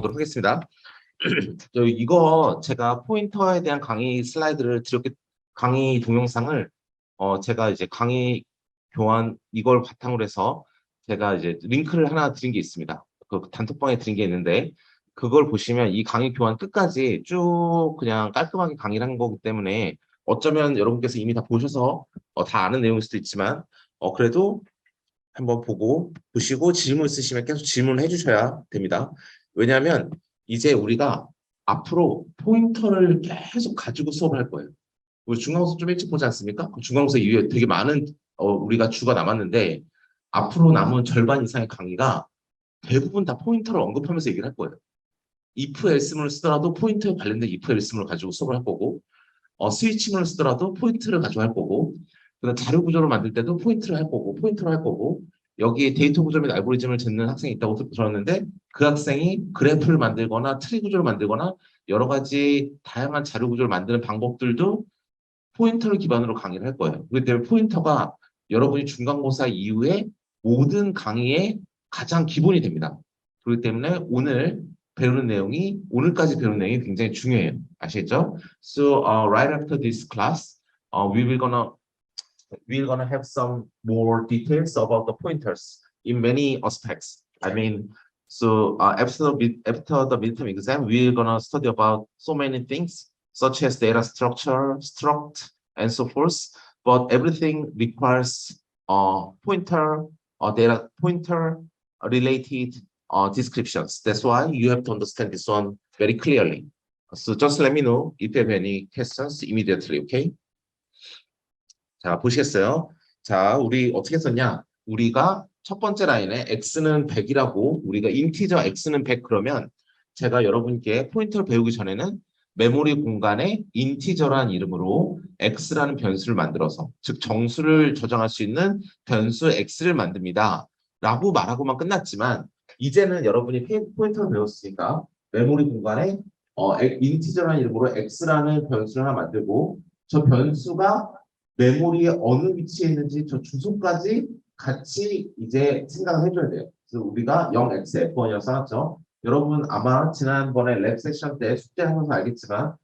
가보도록 하겠습니다. 이거 제가 포인터에 대한 강의 슬라이드를 강의 동영상을 제가 이제 강의 교환 이걸 바탕으로 해서 제가 이제 링크를 하나 드린 게 있습니다. 그 단톡방에 드린 게 있는데 그걸 보시면 이 강의 교환 끝까지 쭉 그냥 깔끔하게 강의를 한 거기 때문에 어쩌면 여러분께서 이미 다 보셔서 다 아는 내용일 수도 있지만 그래도 한번 보시고 질문 있으시면 계속 질문해 주셔야 됩니다. 왜냐하면 이제 우리가 앞으로 포인터를 계속 가지고 수업을 할 거예요. 우리 중간고사 좀 일찍 보지 않습니까? 중간고사 이후에 되게 많은 우리가 주가 남았는데 앞으로 남은 절반 이상의 강의가 대부분 다 포인터를 언급하면서 얘기를 할 거예요. if else문을 쓰더라도 포인터에 관련된 if else문을 가지고 수업을 할 거고 스위칭을 쓰더라도 포인트를 가지고 할 거고 그다음 자료 구조를 만들 때도 포인트를 할 거고 포인트를 할 거고 여기에 데이터 구조 및 알고리즘을 듣는 학생이 있다고 들었는데 그 학생이 그래프를 만들거나 트리 구조를 만들거나 여러 가지 다양한 자료 구조를 만드는 방법들도 포인터를 기반으로 강의를 할 거예요. 그렇기 때문에 포인터가 여러분이 중간고사 이후에 모든 강의의 가장 기본이 됩니다. 그렇기 때문에 오늘까지 배우는 내용이 굉장히 중요해요. 아시겠죠? So right after this class, we're gonna have some more details about the pointers in many aspects. I mean, so after the midterm exam, we're gonna study about so many things, such as data structure, struct, and so forth. But everything requires pointer, data pointer related descriptions. That's why you have to understand this one very clearly. So just let me know if you have any questions immediately, okay? 자, 보시겠어요? 자, 우리 어떻게 썼냐? 우리가 첫 번째 라인에 x는 100이라고 우리가 인티저 x는 100 그러면 제가 여러분께 포인터를 배우기 전에는 메모리 공간에 인티저라는 이름으로 x라는 변수를 만들어서 즉 정수를 저장할 수 있는 변수 x를 만듭니다. 라고 말하고만 끝났지만 이제는 여러분이 포인터를 배웠으니까 메모리 공간에 인티저라는 이름으로 x라는 변수를 하나 만들고 저 변수가 메모리에 어느 위치에 있는지 저 주소까지 같이 이제 생각을 해줘야 돼요. 그래서 우리가 0xf1이라고 써놨죠. 여러분 아마 지난번에 랩 세션 때 숙제하면서 알겠지만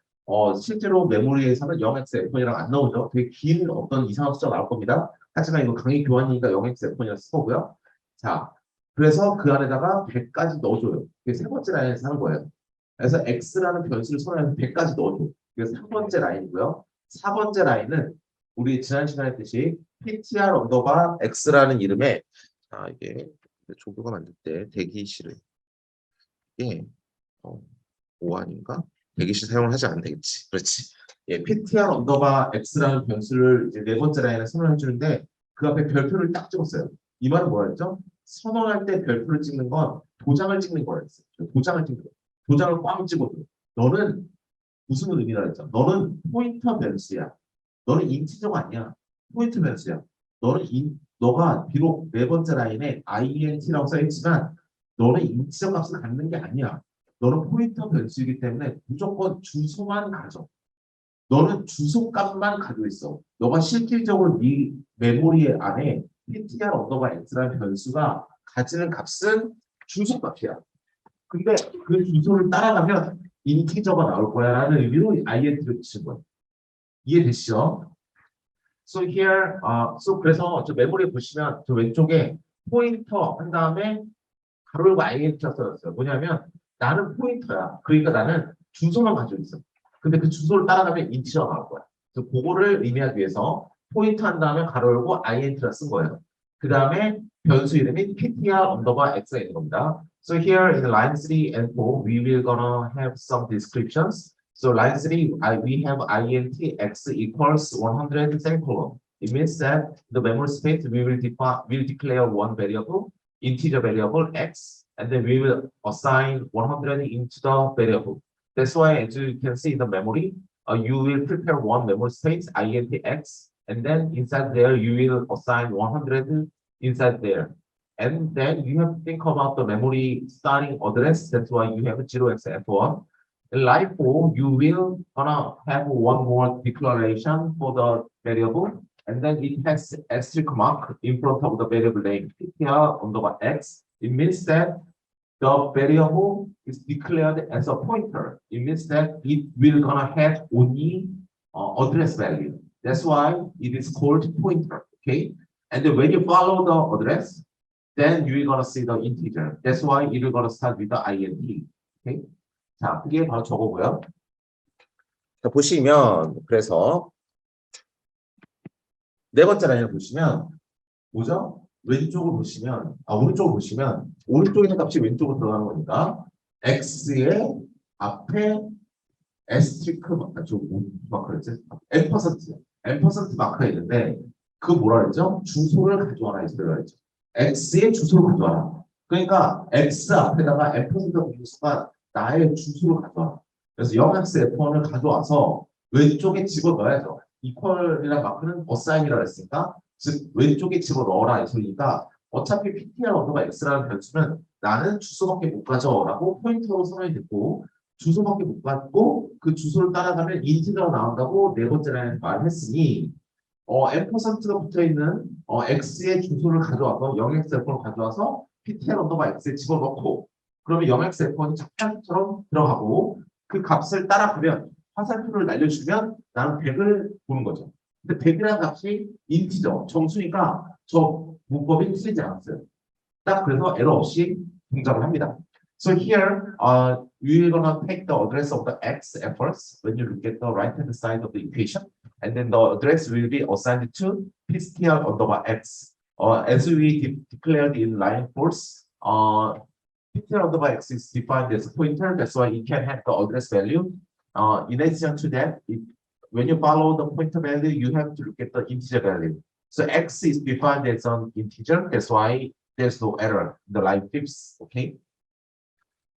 실제로 메모리에서는 0xf1이랑 안 나오죠. 되게 긴 어떤 이상한 숫자가 나올 겁니다. 하지만 이거 강의 교환이니까 0xf1이라고 쓰고요. 자, 그래서 그 안에다가 100까지 넣어줘요. 그게 세 번째 라인에서 하는 거예요. 그래서 x라는 변수를 선언해서 100까지 넣어줘. 그게 3번째 라인이고요. 4번째 라인은 우리 지난 시간에 했듯이 ptr 언더바 x라는 이름의 이게 조교가 만들 때 대기실을 이게 오한인가 대기실 사용을 하지 않으면 되겠지. 그렇지. 예, ptr 언더바 x라는 변수를 이제 네 번째 라인에 선언해 주는데 그 앞에 별표를 딱 찍었어요. 이 말은 뭐라 했죠? 선언할 때 별표를 찍는 건 도장을 찍는 거였어요. 도장을 찍는 거. 도장을 꽝 찍어줘. 너는 무슨 의미라 했죠? 너는 포인터 변수야. 너는 인티저가 아니야. 포인트 변수야. 너가 비록 네 번째 라인에 int라고 써있지만 너는 인티저 값을 갖는 게 아니야. 너는 포인터 변수이기 때문에 무조건 주소만 가져. 너는 주소 값만 가지고 있어. 너가 실질적으로 네 메모리 안에 ptr 언더바 x라는 변수가 가지는 값은 주소 값이야. 근데 그 주소를 따라가면 인티저가 나올 거야 라는 의미로 int를 붙인 거야. 이해되시죠? So here, 그래서 저 메모리에 보시면 저 왼쪽에 포인터 한 다음에 가로 열고 int가 써졌어요. 뭐냐면 나는 포인터야. 그러니까 나는 주소만 가지고 있어. 근데 그 주소를 따라가면 인티저가 나올 거야. 그래서 그거를 의미하기 위해서 포인터 한 다음에 가로 열고 int를 쓴 거예요. 그 다음에 변수 이름이 ptr 언더바 x가 있는 겁니다. So here in line 3 and 4, we will gonna have some descriptions. So line 3, we have int x equals 100 semicolon. It means that the memory space will declare one variable, integer variable x, and then we will assign 100 into the variable. That's why, as you can see in the memory, you will prepare one memory space, int x, and then inside there you will assign 100 inside there. And then you have to think about the memory starting address. That's why you have 0xf1. In line 4, you will gonna have one more declaration for the variable, and then it has asterisk mark in front of the variable name ptr underbar x. It means that the variable is declared as a pointer. It means that it will gonna have only address value. That's why it is called pointer. Okay, and then when you follow the address, then you're gonna see the integer. That's why you're gonna start with the int. Okay, 자, 그게 바로 저거고요. 자, 보시면 그래서 네 번째 라인을 보시면 뭐죠? 왼쪽을 보시면 오른쪽을 보시면 오른쪽에 있는 값이 왼쪽으로 들어가는 거니까 x의 앞에 에스트리크 마크였지? M% 마크가 있는데 그 뭐라 그랬죠? 주소를 가져와라 했어요. 그랬죠. x의 주소를 가져와라. 그러니까 x 앞에다가 M% 분수가 나의 주소를 가져와라. 그래서 0x f1을 가져와서 왼쪽에 집어넣어야죠. 이퀄이라는 마크는 어사인이라고 했으니까 즉 왼쪽에 집어넣어라 했으니까 어차피 ptr 언더바 x라는 변수는 나는 주소밖에 못 가져라고 포인터로 선언이 됐고 주소밖에 못 갖고 그 주소를 따라가면 인티저가 나온다고 네 번째 라인에 말했으니 M%가 붙어있는 x의 주소를 가져와서 0xf1을 가져와서 ptr 언더바 x에 집어넣고 그러면 0xf1이 작편처럼 들어가고 그 값을 따라가면 화살표를 날려주면 나는 100을 보는 거죠. 근데 100이라는 값이 인티저, 정수니까 저 문법이 틀리지 않았어요. 딱 그래서 에러 없이 동작을 합니다. So here, we're gonna take the address of the x at first when you look at the right-hand side of the equation, and then the address will be assigned to pstr underbar x. As we declared in line force, pstr underbar x is defined as a pointer. That's why it can have the address value. In addition to that, when you follow the pointer value, you have to look at the integer value. So x is defined as an integer. That's why there's no error in the line fifths. Okay.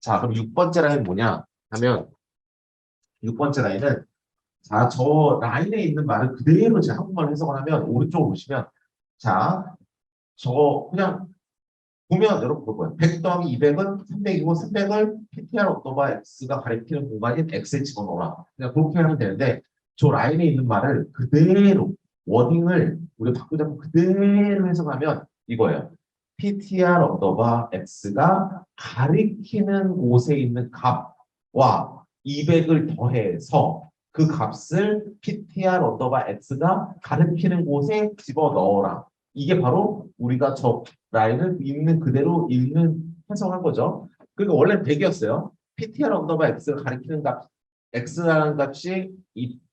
자, 그럼 6번째 라인 뭐냐 하면 6번째 라인은 자, 저 라인에 있는 말을 그대로 제가 한국말로 해석을 하면 오른쪽으로 보시면 자, 저거 그냥 보면 여러분 볼 거예요. 100 더하기 200은 300이고 300을 ptr 언더바 x가 가리키는 공간인 x에 집어넣어라. 그냥 그렇게 하면 되는데 저 라인에 있는 말을 그대로 워딩을 우리 바꾸지 않고 그대로 해석하면 이거예요. ptr 언더바 x가 가리키는 곳에 있는 값과 200을 더해서 그 값을 ptr 언더바 x가 가리키는 곳에 집어넣어라. 이게 바로 우리가 저 라인을 있는 그대로 읽는 해석한 거죠. 그러니까 원래 100이었어요. ptr 언더바 x가 가리키는 값, x라는 값이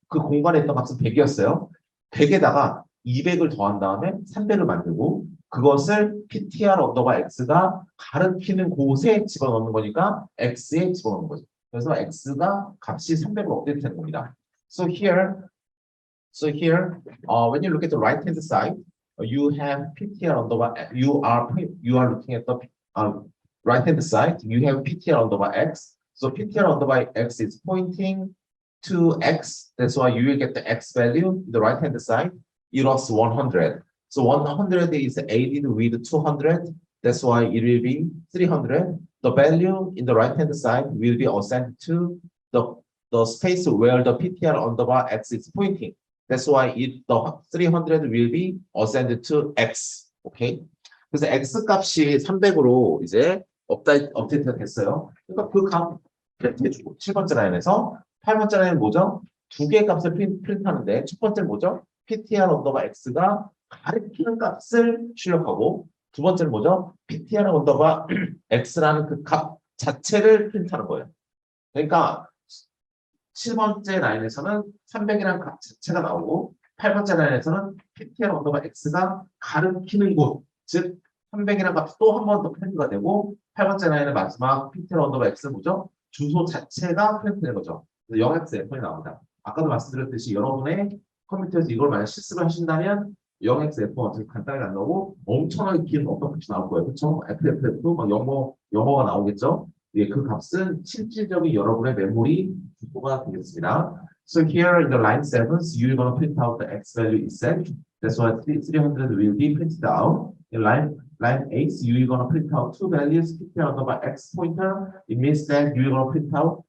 그 공간에 있던 값은 100이었어요. 100에다가 200을 더한 다음에 300을 만들고 그것을 ptr 언더바 x가 가리키는 곳에 집어넣는 거니까 x에 집어넣는 거죠. 그래서 x가 값이 300으로 업데이트된 겁니다. So here, when you look at the right-hand side, you have ptr underbar. You are looking at the right-hand side. You have ptr underbar x. So ptr underbar x is pointing to x. That's why you will get the x value. The right-hand side, it was 100. So 100 is added with 200. That's why it will be 300. The value in the right-hand side will be assigned to the space where the ptr underbar x is pointing. That's why the 300 will be assigned to x. Okay? 그래서 x 값이 300으로 이제 업데이트가 됐어요. 그러니까 그 값 프린트해주고 7번째 라인에서 8번째 라인은 뭐죠? 두 개의 값을 프린트하는데 첫 번째는 뭐죠? ptr 언더바 x가 가리키는 값을 출력하고 두 번째는 뭐죠? ptr 언더바 x라는 그 값 자체를 프린트하는 거예요. 그러니까 7번째 라인에서는 300이라는 값 자체가 나오고 8번째 라인에서는 ptr 언더바 x가 가리키는 곳, 즉 300이라는 값이 또 한 번 더 프린트가 되고 8번째 라인의 마지막 ptr 언더바 x는 뭐죠? 주소 자체가 프린트된 거죠. 그래서 0xf1이 나옵니다. 아까도 말씀드렸듯이 여러분의 컴퓨터에서 이걸 만약 실습을 하신다면 0xf1 어떻게 간단하게 안 나오고 엄청나게 긴 어떤 값이 나올 거예요. 그렇죠? FFF 막 영어가 나오겠죠? 예, 그 값은 실질적인 여러분의 메모리 주소가 되겠습니다. So here in the line 7, you're going to print out the x value itself. That's why 300 will be printed out. In line 8, you're going to print out two values, ptr underbar x pointer. It means that you're going to print out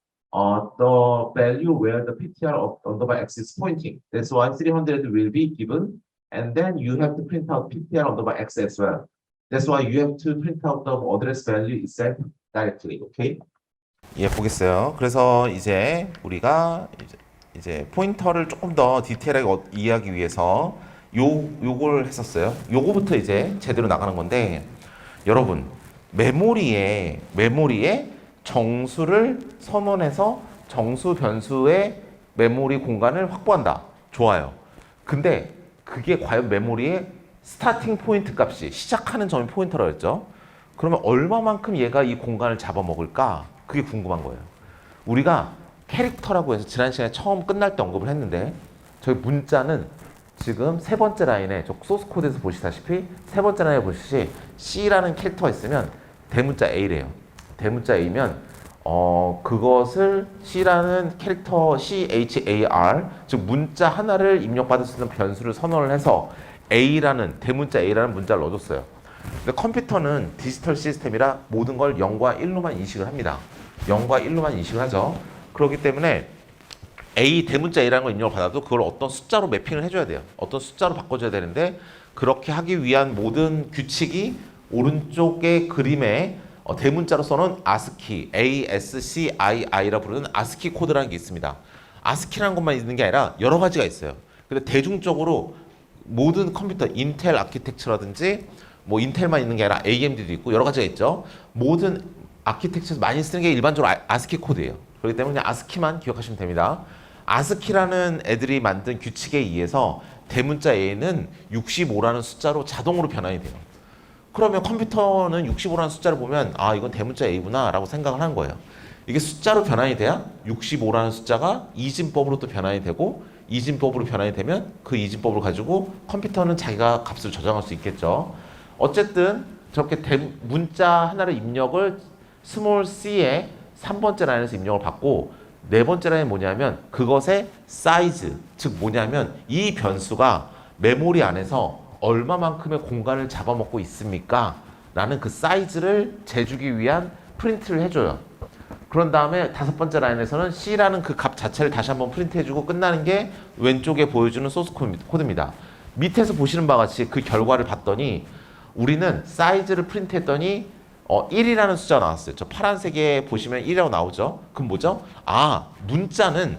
the value where the ptr underbar x is pointing. That's why 300 will be given. And then you have to print out ptr underbar x as well. That's why you have to print out the address value itself directly. Okay. 예, 보겠어요. 그래서 이제 우리가 이제 포인터를 조금 더 디테일하게 이해하기 위해서 요걸 했었어요. 요거부터 이제 제대로 나가는 건데 여러분 메모리에 정수를 선언해서 정수 변수의 메모리 공간을 확보한다. 좋아요. 근데 그게 과연 메모리의 스타팅 포인트 값이 시작하는 점이 포인터라고 했죠. 그러면 얼마만큼 얘가 이 공간을 잡아먹을까? 그게 궁금한 거예요. 우리가 캐릭터라고 해서 지난 시간에 처음 끝날 때 언급을 했는데 저희 문자는 지금 세 번째 라인에 저 소스 코드에서 보시다시피 세 번째 라인에 보시듯이 C라는 캐릭터가 있으면 대문자 A래요. 대문자 A면 그것을 C라는 캐릭터 CHAR 즉 문자 하나를 입력받을 수 있는 변수를 선언을 해서 A라는 대문자 A라는 문자를 넣어줬어요. 근데 컴퓨터는 디지털 시스템이라 모든 걸 0과 1로만 인식을 합니다. 0과 1로만 인식을 하죠. 그렇기 때문에 A 대문자 A라는 걸 입력을 받아도 그걸 어떤 숫자로 매핑을 해줘야 돼요. 어떤 숫자로 바꿔줘야 되는데 그렇게 하기 위한 모든 규칙이 오른쪽의 그림에 대문자로 써놓은 ASCII, ASCII라 부르는 ASCII 코드라는 게 있습니다. ASCII라는 것만 있는 게 아니라 여러 가지가 있어요. 근데 대중적으로 모든 컴퓨터, 인텔 아키텍처라든지 뭐 인텔만 있는 게 아니라 AMD도 있고 여러 가지가 있죠. 모든 아키텍처에서 많이 쓰는 게 일반적으로 ASCII 코드예요. 그렇기 때문에 그냥 ASCII만 기억하시면 됩니다. ASCII라는 애들이 만든 규칙에 의해서 대문자 A는 65라는 숫자로 자동으로 변환이 돼요. 그러면 컴퓨터는 65라는 숫자를 보면 아 이건 대문자 A구나 라고 생각을 하는 거예요. 이게 숫자로 변환이 돼야 65라는 숫자가 이진법으로 또 변환이 되고 이진법으로 변환이 되면 그 이진법을 가지고 컴퓨터는 자기가 값을 저장할 수 있겠죠. 어쨌든 저렇게 문자 하나를 입력을 스몰 c의 3번째 라인에서 입력을 받고 네 번째 라인이 뭐냐면 그것의 사이즈 즉 뭐냐면 이 변수가 메모리 안에서 얼마만큼의 공간을 잡아먹고 있습니까? 라는 그 사이즈를 재주기 위한 프린트를 해줘요. 그런 다음에 다섯 번째 라인에서는 C라는 그 값 자체를 다시 한번 프린트해주고 끝나는 게 왼쪽에 보여주는 소스 코드입니다. 밑에서 보시는 바와 같이 그 결과를 봤더니 우리는 사이즈를 프린트했더니 1이라는 숫자가 나왔어요. 저 파란색에 보시면 1이라고 나오죠. 그럼 뭐죠? 아, 문자는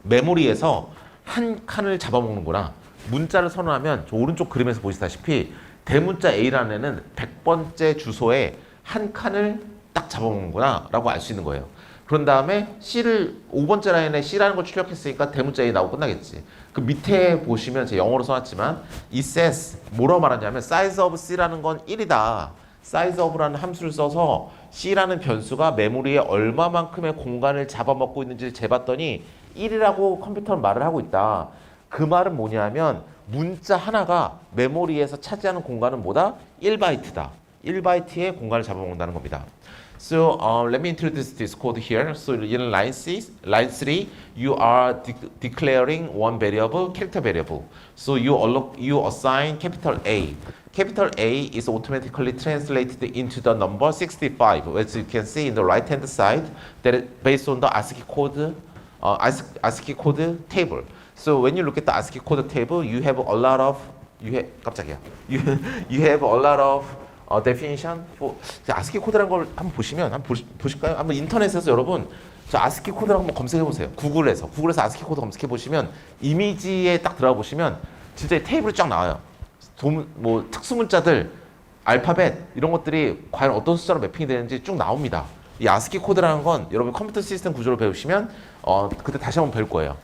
메모리에서 한 칸을 잡아먹는구나. 문자를 선언하면 저 오른쪽 그림에서 보시다시피 대문자 A라는 애는 100번째 주소에 한 칸을 딱 잡아먹는구나 라고 알 수 있는 거예요. 그런 다음에 C를 5번째 라인에 C라는 걸 출력했으니까 대문자 A 나오고 끝나겠지. 그 밑에 보시면 제가 영어로 써놨지만 it says 뭐라고 말하냐면 size of C라는 건 1이다. size of라는 함수를 써서 C라는 변수가 메모리에 얼마만큼의 공간을 잡아먹고 있는지를 재봤더니 1이라고 컴퓨터는 말을 하고 있다. 그 말은 뭐냐면 문자 하나가 메모리에서 차지하는 공간은 뭐다? 1바이트다. 1바이트의 공간을 잡아먹는다는 겁니다. So let me introduce this code here. So in line 3, you are declaring one variable, character variable. So you assign capital A. Capital A is automatically translated into the number 65, as you can see in the right-hand side, that is based on the ASCII code table. So when you look at the ASCII code table, you have a lot of 깜짝이야. You have a lot of definition for ASCII 코드라는 걸 한번 보시면 보실까요? 한번 인터넷에서 여러분 저 ASCII 코드를 한번 검색해 보세요. 구글에서 ASCII 코드 검색해 보시면 이미지에 딱 들어가 보시면 진짜 테이블이 쫙 나와요. 뭐 특수 문자들, 알파벳 이런 것들이 과연 어떤 숫자로 매핑이 되는지 쭉 나옵니다. 이 ASCII 코드라는 건 여러분 컴퓨터 시스템 구조를 배우시면 그때 다시 한번 배울 거예요.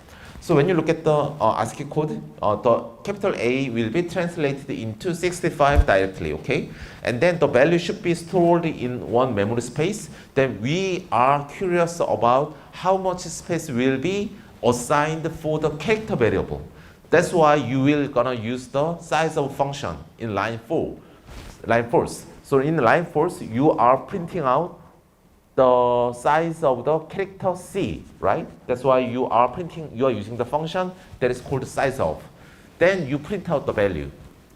So when you look at the ASCII code, the capital A will be translated into 65 directly, okay? And then the value should be stored in one memory space. Then we are curious about how much space will be assigned for the character variable. That's why you will gonna use the size of function in line 4. So in line 4, you are printing out the size of the character C, right? That's why you are using the function that is called size of. Then you print out the value,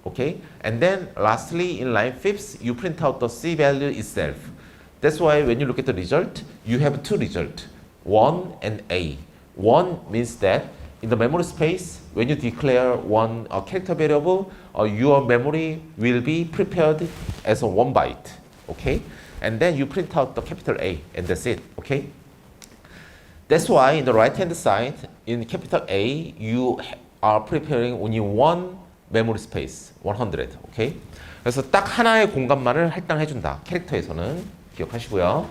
okay? And then lastly, in line 5, you print out the C value itself. That's why when you look at the result, you have two results, 1 and A. 1 means that in the memory space, when you declare one character variable, your memory will be prepared as a 1 byte, okay? and then you print out the capital A, and that's it. Okay? That's why in the right-hand side, in capital A, you are preparing only one memory space, 100. Okay? 그래서 딱 하나의 공간만을 할당해준다. 캐릭터에서는 기억하시고요.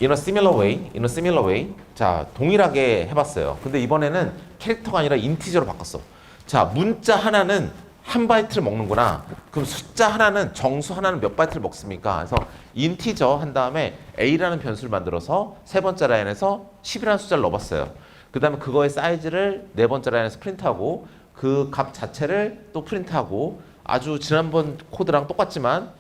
In a similar way. 자, 동일하게 해봤어요. 근데 이번에는 캐릭터가 아니라 인티저로 바꿨어. 자, 문자 하나는 한 바이트를 먹는구나. 그럼 숫자 하나는, 정수 하나는 몇 바이트를 먹습니까? 그래서 인티저 한 다음에 A라는 변수를 만들어서 세 번째 라인에서 10이라는 숫자를 넣어봤어요. 그 다음에 그거의 사이즈를 네 번째 라인에서 프린트하고 그 값 자체를 또 프린트하고 아주 지난번 코드랑 똑같지만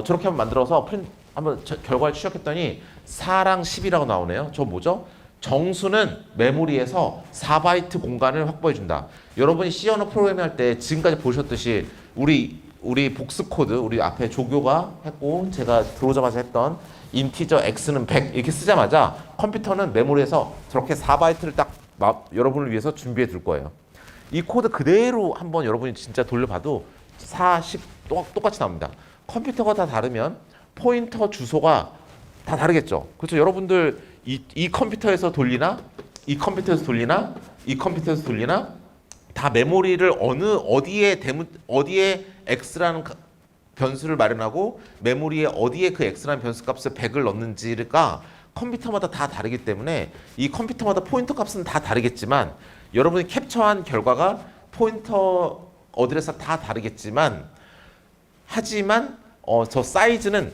저렇게 한번 만들어서 한번 결과를 추적했더니 4랑 10이라고 나오네요. 저 뭐죠? 정수는 메모리에서 4바이트 공간을 확보해 준다. 여러분이 C 언어 프로그래밍 할 때 지금까지 보셨듯이 우리 복습 코드, 우리 앞에 조교가 했고 제가 들어오자마자 했던 인티저 x는 100 이렇게 쓰자마자 컴퓨터는 메모리에서 저렇게 4바이트를 딱 여러분을 위해서 준비해 둘 거예요. 이 코드 그대로 한번 여러분이 진짜 돌려봐도 4, 10 똑같이 나옵니다. 컴퓨터가 다 다르면 포인터 주소가 다 다르겠죠. 그렇죠. 여러분들 이 컴퓨터에서 돌리나 이 컴퓨터에서 돌리나 이 컴퓨터에서 돌리나 다 메모리를 어디에 x라는 변수를 마련하고 메모리에 어디에 그 x라는 변수 값을 100을 넣는지가 컴퓨터마다 다 다르기 때문에 이 컴퓨터마다 포인터 값은 다 다르겠지만 여러분이 캡처한 결과가 포인터 어드레스가 다 다르겠지만 하지만 저 사이즈는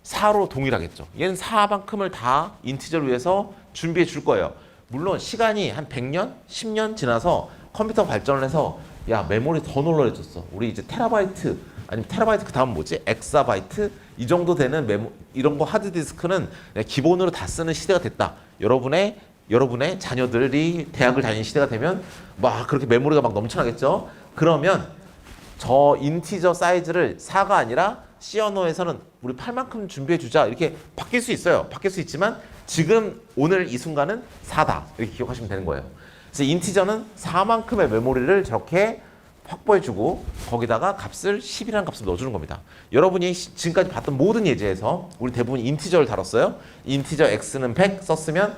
4로 동일하겠죠. 얘는 4만큼을 다 인티저를 위해서 준비해 줄 거예요. 물론 시간이 한 100년, 10년 지나서 컴퓨터 발전을 해서 야 메모리 더 놀라워졌어. 우리 이제 테라바이트 아니면 테라바이트 그 다음 뭐지? 엑사바이트 이 정도 되는 이런 거 하드디스크는 기본으로 다 쓰는 시대가 됐다. 여러분의 자녀들이 대학을 다니는 시대가 되면 막 그렇게 메모리가 막 넘쳐나겠죠. 그러면 저 인티저 사이즈를 4가 아니라 C 언어에서는 우리 8만큼 준비해 주자 이렇게 바뀔 수 있어요. 바뀔 수 있지만 지금 오늘 이 순간은 4다 이렇게 기억하시면 되는 거예요. 그래서 인티저는 4만큼의 메모리를 저렇게 확보해 주고 거기다가 값을 10이라는 값을 넣어주는 겁니다. 여러분이 지금까지 봤던 모든 예제에서 우리 대부분 인티저를 다뤘어요. 인티저 x는 100 썼으면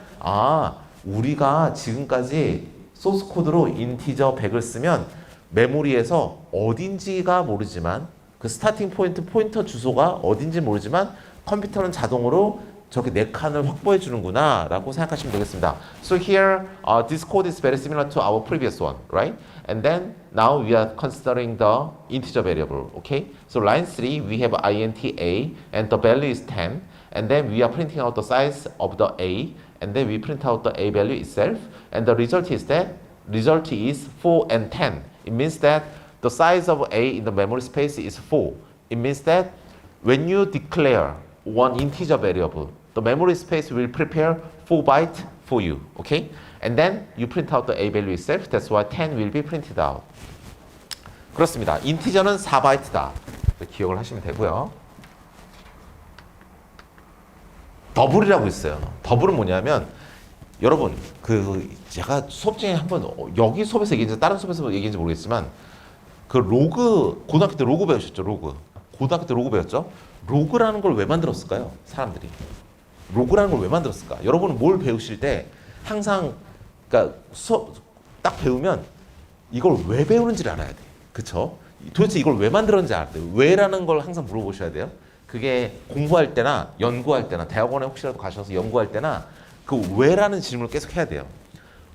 우리가 지금까지 소스 코드로 인티저 100을 쓰면 메모리에서 어딘지가 모르지만 그 스타팅 포인터 주소가 어딘지 모르지만 컴퓨터는 자동으로 저렇게 4칸을 확보해 주는구나 라고 생각하시면 되겠습니다. So here, this code is very similar to our previous one, right? And then now we are considering the integer variable, okay? So line 3, we have int a and the value is 10. And then we are printing out the size of the a and then we print out the a value itself. And the result is 4 and 10. It means that the size of a in the memory space is 4. It means that when you declare one integer variable, the memory space will prepare 4 byte for you, okay? And then you print out the a value itself. That's why 10 will be printed out. 그렇습니다. 인티저는 4바이트다. 기억을 하시면 되고요. 더블이라고 있어요. 더블은 뭐냐면 여러분 제가 수업 중에 한번 여기 수업에서 얘기했는지 다른 수업에서 얘기했는지 모르겠지만 그 로그 고등학교 때 로그 배우셨죠? 고등학교 때 로그 배웠죠? 로그라는 걸 왜 만들었을까요? 사람들이 로그라는 걸 왜 만들었을까? 여러분은 뭘 배우실 때 항상 그러니까 수업 딱 배우면 이걸 왜 배우는지를 알아야 돼. 그쵸? 도대체 이걸 왜 만들었는지 알아야 돼요. 왜라는 걸 항상 물어보셔야 돼요. 그게 공부할 때나 연구할 때나 대학원에 혹시라도 가셔서 연구할 때나 그 왜라는 질문을 계속 해야 돼요.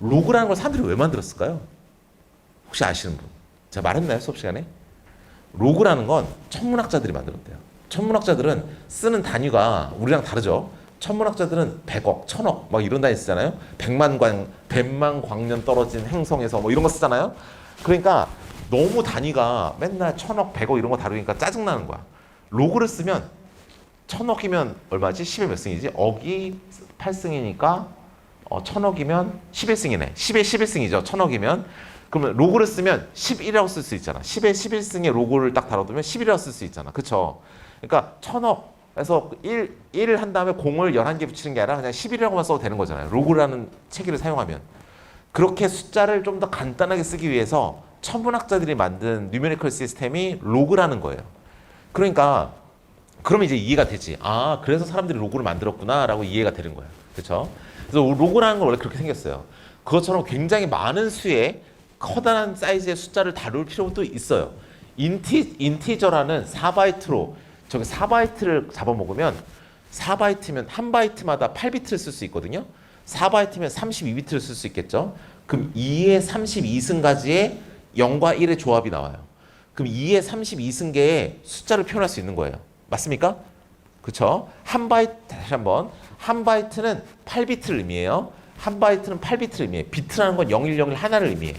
로그라는 걸 사람들이 왜 만들었을까요? 혹시 아시는 분? 제가 말했나요? 수업 시간에? 로그라는 건 천문학자들이 만들었대요. 천문학자들은 쓰는 단위가 우리랑 다르죠. 천문학자들은 100억, 1000억 막 이런 단위 쓰잖아요. 100만 광년 떨어진 행성에서 뭐 이런 거 쓰잖아요. 그러니까 너무 단위가 맨날 1000억, 100억 이런 거 다루니까 짜증나는 거야. 로그를 쓰면 1000억이면 얼마지? 10의 몇 승이지? 억이 8승이니까 1000억이면 11승이네. 10의 11승이죠. 1000억이면. 그러면 로그를 쓰면 11이라고 쓸 수 있잖아. 10의 11승의 로그를 딱 달아두면 11이라고 쓸 수 있잖아. 그쵸? 그러니까 1000억에서 1을 한 다음에 0을 11개 붙이는 게 아니라 그냥 11이라고만 써도 되는 거잖아요. 로그라는 체계를 사용하면. 그렇게 숫자를 좀 더 간단하게 쓰기 위해서 천문학자들이 만든 뉴메리컬 시스템이 로그라는 거예요. 그러니까 그러면 이제 이해가 되지. 아, 그래서 사람들이 로고를 만들었구나라고 이해가 되는 거야. 그렇죠? 그래서 로고라는 건 원래 그렇게 생겼어요. 그것처럼 굉장히 많은 수의 커다란 사이즈의 숫자를 다룰 필요도 있어요. 인티저라는 4바이트로 저기 4바이트를 잡아먹으면 4바이트면 한 바이트마다 8비트를 쓸 수 있거든요. 4바이트면 32비트를 쓸 수 있겠죠. 그럼 2의 32승가지의 0과 1의 조합이 나와요. 그럼 2의 32승계의 숫자를 표현할 수 있는 거예요. 맞습니까? 그쵸? 한 바이트, 다시 한번. 한 바이트는 8비트를 의미해요. 한 바이트는 8비트를 의미해. 비트라는 건 0101 하나를 의미해.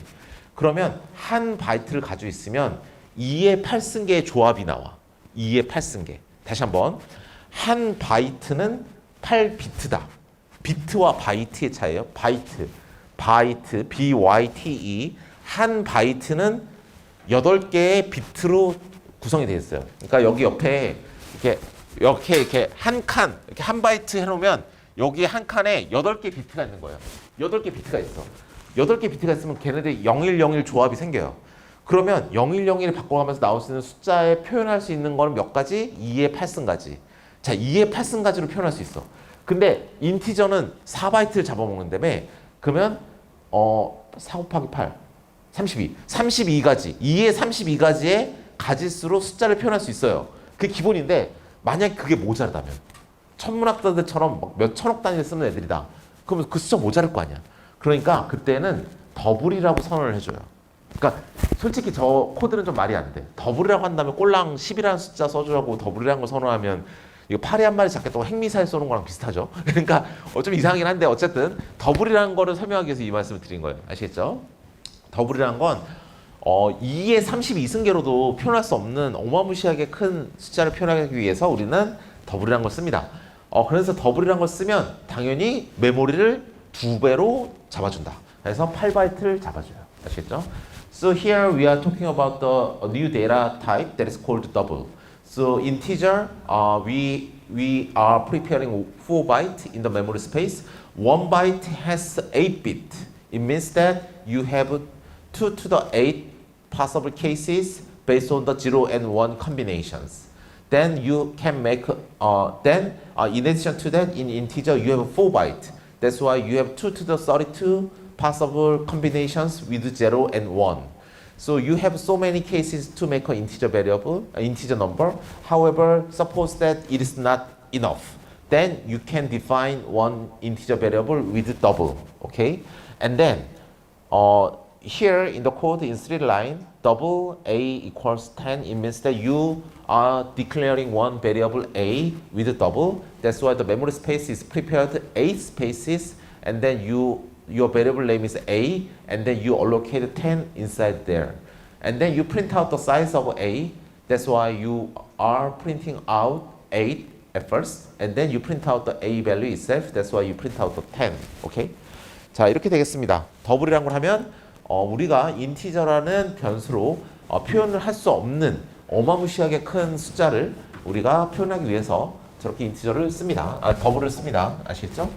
그러면 한 바이트를 가지고 있으면 2의 8승계의 조합이 나와. 2의 8승계. 다시 한번. 한 바이트는 8비트다. 비트와 바이트의 차이예요. 바이트, B-Y-T-E. 한 바이트는 8개의 비트로 구성이 되어 있어요. 그러니까 여기 옆에 이렇게 한 칸, 이렇게 한 바이트 해놓으면 여기 한 칸에 8개 비트가 있는 거예요. 8개 비트가 있어. 8개 비트가 있으면 걔네들이 0101 조합이 생겨요. 그러면 0101을 바꿔가면서 나올 수 있는 숫자에 표현할 수 있는 거는 몇 가지? 2의 8승가지. 자, 2의 8승가지로 표현할 수 있어. 근데 인티저는 4바이트를 잡아먹는다며. 그러면 4 곱하기 8, 32. 32가지. 2의 32가지의 가지수로 숫자를 표현할 수 있어요. 그게 기본인데 만약 그게 모자르다면 천문학자들처럼 몇 천억 단위를 쓰는 애들이다. 그러면 그 숫자 모자랄 거 아니야. 그러니까 그때는 더블이라고 선언을 해줘요. 그러니까 솔직히 저 코드는 좀 말이 안 돼. 더블이라고 한다면 꼴랑 10이라는 숫자 써주라고 더블이라는 걸 선언하면 이거 파리 한 마리 잡겠다고 핵미사일 쏘는 거랑 비슷하죠. 그러니까 좀 이상하긴 한데 어쨌든 더블이라는 거를 설명하기 위해서 이 말씀을 드린 거예요. 아시겠죠? 더블이라는 건 2의 32승계로도 표현할 수 없는 어마무시하게 큰 숫자를 표현하기 위해서 우리는 더블이라는 걸 씁니다. 그래서 더블이라는 걸 쓰면 당연히 메모리를 2배로 잡아준다. 그래서 8바이트를 잡아줘요. 아시겠죠? So here we are talking about the new data type that is called double. So integer, we are preparing 4 byte in the memory space. 1 byte has 8 bit. It means that you have 2 to the 8 possible cases based on the 0 and 1 combinations. Then you can make, in addition to that, in integer you have 4 byte. That's why you have 2 to the 32 possible combinations with 0 and 1. So you have so many cases to make an integer variable, an integer number. However, suppose that it is not enough. Then you can define one integer variable with double, okay? And then here in the code in 3 line, double a equals 10. It means that you are declaring one variable a with double. That's why the memory space is prepared 8 spaces, and then your variable name is a, and then you allocate 10 inside there. And then you print out the size of a. That's why you are printing out 8 at first, and then you print out the a value itself. That's why you print out the 10. Okay? 자, 이렇게 되겠습니다. 더블이라는 걸 하면 우리가 인티저라는 변수로 표현을 할 수 없는 어마무시하게 큰 숫자를 우리가 표현하기 위해서 저렇게 인티저를 씁니다. 더블을 씁니다. 아시겠죠?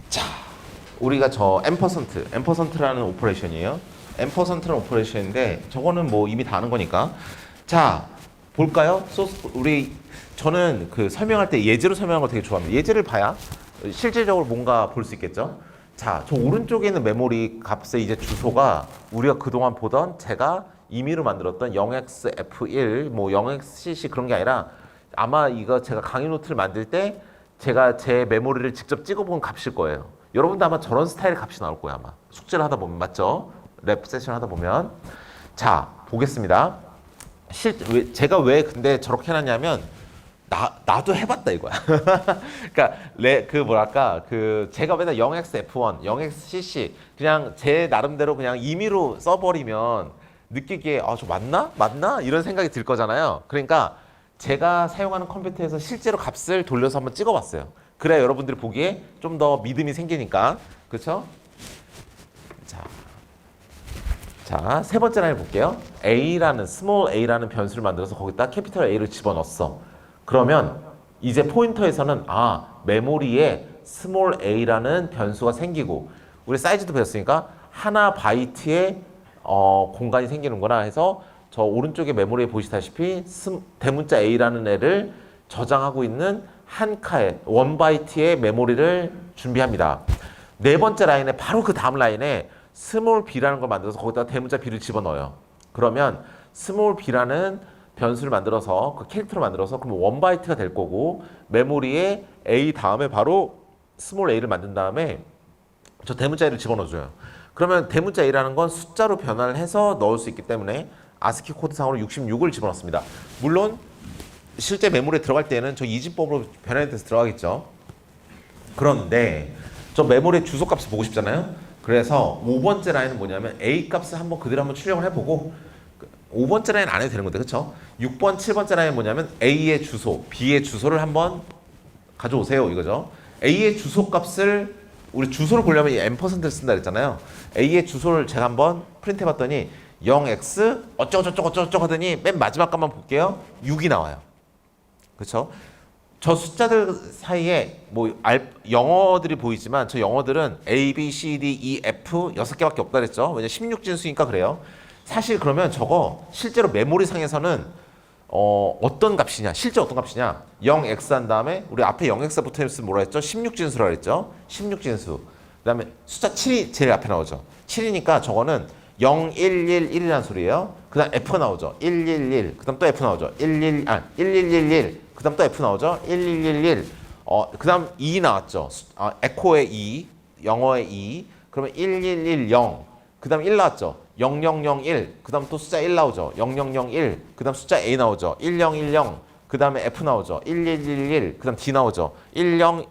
자, 우리가 저 앰퍼센트라는 오퍼레이션이에요. 앰퍼센트라는 오퍼레이션인데 저거는 뭐 이미 다 아는 거니까. 자, 볼까요? 저는 그 설명할 때 예제로 설명하는 걸 되게 좋아합니다. 예제를 봐야 실질적으로 뭔가 볼 수 있겠죠. 자, 저 오른쪽에 있는 메모리 값의 이제 주소가 우리가 그동안 보던 제가 임의로 만들었던 0xf1, 뭐 0xcc 그런 게 아니라 아마 이거 제가 강의 노트를 만들 때 제가 제 메모리를 직접 찍어본 값일 거예요. 여러분도 아마 저런 스타일의 값이 나올 거예요. 아마 숙제를 하다 보면. 맞죠? 랩 세션 하다 보면. 자, 보겠습니다. 제가 왜 근데 저렇게 해놨냐면 나도 해봤다 이거야. 그러니까 제가 맨날 0xf1, 0xcc 그냥 제 나름대로 그냥 임의로 써버리면 느끼기에 저 맞나? 이런 생각이 들 거잖아요. 그러니까 제가 사용하는 컴퓨터에서 실제로 값을 돌려서 한번 찍어봤어요. 그래야 여러분들이 보기에 좀 더 믿음이 생기니까. 그렇죠? 자, 세 번째 라인 볼게요. small a라는 변수를 만들어서 거기다 캐피털 A를 집어넣었어. 그러면 이제 포인터에서는 메모리에 small a라는 변수가 생기고, 우리 사이즈도 배웠으니까 하나 바이트에 공간이 생기는구나 해서 저 오른쪽에 메모리에 보시다시피 대문자 A라는 애를 저장하고 있는 한 칸의 1바이트의 메모리를 준비합니다. 네 번째 라인에 바로 그 다음 라인에 스몰 b라는 걸 만들어서 거기다 대문자 b를 집어넣어요. 그러면 스몰 b라는 변수를 만들어서 그 캐릭터를 만들어서 그럼 1바이트가 될 거고 메모리에 a 다음에 바로 스몰 a를 만든 다음에 저 대문자 a를 집어넣어줘요. 그러면 대문자 a라는 건 숫자로 변화를 해서 넣을 수 있기 때문에 아스키 코드상으로 66을 집어넣습니다. 물론 실제 메모리에 들어갈 때는 저 이진법으로 변환돼서 들어가겠죠. 그런데 저 메모리의 주소 값을 보고 싶잖아요. 그래서 5번째 라인은 뭐냐면 A 값을 한번 그대로 한번 출력을 해보고 5번째 라인 안 해도 되는 건데 그렇죠? 6번, 7번째 라인은 뭐냐면 A의 주소, B의 주소를 한번 가져오세요 이거죠. A의 주소 값을 우리 주소를 보려면 이 앰퍼센트를 쓴다 그랬잖아요. A의 주소를 제가 한번 프린트 해봤더니 0x 어쩌고저쩌고 하더니 맨 마지막 값만 볼게요. 6이 나와요. 그렇죠? 저 숫자들 사이에 뭐 영어들이 보이지만 저 영어들은 A, B, C, D, E, F 6개밖에 없다 그랬죠. 왜냐면 16진수니까 그래요. 사실 그러면 저거 실제로 메모리 상에서는 어떤 값이냐? 실제 어떤 값이냐? 0x 한 다음에 우리 앞에 0x가 붙어 있으면 뭐라 했죠? 16진수라 그랬죠. 16진수. 그다음에 숫자 7이 제일 앞에 나오죠. 7이니까 저거는 0111이라는 소리예요. 그다음 F 나오죠. 111. 그다음 또 F 나오죠. 1111. 그다음 또 F 나오죠. 1111. 그다음 2 나왔죠. 에코의 2, 영어의 2. 그러면 1110. 그다음 1 나왔죠. 0001. 그다음 또 숫자 1 나오죠. 0001. 그다음 숫자 A 나오죠. 1010. 그다음에 F 나오죠. 1111. 그다음 D 나오죠. 1100.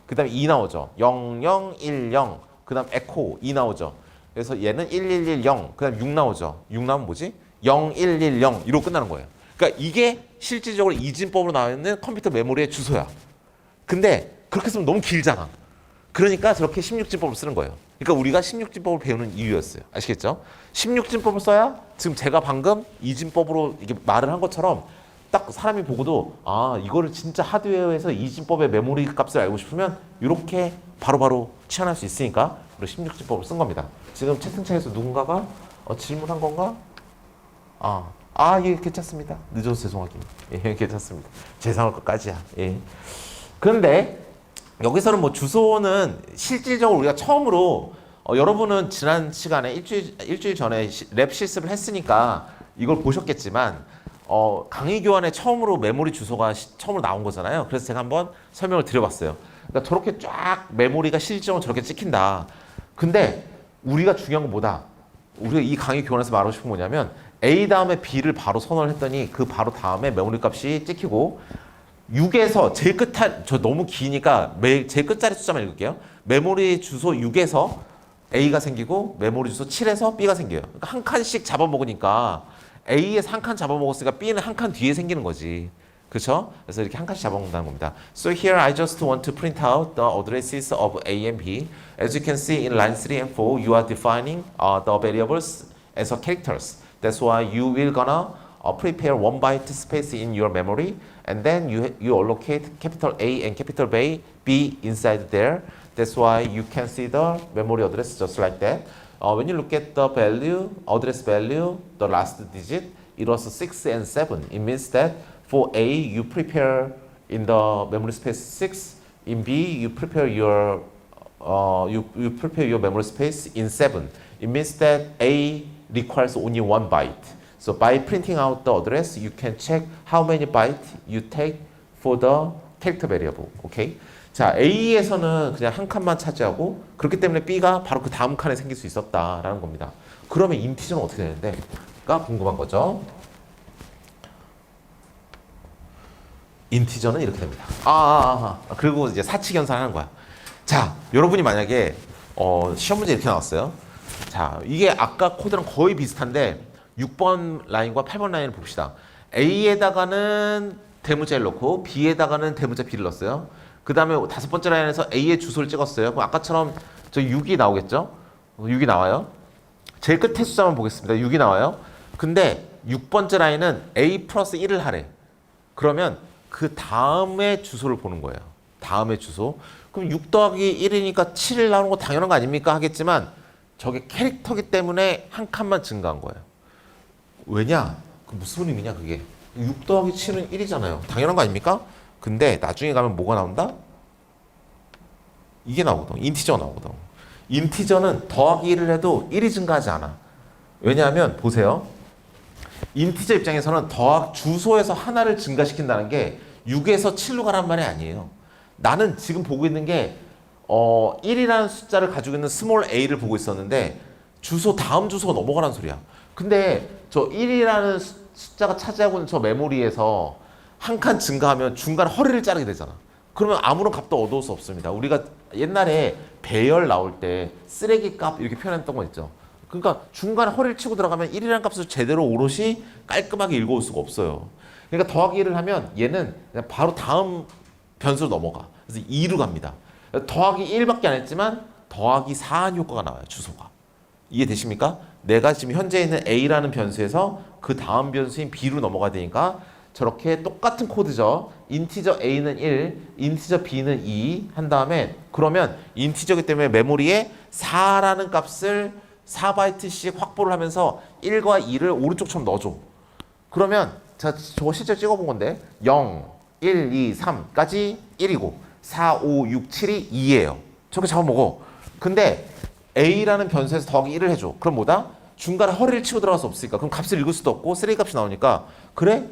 그다음에 2 나오죠. 0010. 그다음 에코 2 나오죠. 그래서 얘는 1110. 그다음 6 나오죠. 6 나오면 뭐지? 0110 이로 끝나는 거예요. 그러니까 이게 실질적으로 이진법으로 나와 있는 컴퓨터 메모리의 주소야. 근데 그렇게 쓰면 너무 길잖아. 그러니까 저렇게 16진법을 쓰는 거예요. 그러니까 우리가 16진법을 배우는 이유였어요. 아시겠죠? 16진법을 써야 지금 제가 방금 이진법으로 이게 말을 한 것처럼 딱 사람이 보고도 아 이거를 진짜 하드웨어에서 이진법의 메모리 값을 알고 싶으면 이렇게 바로바로 치환할 수 있으니까 우리 16진법을 쓴 겁니다. 지금 채팅창에서 누군가가 질문한 건가? 예, 괜찮습니다. 늦어서 죄송하긴. 예, 괜찮습니다. 죄송할 것까지야. 예. 그런데 여기서는 뭐 주소는 실질적으로 우리가 처음으로 여러분은 지난 시간에 일주일 전에 랩 실습을 했으니까 이걸 보셨겠지만 강의 교환에 처음으로 메모리 주소가 처음으로 나온 거잖아요. 그래서 제가 한번 설명을 드려봤어요. 그러니까 저렇게 쫙 메모리가 실질적으로 저렇게 찍힌다. 근데 우리가 중요한 건 뭐다? 우리가 이 강의 교환에서 말하고 싶은 건 뭐냐면 A 다음에 B를 바로 선언을 했더니 그 바로 다음에 메모리 값이 찍히고 6에서 제일 저 너무 기니까 제일 끝자리 숫자만 읽을게요. 메모리 주소 6에서 A가 생기고 메모리 주소 7에서 B가 생겨요. 그러니까 한 칸씩 잡아먹으니까 A에서 한 칸 잡아먹었으니까 B는 한 칸 뒤에 생기는 거지. 그렇죠? 그래서 이렇게 한 칸씩 잡아먹는다는 겁니다. So here I just want to print out the addresses of A and B. As you can see in line 3 and 4, you are defining the variables as a characters. That's why you will gonna prepare 1 byte space in your memory, and then you allocate capital A and capital B inside there. That's why you can see the memory address just like that. When you look at the value, address value, the last digit, it was 6 and 7. It means that for A, you prepare in the memory space 6. In B, you prepare your memory space in 7. It means that A requires only 1 byte. So by printing out the address, you can check how many bytes you take for the character variable. Okay? 자, A에서는 그냥 한 칸만 차지하고 그렇기 때문에 B가 바로 그 다음 칸에 생길 수 있었다라는 겁니다. 그러면 인티저는 어떻게 되는데? 가 궁금한 거죠. 인티저는 이렇게 됩니다. 그리고 이제 사칙 연산하는 거야. 자, 여러분이 만약에 시험 문제 이렇게 나왔어요. 자, 이게 아까 코드랑 거의 비슷한데 6번 라인과 8번 라인을 봅시다. A에다가는 대문자를 넣고 B에다가는 대문자 B를 넣었어요. 그 다음에 5번째 라인에서 A의 주소를 찍었어요. 그럼 아까처럼 저 6이 나오겠죠? 6이 나와요. 제일 끝에 숫자만 보겠습니다. 6이 나와요. 근데 6번째 라인은 A 플러스 1을 하래. 그러면 그 다음에 주소를 보는 거예요. 다음에 주소. 그럼 6 더하기 1이니까 7 나오는 거 당연한 거 아닙니까? 하겠지만 저게 캐릭터기 때문에 한 칸만 증가한 거예요. 왜냐? 그 무슨 의미냐 그게. 6 더하기 7은 1이잖아요. 당연한 거 아닙니까? 근데 나중에 가면 뭐가 나온다? 이게 나오거든. 인티저가 나오거든. 인티저는 더하기 1을 해도 1이 증가하지 않아. 왜냐하면 보세요. 인티저 입장에서는 주소에서 하나를 증가시킨다는 게 6에서 7로 가란 말이 아니에요. 나는 지금 보고 있는 게 1이라는 숫자를 가지고 있는 스몰 a를 보고 있었는데 다음 주소가 넘어가라는 소리야. 근데 저 1이라는 숫자가 차지하고 있는 저 메모리에서 한 칸 증가하면 중간 허리를 자르게 되잖아. 그러면 아무런 값도 얻을 수 없습니다. 우리가 옛날에 배열 나올 때 쓰레기 값 이렇게 표현했던 거 있죠. 그러니까 중간에 허리를 치고 들어가면 1이라는 값을 제대로 오롯이 깔끔하게 읽어올 수가 없어요. 그러니까 더하기 1을 하면 얘는 그냥 바로 다음 변수로 넘어가. 그래서 2로 갑니다. 더하기 1밖에 안 했지만 더하기 4한 효과가 나와요. 주소가. 이해되십니까? 내가 지금 현재 있는 A라는 변수에서 그 다음 변수인 B로 넘어가야 되니까 저렇게 똑같은 코드죠. 인티저 A는 1, 인티저 B는 2 한 다음에 그러면 인티저기 때문에 메모리에 4라는 값을 4바이트씩 확보를 하면서 1과 2를 오른쪽처럼 넣어줘. 그러면 저거 실제 찍어본 건데 0, 1, 2, 3까지 1이고 4, 5, 6, 7이 2예요. 저렇게 잡아먹어. 근데 A라는 변수에서 더하기 1을 해줘. 그럼 뭐다? 중간에 허리를 치고 들어갈 수 없으니까 그럼 값을 읽을 수도 없고 쓰레기 값이 나오니까 그래?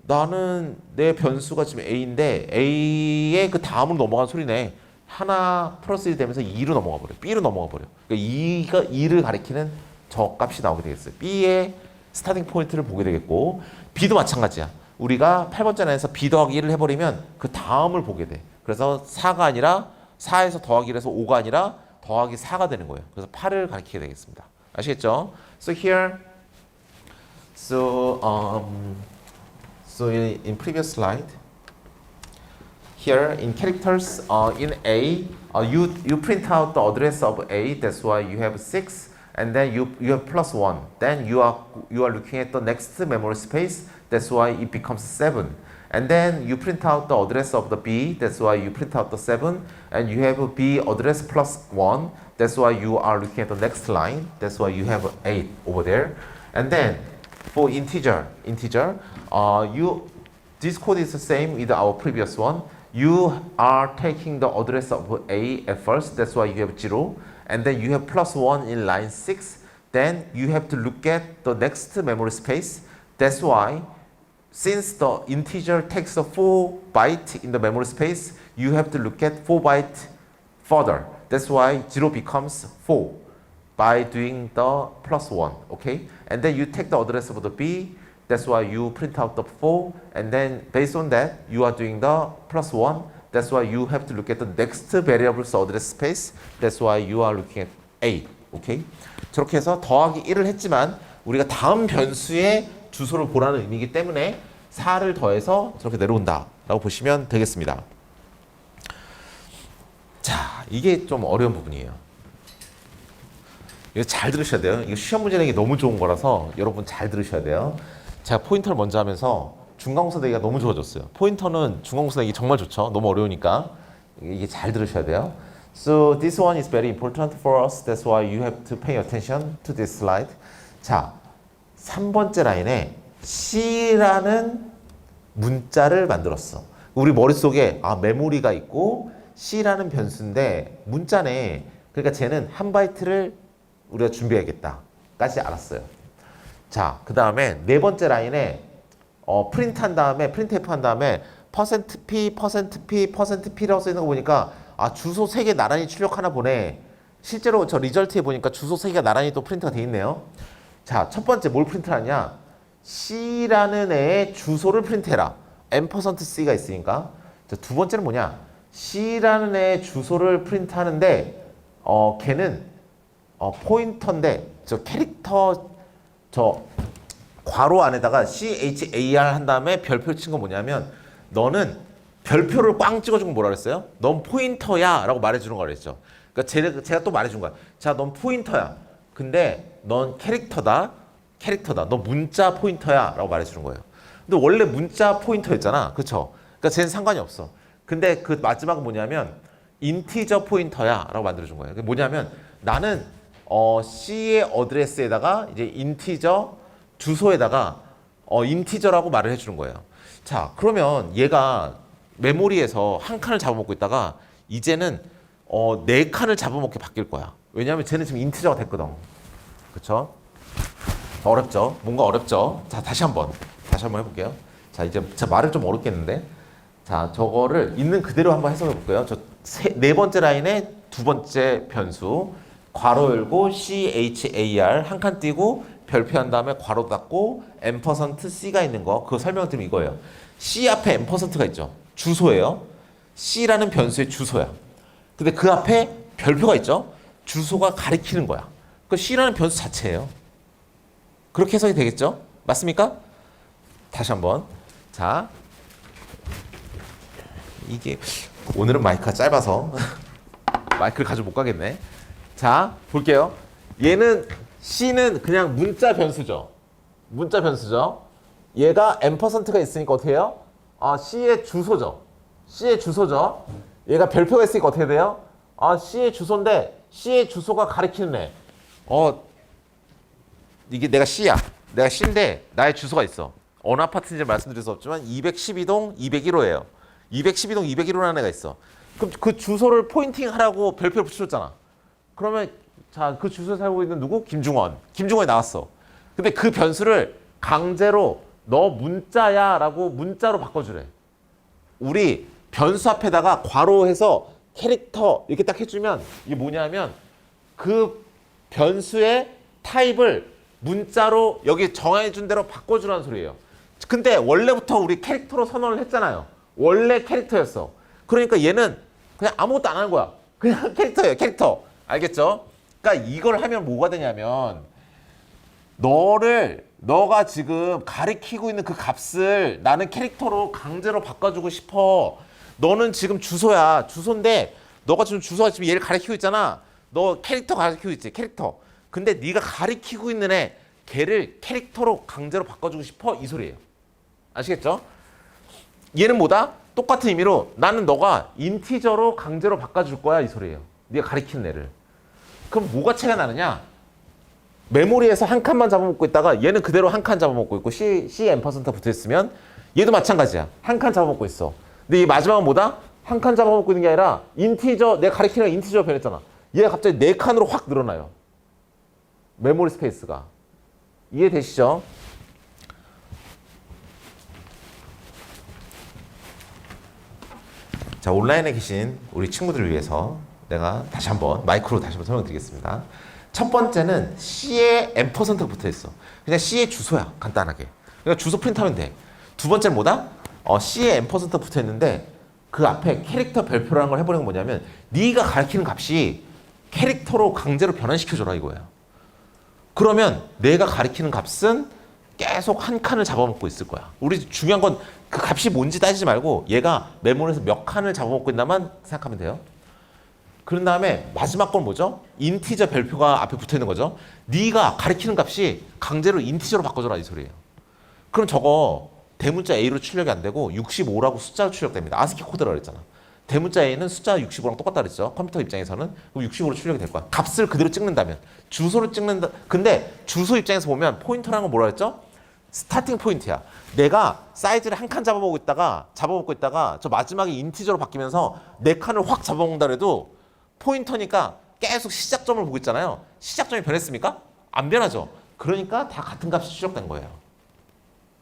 나는 내 변수가 지금 A인데 A의 그 다음으로 넘어간 소리네. 하나 플러스 1 되면서 2로 넘어가 버려. B로 넘어가 버려. 그러니까 2를 가리키는 저 값이 나오게 되겠어요. B의 스타팅 포인트를 보게 되겠고 B도 마찬가지야. 우리가 8번째 라인에서 B 더하기 1을 해버리면 그 다음을 보게 돼. 그래서 4가 아니라 4에서 더하기 1에서 5가 아니라 더하기 4가 되는 거예요. 그래서 8을 가리키게 되겠습니다. 아시겠죠? So here, in previous slide, here in characters in A, you print out the address of A. That's why you have 6, and then you have plus 1. Then you are looking at the next memory space. That's why it becomes 7. And then you print out the address of the B. That's why you print out the 7. And you have B address plus 1. That's why you are looking at the next line. That's why you have 8 over there. And then for integer, this code is the same with our previous one. You are taking the address of A at first. That's why you have 0. And then you have plus 1 in line 6. Then you have to look at the next memory space. That's why since the integer takes a 4 byte in the memory space, you have to look at 4 byte further. That's why 0 becomes 4 by doing the plus 1, okay? And then you take the address of the B. That's why you print out the 4. And then based on that, you are doing the plus 1. That's why you have to look at the next variable's address space. That's why you are looking at 8, okay? 저렇게 해서 더하기 1을 했지만 우리가 다음 변수의 주소를 보라는 의미이기 때문에 4를 더해서 저렇게 내려온다 라고 보시면 되겠습니다. 자, 이게 좀 어려운 부분이에요. 이거 잘 들으셔야 돼요. 이거 시험 문제 내기 너무 좋은 거라서 여러분 잘 들으셔야 돼요. 제가 포인터를 먼저 하면서 중간고사 내기가 너무 좋아졌어요. 포인터는 중간고사 내기 정말 좋죠. 너무 어려우니까 이게 잘 들으셔야 돼요. So this one is very important for us. That's why you have to pay attention to this slide. 자, 3번째 라인에 C라는 문자를 만들었어. 우리 머릿속에 메모리가 있고 C라는 변수인데 문자네. 그러니까 쟤는 한 바이트를 우리가 준비해야겠다까지 알았어요. 자, 그 다음에 네 번째 라인에 프린트한 다음에 프린트F 한 다음에 %p, %p, %p라고 써있는 거 보니까 주소 3개 나란히 출력하나 보네. 실제로 저 리절트에 보니까 주소 3개가 나란히 또 프린트가 돼 있네요. 자, 첫 번째 뭘 프린트하냐? C라는 애의 주소를 프린트해라. %c가 있으니까. 자, 두 번째는 뭐냐? C라는 애의 주소를 프린트하는데 걔는 포인터인데 저 캐릭터 저 괄호 안에다가 CHAR 한 다음에 별표 친 거 뭐냐면 너는 별표를 꽝 찍어주면 뭐라 그랬어요? 넌 포인터야 라고 말해주는 거라 그랬죠. 그러니까 제가 또 말해준 거야. 자, 넌 포인터야. 근데 넌 캐릭터다. 너 문자 포인터야 라고 말해주는 거예요. 근데 원래 문자 포인터였잖아. 그쵸? 그러니까 쟤는 상관이 없어. 근데 그 마지막은 뭐냐면 인티저 포인터야 라고 만들어준 거예요. 그게 뭐냐면 나는 C의 어드레스에다가 이제 인티저 주소에다가 인티저라고 말을 해주는 거예요. 자, 그러면 얘가 메모리에서 한 칸을 잡아먹고 있다가 이제는 네 칸을 잡아먹게 바뀔 거야. 왜냐하면 쟤는 지금 인티저가 됐거든. 그쵸? 어렵죠? 뭔가 어렵죠? 자, 다시 한번 해볼게요. 자, 이제 제 말을 좀 어렵겠는데. 자, 저거를 있는 그대로 한번 해석해 볼게요. 네 번째 라인에 두 번째 변수 괄호 열고 char 한 칸 띄고 별표한 다음에 괄호 닫고 $C가 있는 거 그거 설명드리면 이거예요. C 앞에 $가 있죠. 주소예요. C라는 변수의 주소야. 근데 그 앞에 별표가 있죠. 주소가 가리키는 거야. 그 C라는 변수 자체예요. 그렇게 해석이 되겠죠? 맞습니까? 다시 한번. 자, 이게 오늘은 마이크가 짧아서 마이크를 가지고 못 가겠네. 자, 볼게요. 얘는 C는 그냥 문자 변수죠. 문자 변수죠. 얘가 $가 있으니까 어떻게 해요? C의 주소죠. C의 주소죠. 얘가 별표가 있으니까 어떻게 돼요? C의 주소인데 C의 주소가 가리키는 애. 이게 내가 C야. 내가 C인데 나의 주소가 있어. 어느 아파트인지 말씀드릴 수 없지만 212동 201호예요. 212동 201호라는 애가 있어. 그럼 그 주소를 포인팅하라고 별표를 붙여줬잖아. 그러면 자, 그 주소에 살고 있는 누구? 김중원. 김중원이 나왔어. 근데 그 변수를 강제로 너 문자야 라고 문자로 바꿔주래. 우리 변수 앞에다가 괄호해서 캐릭터 이렇게 딱 해주면 이게 뭐냐면 그 변수의 타입을 문자로 여기 정해준 대로 바꿔주라는 소리예요. 근데 원래부터 우리 캐릭터로 선언을 했잖아요. 원래 캐릭터였어. 그러니까 얘는 그냥 아무것도 안 하는 거야. 그냥 캐릭터예요. 캐릭터. 알겠죠? 그러니까 이걸 하면 뭐가 되냐면 너가 지금 가리키고 있는 그 값을 나는 캐릭터로 강제로 바꿔주고 싶어. 너는 지금 주소야. 주소인데 너가 지금 주소가 지금 얘를 가리키고 있잖아. 너 캐릭터 가리키고 있지. 캐릭터. 근데 네가 가리키고 있는 애 걔를 캐릭터로 강제로 바꿔주고 싶어. 이 소리예요. 아시겠죠? 얘는 뭐다? 똑같은 의미로 나는 너가 인티저로 강제로 바꿔줄 거야. 이 소리예요. 네가 가리키는 애를. 그럼 뭐가 차이가 나느냐? 메모리에서 한 칸만 잡아먹고 있다가 얘는 그대로 한 칸 잡아먹고 있고 C $붙어있으면 얘도 마찬가지야. 한 칸 잡아먹고 있어. 근데 이 마지막은 뭐다? 한 칸 잡아먹고 있는 게 아니라 인티저, 내가 가리키는 인티저 변했잖아. 얘가 갑자기 네 칸으로 확 늘어나요. 메모리 스페이스가. 이해되시죠? 자, 온라인에 계신 우리 친구들을 위해서 내가 다시 한번 설명드리겠습니다. 첫 번째는 C에 $가 붙어있어. 그냥 C의 주소야. 간단하게. 그러니까 주소 프린트하면 돼. 두 번째는 뭐다? C에 $가 붙어있는데 그 앞에 캐릭터 별표라는 걸 해버리는 건 뭐냐면 네가 가리키는 값이 캐릭터로 강제로 변환시켜줘라 이거야. 그러면 내가 가리키는 값은 계속 한 칸을 잡아먹고 있을 거야. 우리 중요한 건 그 값이 뭔지 따지지 말고 얘가 메모리에서 몇 칸을 잡아먹고 있나만 생각하면 돼요. 그런 다음에 마지막 건 뭐죠? 인티저 별표가 앞에 붙어있는 거죠. 네가 가리키는 값이 강제로 인티저로 바꿔줘라 이 소리예요. 그럼 저거 대문자 A로 출력이 안 되고 65라고 숫자로 출력됩니다. 아스키 코드라고 그랬잖아. 대문자 A는 숫자 65랑 똑같다 그랬죠. 컴퓨터 입장에서는. 그럼 65로 출력이 될 거야. 값을 그대로 찍는다면. 주소를 찍는다. 근데 주소 입장에서 보면 포인터라는 건 뭐라 그랬죠? 스타팅 포인트야. 내가 사이즈를 한 칸 잡아먹고 있다가 저 마지막에 인티저로 바뀌면서 네 칸을 확 잡아먹는다 그래도 포인터니까 계속 시작점을 보고 있잖아요. 시작점이 변했습니까? 안 변하죠. 그러니까 다 같은 값이 출력된 거예요.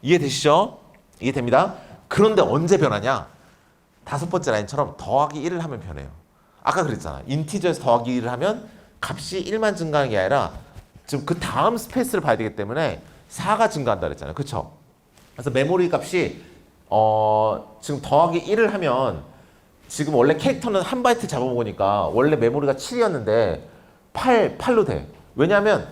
이해되시죠? 이해됩니다. 그런데 언제 변하냐? 다섯 번째 라인처럼 더하기 1을 하면 변해요. 아까 그랬잖아. 인티저에서 더하기 1을 하면 값이 1만 증가하는 게 아니라 지금 그 다음 스페이스를 봐야 되기 때문에 4가 증가한다 그랬잖아요. 그렇죠? 그래서 메모리 값이 지금 더하기 1을 하면 지금 원래 캐릭터는 한 바이트 잡아먹으니까 원래 메모리가 7이었는데 8로 돼. 왜냐하면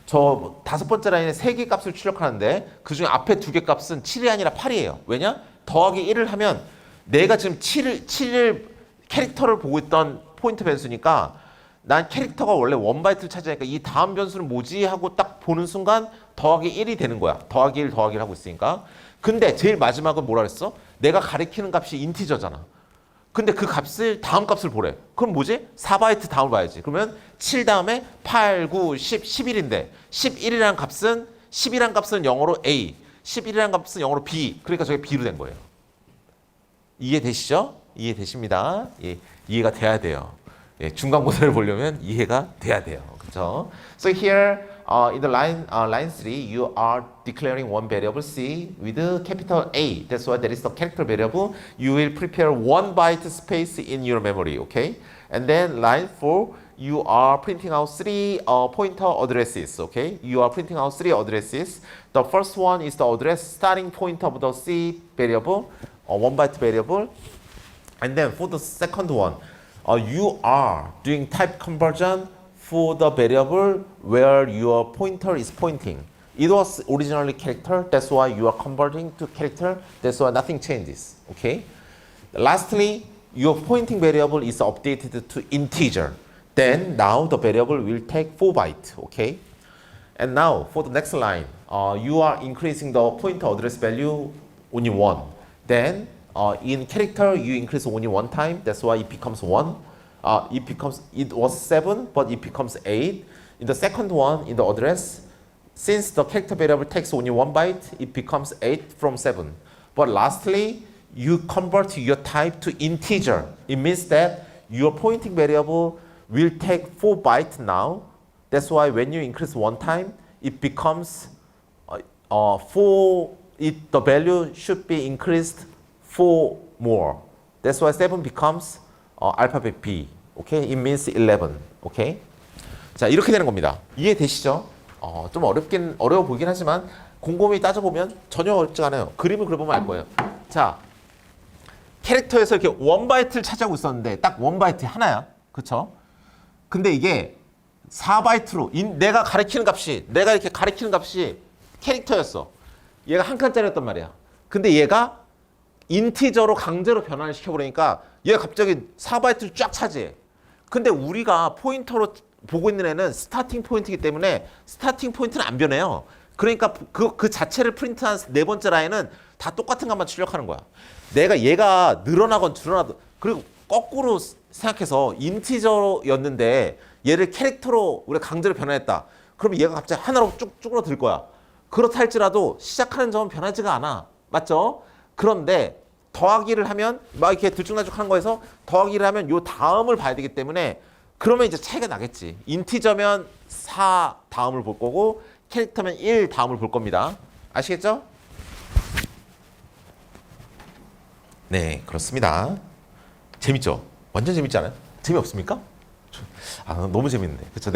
저 다섯 번째 라인에 3개 값을 출력하는데 그중에 앞에 2개 값은 7이 아니라 8이에요. 왜냐? 더하기 1을 하면 내가 지금 7을 캐릭터를 보고 있던 포인트 변수니까 난 캐릭터가 원래 1바이트를 차지하니까 이 다음 변수는 뭐지? 하고 딱 보는 순간 더하기 1이 되는 거야. 더하기 1 더하기 1 하고 있으니까. 근데 제일 마지막은 뭐라 그랬어? 내가 가리키는 값이 인티저잖아. 근데 그 값을 다음 값을 보래. 그럼 뭐지? 4바이트 다음을 봐야지. 그러면 7 다음에 8, 9, 10, 11인데 11이라는 값은 10이라는 값은 영어로 A, 11이라는 값은 영어로 B. 그러니까 저게 B로 된 거예요. 이해되시죠? 이해되십니다. 예, 이해가 돼야 돼요. 예, 중간고사를 보려면 이해가 돼야 돼요. 그렇죠? So here in the line 3 you are declaring one variable C with capital A. That's why there is the character variable. You will prepare 1 byte space in your memory, okay? And then line 4 you are printing out 3 pointer addresses, okay? You are printing out 3 addresses. The first one is the address starting point of the C variable, 1 byte variable. And then for the second one, you are doing type conversion for the variable where your pointer is pointing. It was originally character, that's why you are converting to character, that's why nothing changes, okay? Lastly, your pointing variable is updated to integer. Then now the variable will take 4 byte, okay? And now for the next line, you are increasing the pointer address value only 1. Then in character you increase only 1 time, that's why it becomes 1. It was 7, but it becomes 8. In the second one, in the address, since the character variable takes only 1 byte, it becomes 8 from 7. But lastly, you convert your type to integer. It means that your pointing variable will take 4 bytes now. That's why when you increase 1 time, it becomes the value should be increased 4 more. That's why 7 becomes alphabet B. Okay? It means 11. Okay? 자, 이렇게 되는 겁니다. 이해되시죠? 좀 어려워 보이긴 하지만 곰곰이 따져보면 전혀 어렵지 않아요. 그림을 그려보면 알 거예요. 자, 캐릭터에서 이렇게 1바이트를 차지하고 있었는데 딱 1바이트 하나야. 그쵸? 근데 이게 4바이트로 내가 이렇게 가리키는 값이 캐릭터였어. 얘가 한 칸짜리였단 말이야. 근데 얘가 인티저로 강제로 변환을 시켜버리니까 얘가 갑자기 4바이트를 쫙 차지해. 근데 우리가 포인터로 보고 있는 애는 스타팅 포인트이기 때문에 스타팅 포인트는 안 변해요. 그러니까 그 자체를 프린트한 네 번째 라인은 다 똑같은 값만 출력하는 거야. 얘가 늘어나건 줄어나건, 그리고 거꾸로 생각해서 인티저였는데 얘를 캐릭터로 우리가 강제로 변환했다. 그럼 얘가 갑자기 하나로 쭉 쭈그러들 거야. 그렇다 할지라도 시작하는 점은 변하지가 않아. 맞죠? 그런데 더하기를 하면 막 이렇게 들쭉날쭉 하는 거에서 더하기를 하면 요 다음을 봐야 되기 때문에 그러면 이제 차이가 나겠지. 인티저면 4 다음을 볼 거고 캐릭터면 1 다음을 볼 겁니다. 아시겠죠? 네, 그렇습니다. 재밌죠? 완전 재밌지 않아요? 재미없습니까? 너무 재밌는데. 그쵸?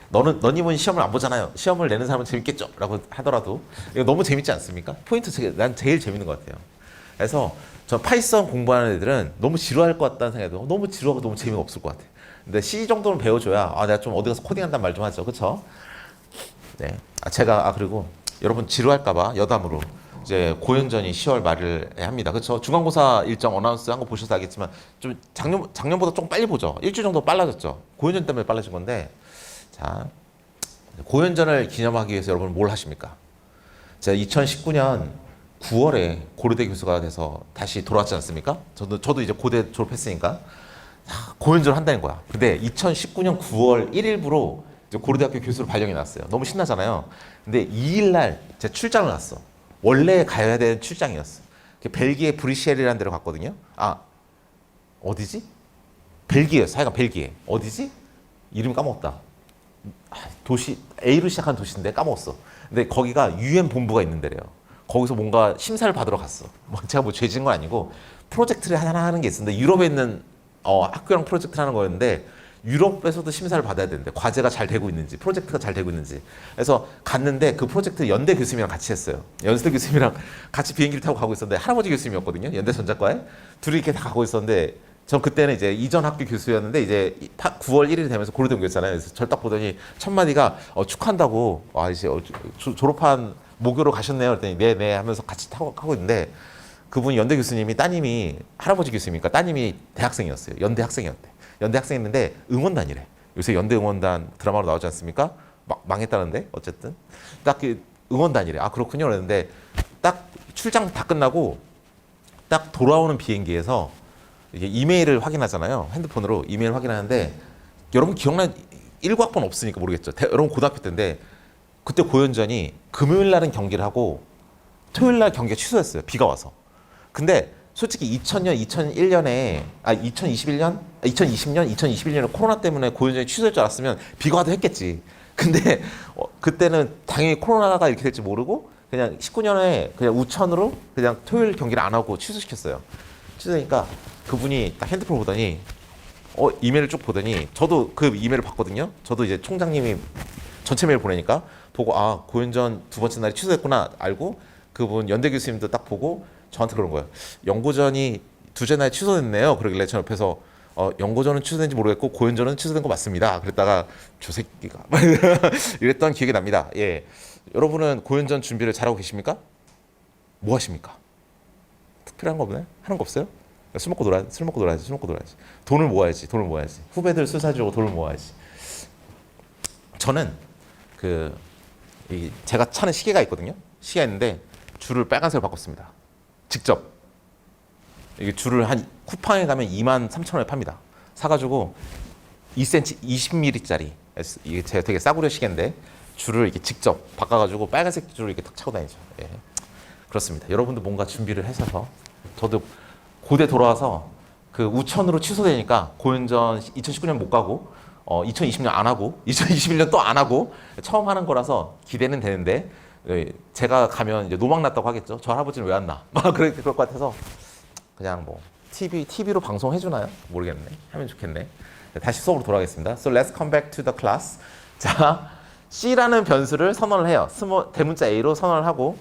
너님은 시험을 안 보잖아요. 시험을 내는 사람은 재밌겠죠? 라고 하더라도 이거 너무 재밌지 않습니까? 난 제일 재밌는 것 같아요. 그래서 저 파이썬 공부하는 애들은 너무 지루할 것 같다는 생각이 들어요. 너무 지루하고 너무 재미가 없을 것 같아요. 근데 C 정도는 배워줘야 내가 좀 어디 가서 코딩한다는 말 좀 하죠. 그쵸? 네. 그리고 여러분 지루할까봐 여담으로 이제 고연전이 10월 말에 합니다. 그렇죠? 중간고사 일정 어나운스 한 거 보셔서 알겠지만 좀 작년보다 좀 빨리 보죠. 일주일 정도 빨라졌죠. 고연전 때문에 빨라진 건데, 자, 고연전을 기념하기 위해서 여러분 뭘 하십니까? 제가 2019년 9월에 고려대 교수가 돼서 다시 돌아왔지 않습니까? 저도 이제 고대 졸업했으니까 고연전을 한다는 거야. 근데 2019년 9월 1일부로 이제 고려대학교 교수로 발령이 났어요. 너무 신나잖아요. 근데 2일날 제가 출장을 갔어. 원래 가야 되는 출장이었어. 벨기에 브뤼셀이라는 데로 갔거든요. 어디지? 벨기에였어. 하여간 벨기에. 어디지? 이름 까먹었다. 도시 A로 시작한 도시인데 까먹었어. 근데 거기가 UN 본부가 있는 데래요. 거기서 뭔가 심사를 받으러 갔어. 제가 죄 지은 건 아니고 프로젝트를 하나 하는 게 있었는데 유럽에 있는 학교랑 프로젝트를 하는 거였는데 유럽에서도 심사를 받아야 되는데 과제가 잘 되고 있는지 프로젝트가 잘 되고 있는지. 그래서 갔는데 그 프로젝트 연대 교수님이랑 같이 했어요. 연대 교수님이랑 같이 비행기를 타고 가고 있었는데 할아버지 교수님이었거든요. 연대전자과에 둘이 이렇게 다 가고 있었는데 전 그때는 이제 이전 학교 교수였는데 이제 9월 1일이 되면서 고려대 교수잖아요. 그래서 절 딱 보더니 첫 마디가 축하한다고 이제 졸업한 모교로 가셨네요. 그랬더니 네 하면서 같이 타고 있는데 그분이 연대 교수님이 따님이 할아버지 교수님이니까 따님이 대학생이었어요. 연대 학생이었대. 연대 학생했는데 응원단이래. 요새 연대 응원단 드라마로 나오지 않습니까? 망했다는데 어쨌든 딱 그 응원단이래. 그렇군요. 그랬는데 딱 출장 다 끝나고 딱 돌아오는 비행기에서 이게 이메일을 확인하잖아요. 핸드폰으로 이메일 확인하는데 여러분 기억나 1학번 없으니까 모르겠죠. 여러분 고등학교 때인데 그때 고연전이 금요일 날은 경기를 하고 토요일 날 경기가 취소했어요. 비가 와서. 근데 솔직히 2000년, 2001년에 2021년, 2020년, 2021년에 코로나 때문에 고연전이 취소할 줄 알았으면 비가 와도 했겠지. 근데 그때는 당연히 코로나가 이렇게 될지 모르고 그냥 19년에 그냥 우천으로 그냥 토요일 경기를 안 하고 취소시켰어요. 취소니까 그분이 딱 핸드폰을 보더니 이메일을 쭉 보더니 저도 그 이메일을 봤거든요. 저도 이제 총장님이 전체 메일 보내니까 보고 고연전 두 번째 날이 취소됐구나 알고 그분 연대 교수님도 딱 보고 저한테 그런 거예요. 연고전이 두째 날 취소됐네요. 그러길래 저 옆에서 연고전은 취소된지 모르겠고 고연전은 취소된 거 맞습니다. 그랬다가 저 새끼가 이랬던 기억이 납니다. 예, 여러분은 고연전 준비를 잘하고 계십니까? 뭐 하십니까? 특별한 거 없나요? 하는 거 없어요? 술 먹고 놀아야지. 돈을 모아야지. 후배들 술 사주고 돈을 모아야지. 저는 제가 차는 시계가 있거든요. 시계가 있는데 줄을 빨간색으로 바꿨습니다. 직접. 이게 줄을 한 쿠팡에 가면 23,000원에 팝니다. 사가지고 2cm, 20mm짜리 이게 제가 되게 싸구려 시계인데 줄을 이렇게 직접 바꿔가지고 빨간색 줄을 이렇게 탁 차고 다니죠. 예. 그렇습니다. 여러분도 뭔가 준비를 하셔서 저도 고대 돌아와서 그 우천으로 취소되니까 고연전 2019년 못 가고 2020년 안 하고 2021년 또 안 하고 처음 하는 거라서 기대는 되는데 제가 가면 이제 노망 났다고 하겠죠. 저 할아버지는 왜 안 나? 막 그럴 것 같아서 그냥 뭐 TV로 방송해 주나요? 모르겠네. 하면 좋겠네. 다시 수업으로 돌아가겠습니다. So let's come back to the class. 자, C라는 변수를 선언을 해요. 대문자 A로 선언을 하고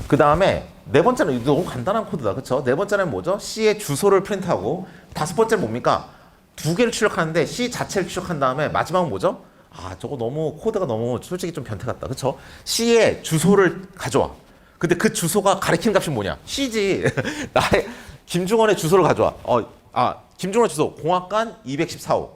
그 다음에 네 번째는 너무 간단한 코드다. 그렇죠? 네 번째는 뭐죠? C의 주소를 프린트하고 다섯 번째는 뭡니까? 두 개를 출력하는데 C 자체를 출력한 다음에 마지막은 뭐죠? 저거 너무 코드가 너무 솔직히 좀 변태 같다. 그렇죠? C의 주소를 가져와. 근데 그 주소가 가리키는 값이 뭐냐? C지. 나의 김중원의 주소를 가져와. 김중원 주소 공학관 214호.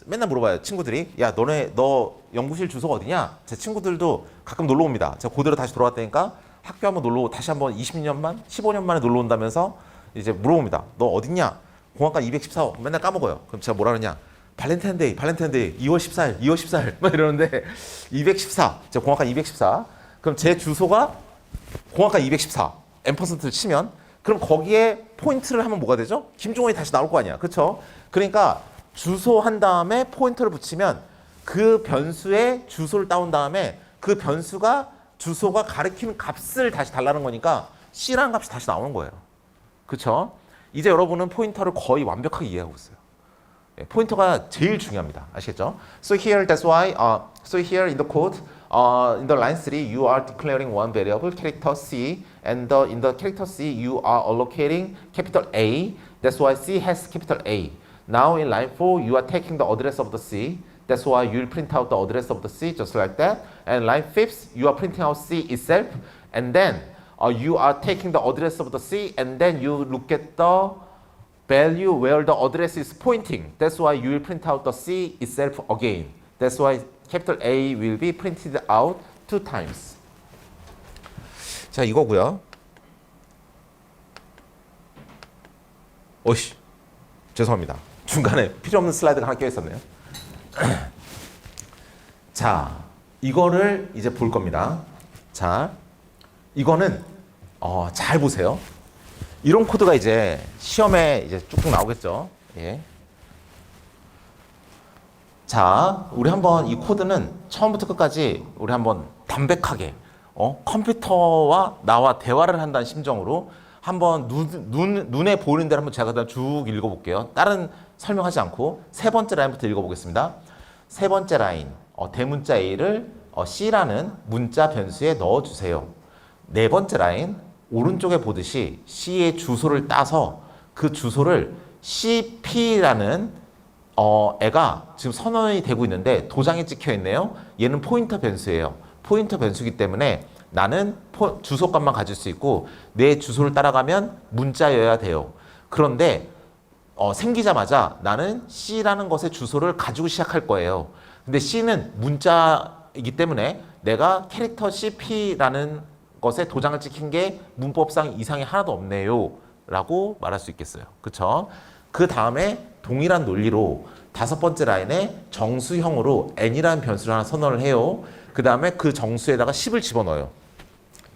맨날 물어봐요. 친구들이. 야, 너 연구실 주소가 어디냐? 제 친구들도 가끔 놀러 옵니다. 제가 고대로 다시 돌아왔다니까 학교 한번 놀러 다시 한번 20년 15년 만에 놀러 온다면서 이제 물어봅니다. 너 어딨냐? 공학관 214호. 맨날 까먹어요. 그럼 제가 뭐라 그러냐? 발렌타인데이 2월 14일 막 이러는데 214. 제가 공학관 214. 그럼 제 주소가 공학관 214. 앰퍼센트를 치면 그럼 거기에 포인트를 하면 뭐가 되죠? 김종원이 다시 나올 거 아니야. 그렇죠? 그러니까 주소 한 다음에 포인터를 붙이면 그 변수의 주소를 따온 다음에 그 변수가 주소가 가리키는 값을 다시 달라는 거니까 C라는 값이 다시 나오는 거예요. 그렇죠? 이제 여러분은 포인터를 거의 완벽하게 이해하고 있어요. 포인터가 제일 중요합니다. 아시겠죠? So here that's why so here in the code in the line 3 you are declaring one variable character C and in the character C you are allocating capital A. That's why C has capital A. Now in line 4 you are taking the address of the C. That's why you will print out the address of the C just like that. And line 5 you are printing out C itself and then you are taking the address of the C and then you look at the value where the address is pointing. That's why you will print out the C itself again. That's why capital A will be printed out 2 times. 자, 이거고요. 죄송합니다. 중간에 필요 없는 슬라이드가 하나 껴 있었네요. 자, 이거를 이제 볼 겁니다. 자, 이거는 잘 보세요. 이런 코드가 이제 시험에 이제 쭉쭉 나오겠죠. 예. 자, 우리 한번 이 코드는 처음부터 끝까지 우리 한번 담백하게 컴퓨터와 나와 대화를 한다는 심정으로 한번 눈에 보이는 대로 한번 제가 그다음 쭉 읽어볼게요. 다른 설명하지 않고 세 번째 라인부터 읽어보겠습니다. 세 번째 라인, 대문자 A를 C라는 문자 변수에 넣어주세요. 네 번째 라인, 오른쪽에 보듯이 C의 주소를 따서 그 주소를 CP라는 애가 지금 선언이 되고 있는데 도장에 찍혀 있네요. 얘는 포인터 변수예요. 포인터 변수이기 때문에 나는 주소값만 가질 수 있고 내 주소를 따라가면 문자여야 돼요. 그런데 생기자마자 나는 C라는 것의 주소를 가지고 시작할 거예요. 근데 C는 문자이기 때문에 내가 캐릭터 CP라는 것에 도장을 찍힌 게 문법상 이상이 하나도 없네요 라고 말할 수 있겠어요. 그쵸? 그 다음에 동일한 논리로 5번째 라인에 정수형으로 n이라는 변수를 하나 선언을 해요. 그 다음에 그 정수에다가 10을 집어넣어요.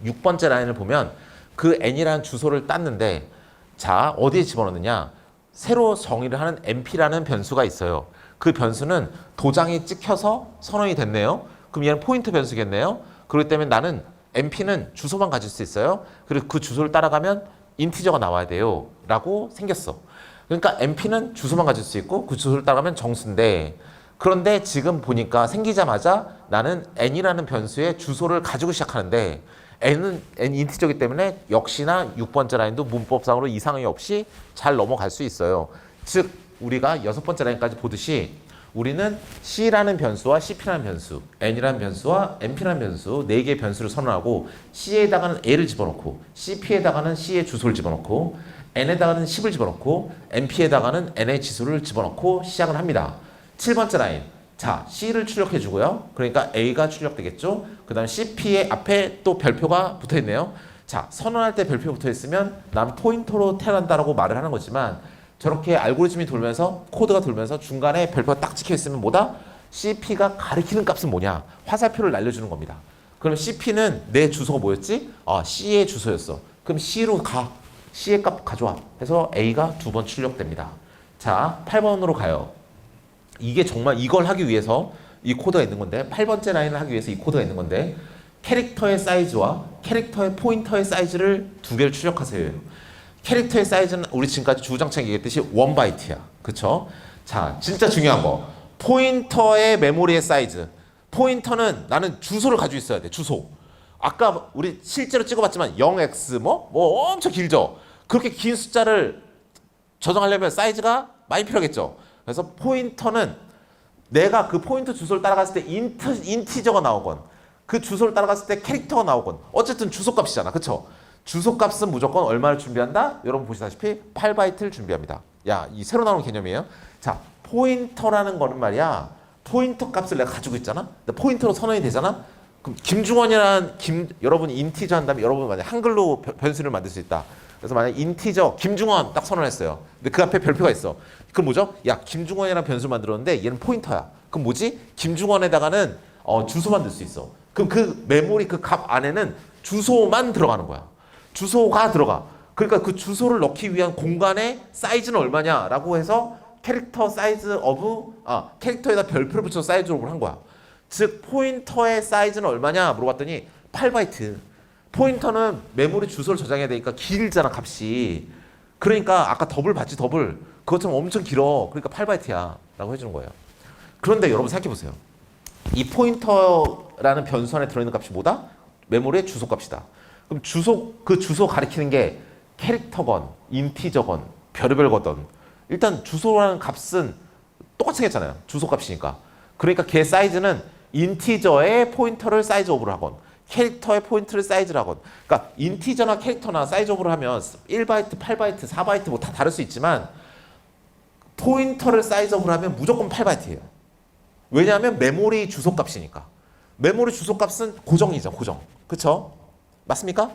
6번째 라인을 보면 그 n이라는 주소를 땄는데 자 어디에 집어넣느냐, 새로 정의를 하는 np라는 변수가 있어요. 그 변수는 도장이 찍혀서 선언이 됐네요. 그럼 얘는 포인트 변수겠네요. 그렇기 때문에 나는 np는 주소만 가질 수 있어요. 그리고 그 주소를 따라가면 인티저가 나와야 돼요 라고 생겼어. 그러니까 np는 주소만 가질 수 있고 그 주소를 따라가면 정수인데, 그런데 지금 보니까 생기자마자 나는 n이라는 변수의 주소를 가지고 시작하는데 n은 n 인티저이기 때문에 역시나 6번째 라인도 문법상으로 이상이 없이 잘 넘어갈 수 있어요. 즉 우리가 6번째 라인까지 보듯이 우리는 c라는 변수와 cp라는 변수, n이라는 변수와 np라는 변수 4개의 변수를 선언하고 c에다가는 a를 집어넣고 cp에다가는 c의 주소를 집어넣고 n에다가는 10을 집어넣고 np에다가는 n의 지수를 집어넣고 시작을 합니다. 7번째 라인, 자 c를 출력해 주고요. 그러니까 a가 출력되겠죠. 그 다음 cp의 앞에 또 별표가 붙어있네요. 자 선언할 때 별표 붙어있으면 난 포인터로 태어난다라고 말을 하는 거지만, 저렇게 알고리즘이 돌면서 코드가 돌면서 중간에 별표가 딱 찍혀있으면 뭐다? cp가 가리키는 값은 뭐냐? 화살표를 날려주는 겁니다. 그럼 cp는 내 주소가 뭐였지? c의 주소였어. 그럼 c로 가. c의 값 가져와. 해서 a가 2번 출력됩니다. 자 8번으로 가요. 이게 정말 이걸 하기 위해서 이 코드가 있는 건데, 8번째 라인을 하기 위해서 이 코드가 있는 건데, 캐릭터의 사이즈와 캐릭터의 포인터의 사이즈를 2개를 출력하세요. 캐릭터의 사이즈는 우리 지금까지 주구장창 얘기했듯이 1바이트야. 그쵸? 자, 진짜 중요한 거. 포인터의 메모리의 사이즈. 포인터는 나는 주소를 가지고 있어야 돼. 주소. 아까 우리 실제로 찍어봤지만 0x 뭐 엄청 길죠? 그렇게 긴 숫자를 저장하려면 사이즈가 많이 필요하겠죠? 그래서 포인터는 내가 그 포인터 주소를 따라갔을 때 인티저가 나오건 그 주소를 따라갔을 때 캐릭터가 나오건 어쨌든 주소값이잖아. 그쵸? 주소값은 무조건 얼마를 준비한다? 여러분 보시다시피 8바이트를 준비합니다. 야, 이 새로 나오는 개념이에요. 자, 포인터라는 거는 말이야. 포인터 값을 내가 가지고 있잖아. 근데 포인터로 선언이 되잖아. 그럼 김중원이라는 여러분이 인티저 한다면 여러분 만약 한글로 변수를 만들 수 있다. 그래서 만약 인티저 김중원 딱 선언했어요. 근데 그 앞에 별표가 있어. 그럼 뭐죠? 야, 김중원이라는 변수를 만들었는데 얘는 포인터야. 그럼 뭐지? 김중원에다가는 주소만 넣을 수 있어. 그럼 그 메모리 그 값 안에는 주소만 들어가는 거야. 주소가 들어가. 그러니까 그 주소를 넣기 위한 공간의 사이즈는 얼마냐라고 해서 캐릭터 사이즈 오브 캐릭터에다 별표를 붙여서 사이즈 오브를 한 거야. 즉 포인터의 사이즈는 얼마냐 물어봤더니 8바이트. 포인터는 메모리 주소를 저장해야 되니까 길잖아 값이. 그러니까 아까 더블 봤지 더블. 그것처럼 엄청 길어. 그러니까 8바이트야 라고 해주는 거예요. 그런데 여러분 생각해 보세요. 이 포인터라는 변수 안에 들어있는 값이 뭐다? 메모리의 주소 값이다. 그럼 그 주소 가리키는 게 캐릭터건, 인티저건, 별의별 거든. 일단 주소라는 값은 똑같이 생겼잖아요. 주소 값이니까. 그러니까 걔 사이즈는 인티저의 포인터를 사이즈 오브를 하건, 캐릭터의 포인트를 사이즈를 하건. 그러니까 인티저나 캐릭터나 사이즈 오브를 하면 1바이트, 8바이트, 4바이트 뭐 다 다를 수 있지만 포인터를 사이즈 오브를 하면 무조건 8바이트예요. 왜냐하면 메모리 주소 값이니까. 메모리 주소 값은 고정이죠. 고정. 그쵸? 맞습니까?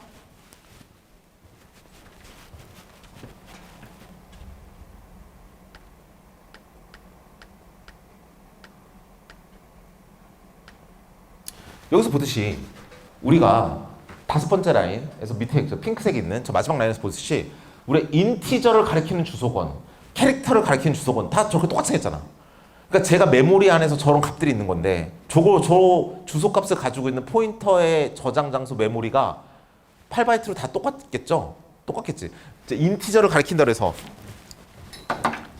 여기서 보듯이 우리가 5번째 라인에서 밑에 핑크색이 있는 저 마지막 라인에서 보듯이 우리 인티저를 가리키는 주소건, 캐릭터를 가리키는 주소건 다 저렇게 똑같이 생겼잖아. 그러니까 제가 메모리 안에서 저런 값들이 있는 건데 저 주소값을 가지고 있는 포인터의 저장 장소 메모리가 8바이트로 다 똑같겠죠? 똑같겠지. 인티저를 가리킨다 그래서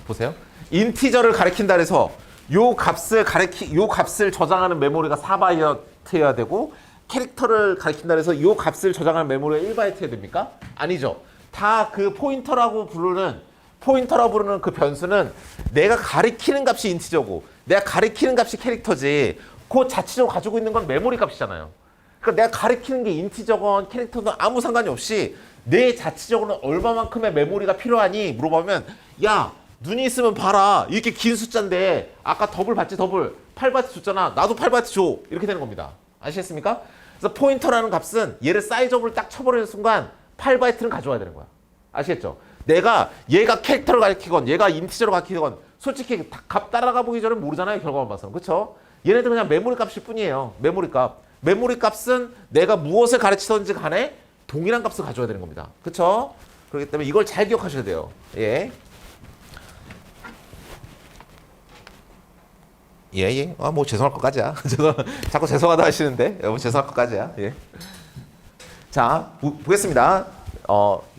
보세요. 인티저를 가리킨다 그래서 요 값을 저장하는 메모리가 4바이트여야 되고 캐릭터를 가리킨다 그래서 요 값을 저장하는 메모리가 1바이트여야 됩니까? 아니죠. 다 그 포인터라고 부르는 그 변수는 내가 가리키는 값이 인티저고 내가 가리키는 값이 캐릭터지 그 자체적으로 가지고 있는 건 메모리 값이잖아요. 그러니까 내가 가리키는 게 인티저건 캐릭터건 아무 상관이 없이 내 자체적으로는 얼마만큼의 메모리가 필요하니 물어보면 야 눈이 있으면 봐라 이렇게 긴 숫자인데 아까 더블 봤지 더블 8바이트 줬잖아 나도 8바이트 줘 이렇게 되는 겁니다. 아시겠습니까? 그래서 포인터라는 값은 얘를 사이즈업을 딱 쳐버리는 순간 8바이트는 가져와야 되는 거야. 아시겠죠? 내가 얘가 캐릭터를 가리키건 얘가 인티저로 가리키건 솔직히 값 따라가 보기 전에 모르잖아요. 결과만 봐서는. 그렇죠? 얘네들 그냥 메모리 값일 뿐이에요. 메모리 값. 메모리 값은 내가 무엇을 가르치든지 간에 동일한 값을 가져야 되는 겁니다. 그렇죠? 그렇기 때문에 이걸 잘 기억하셔야 돼요. 예. 예. 뭐 죄송할 것까지야. 자꾸 죄송하다 하시는데 뭐 죄송할 것까지야. 예. 자, 보겠습니다.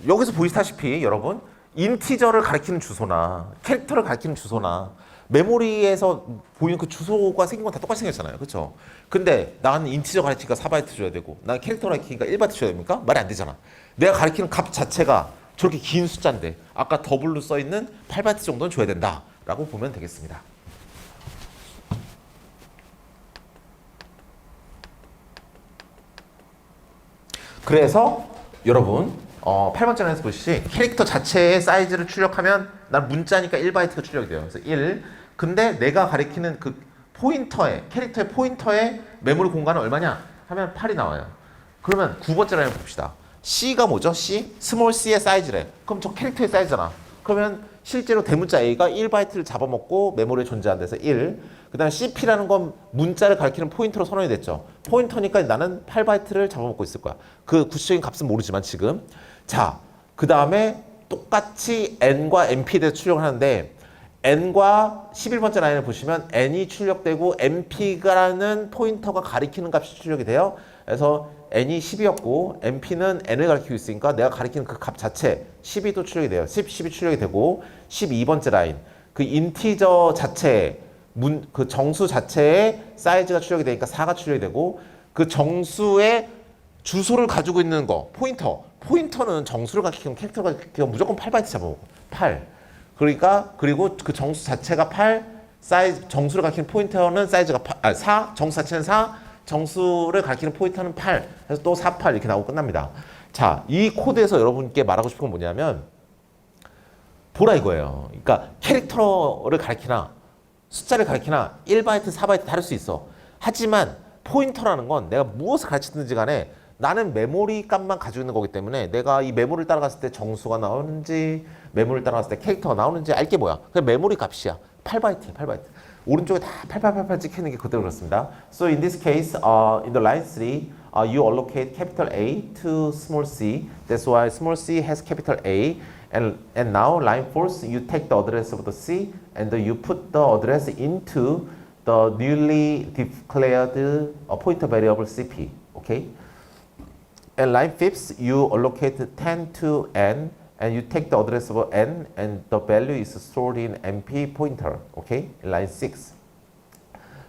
여기서 보시다시피 여러분 인티저를 가리키는 주소나 캐릭터를 가리키는 주소나 메모리에서 보이는 그 주소가 생긴 건 다 똑같이 생겼잖아요. 그렇죠? 근데 난 인티저 가리키니까 4바이트 줘야 되고 난 캐릭터 가리키니까 1바이트 줘야 됩니까? 말이 안 되잖아. 내가 가리키는 값 자체가 저렇게 긴 숫자인데 아까 더블로 써 있는 8바이트 정도는 줘야 된다라고 보면 되겠습니다. 그래서 여러분 8번째 라인에서 보시지 캐릭터 자체의 사이즈를 출력하면 난 문자니까 1바이트가 출력이 돼요. 그래서 1. 근데 내가 가리키는 그 캐릭터의 포인터의 메모리 공간은 얼마냐 하면 8이 나와요. 그러면 9번째 라인 봅시다. C가 뭐죠? C? 스몰 c의 사이즈래. 그럼 저 캐릭터의 사이즈잖아. 그러면 실제로 대문자 A가 1바이트를 잡아먹고 메모리에 존재한 데서 1. 그 다음에 CP라는 건 문자를 가리키는 포인터로 선언이 됐죠. 포인터니까 나는 8바이트를 잡아먹고 있을 거야. 그 구체적인 값은 모르지만 지금. 자, 그 다음에 똑같이 N과 NP에 대해서 출력을 하는데 N과 11번째 라인을 보시면 N이 출력되고 NP라는 포인터가 가리키는 값이 출력이 돼요. 그래서 N이 10이었고 NP는 N을 가리키고 있으니까 내가 가리키는 그 값 자체 12도 출력이 돼요. 10이 출력이 되고 12번째 라인 그 인티저 자체 그 정수 자체의 사이즈가 출력이 되니까 4가 출력이 되고 그 정수의 주소를 가지고 있는 거 포인터는 정수를 가리키면 캐릭터를 가리키면 무조건 8바이트 잡아먹고 8 그러니까 그리고 그 정수 자체가 8 사이즈 정수를 가리키는 포인터는 사이즈가 4 정수 자체는 4 정수를 가리키는 포인터는 8 그래서 또 4, 8 이렇게 나오고 끝납니다. 자, 이 코드에서 여러분께 말하고 싶은 건 뭐냐면 보라 이거예요. 그러니까 캐릭터를 가리키나 숫자를 가리키나 1바이트, 4바이트 다를 수 있어. 하지만 포인터라는 건 내가 무엇을 가르치든지 간에 나는 메모리 값만 가지고 있는 거기 때문에 내가 이 메모리를 따라갔을 때 정수가 나오는지 메모리를 따라갔을 때 캐릭터가 나오는지 알게 뭐야. 그냥 메모리 값이야. 8바이트야, 8바이트. 오른쪽에 다 8888 찍히는 게 그대로 그렇습니다. So in this case, in the line 3, you allocate capital A to small c. That's why small c has capital A. And now line 4, you take the address of the C and you put the address into the newly declared pointer variable CP. Okay. And line 5, you allocate 10 to N and you take the address of N and the value is stored in MP pointer. Okay. Line 6.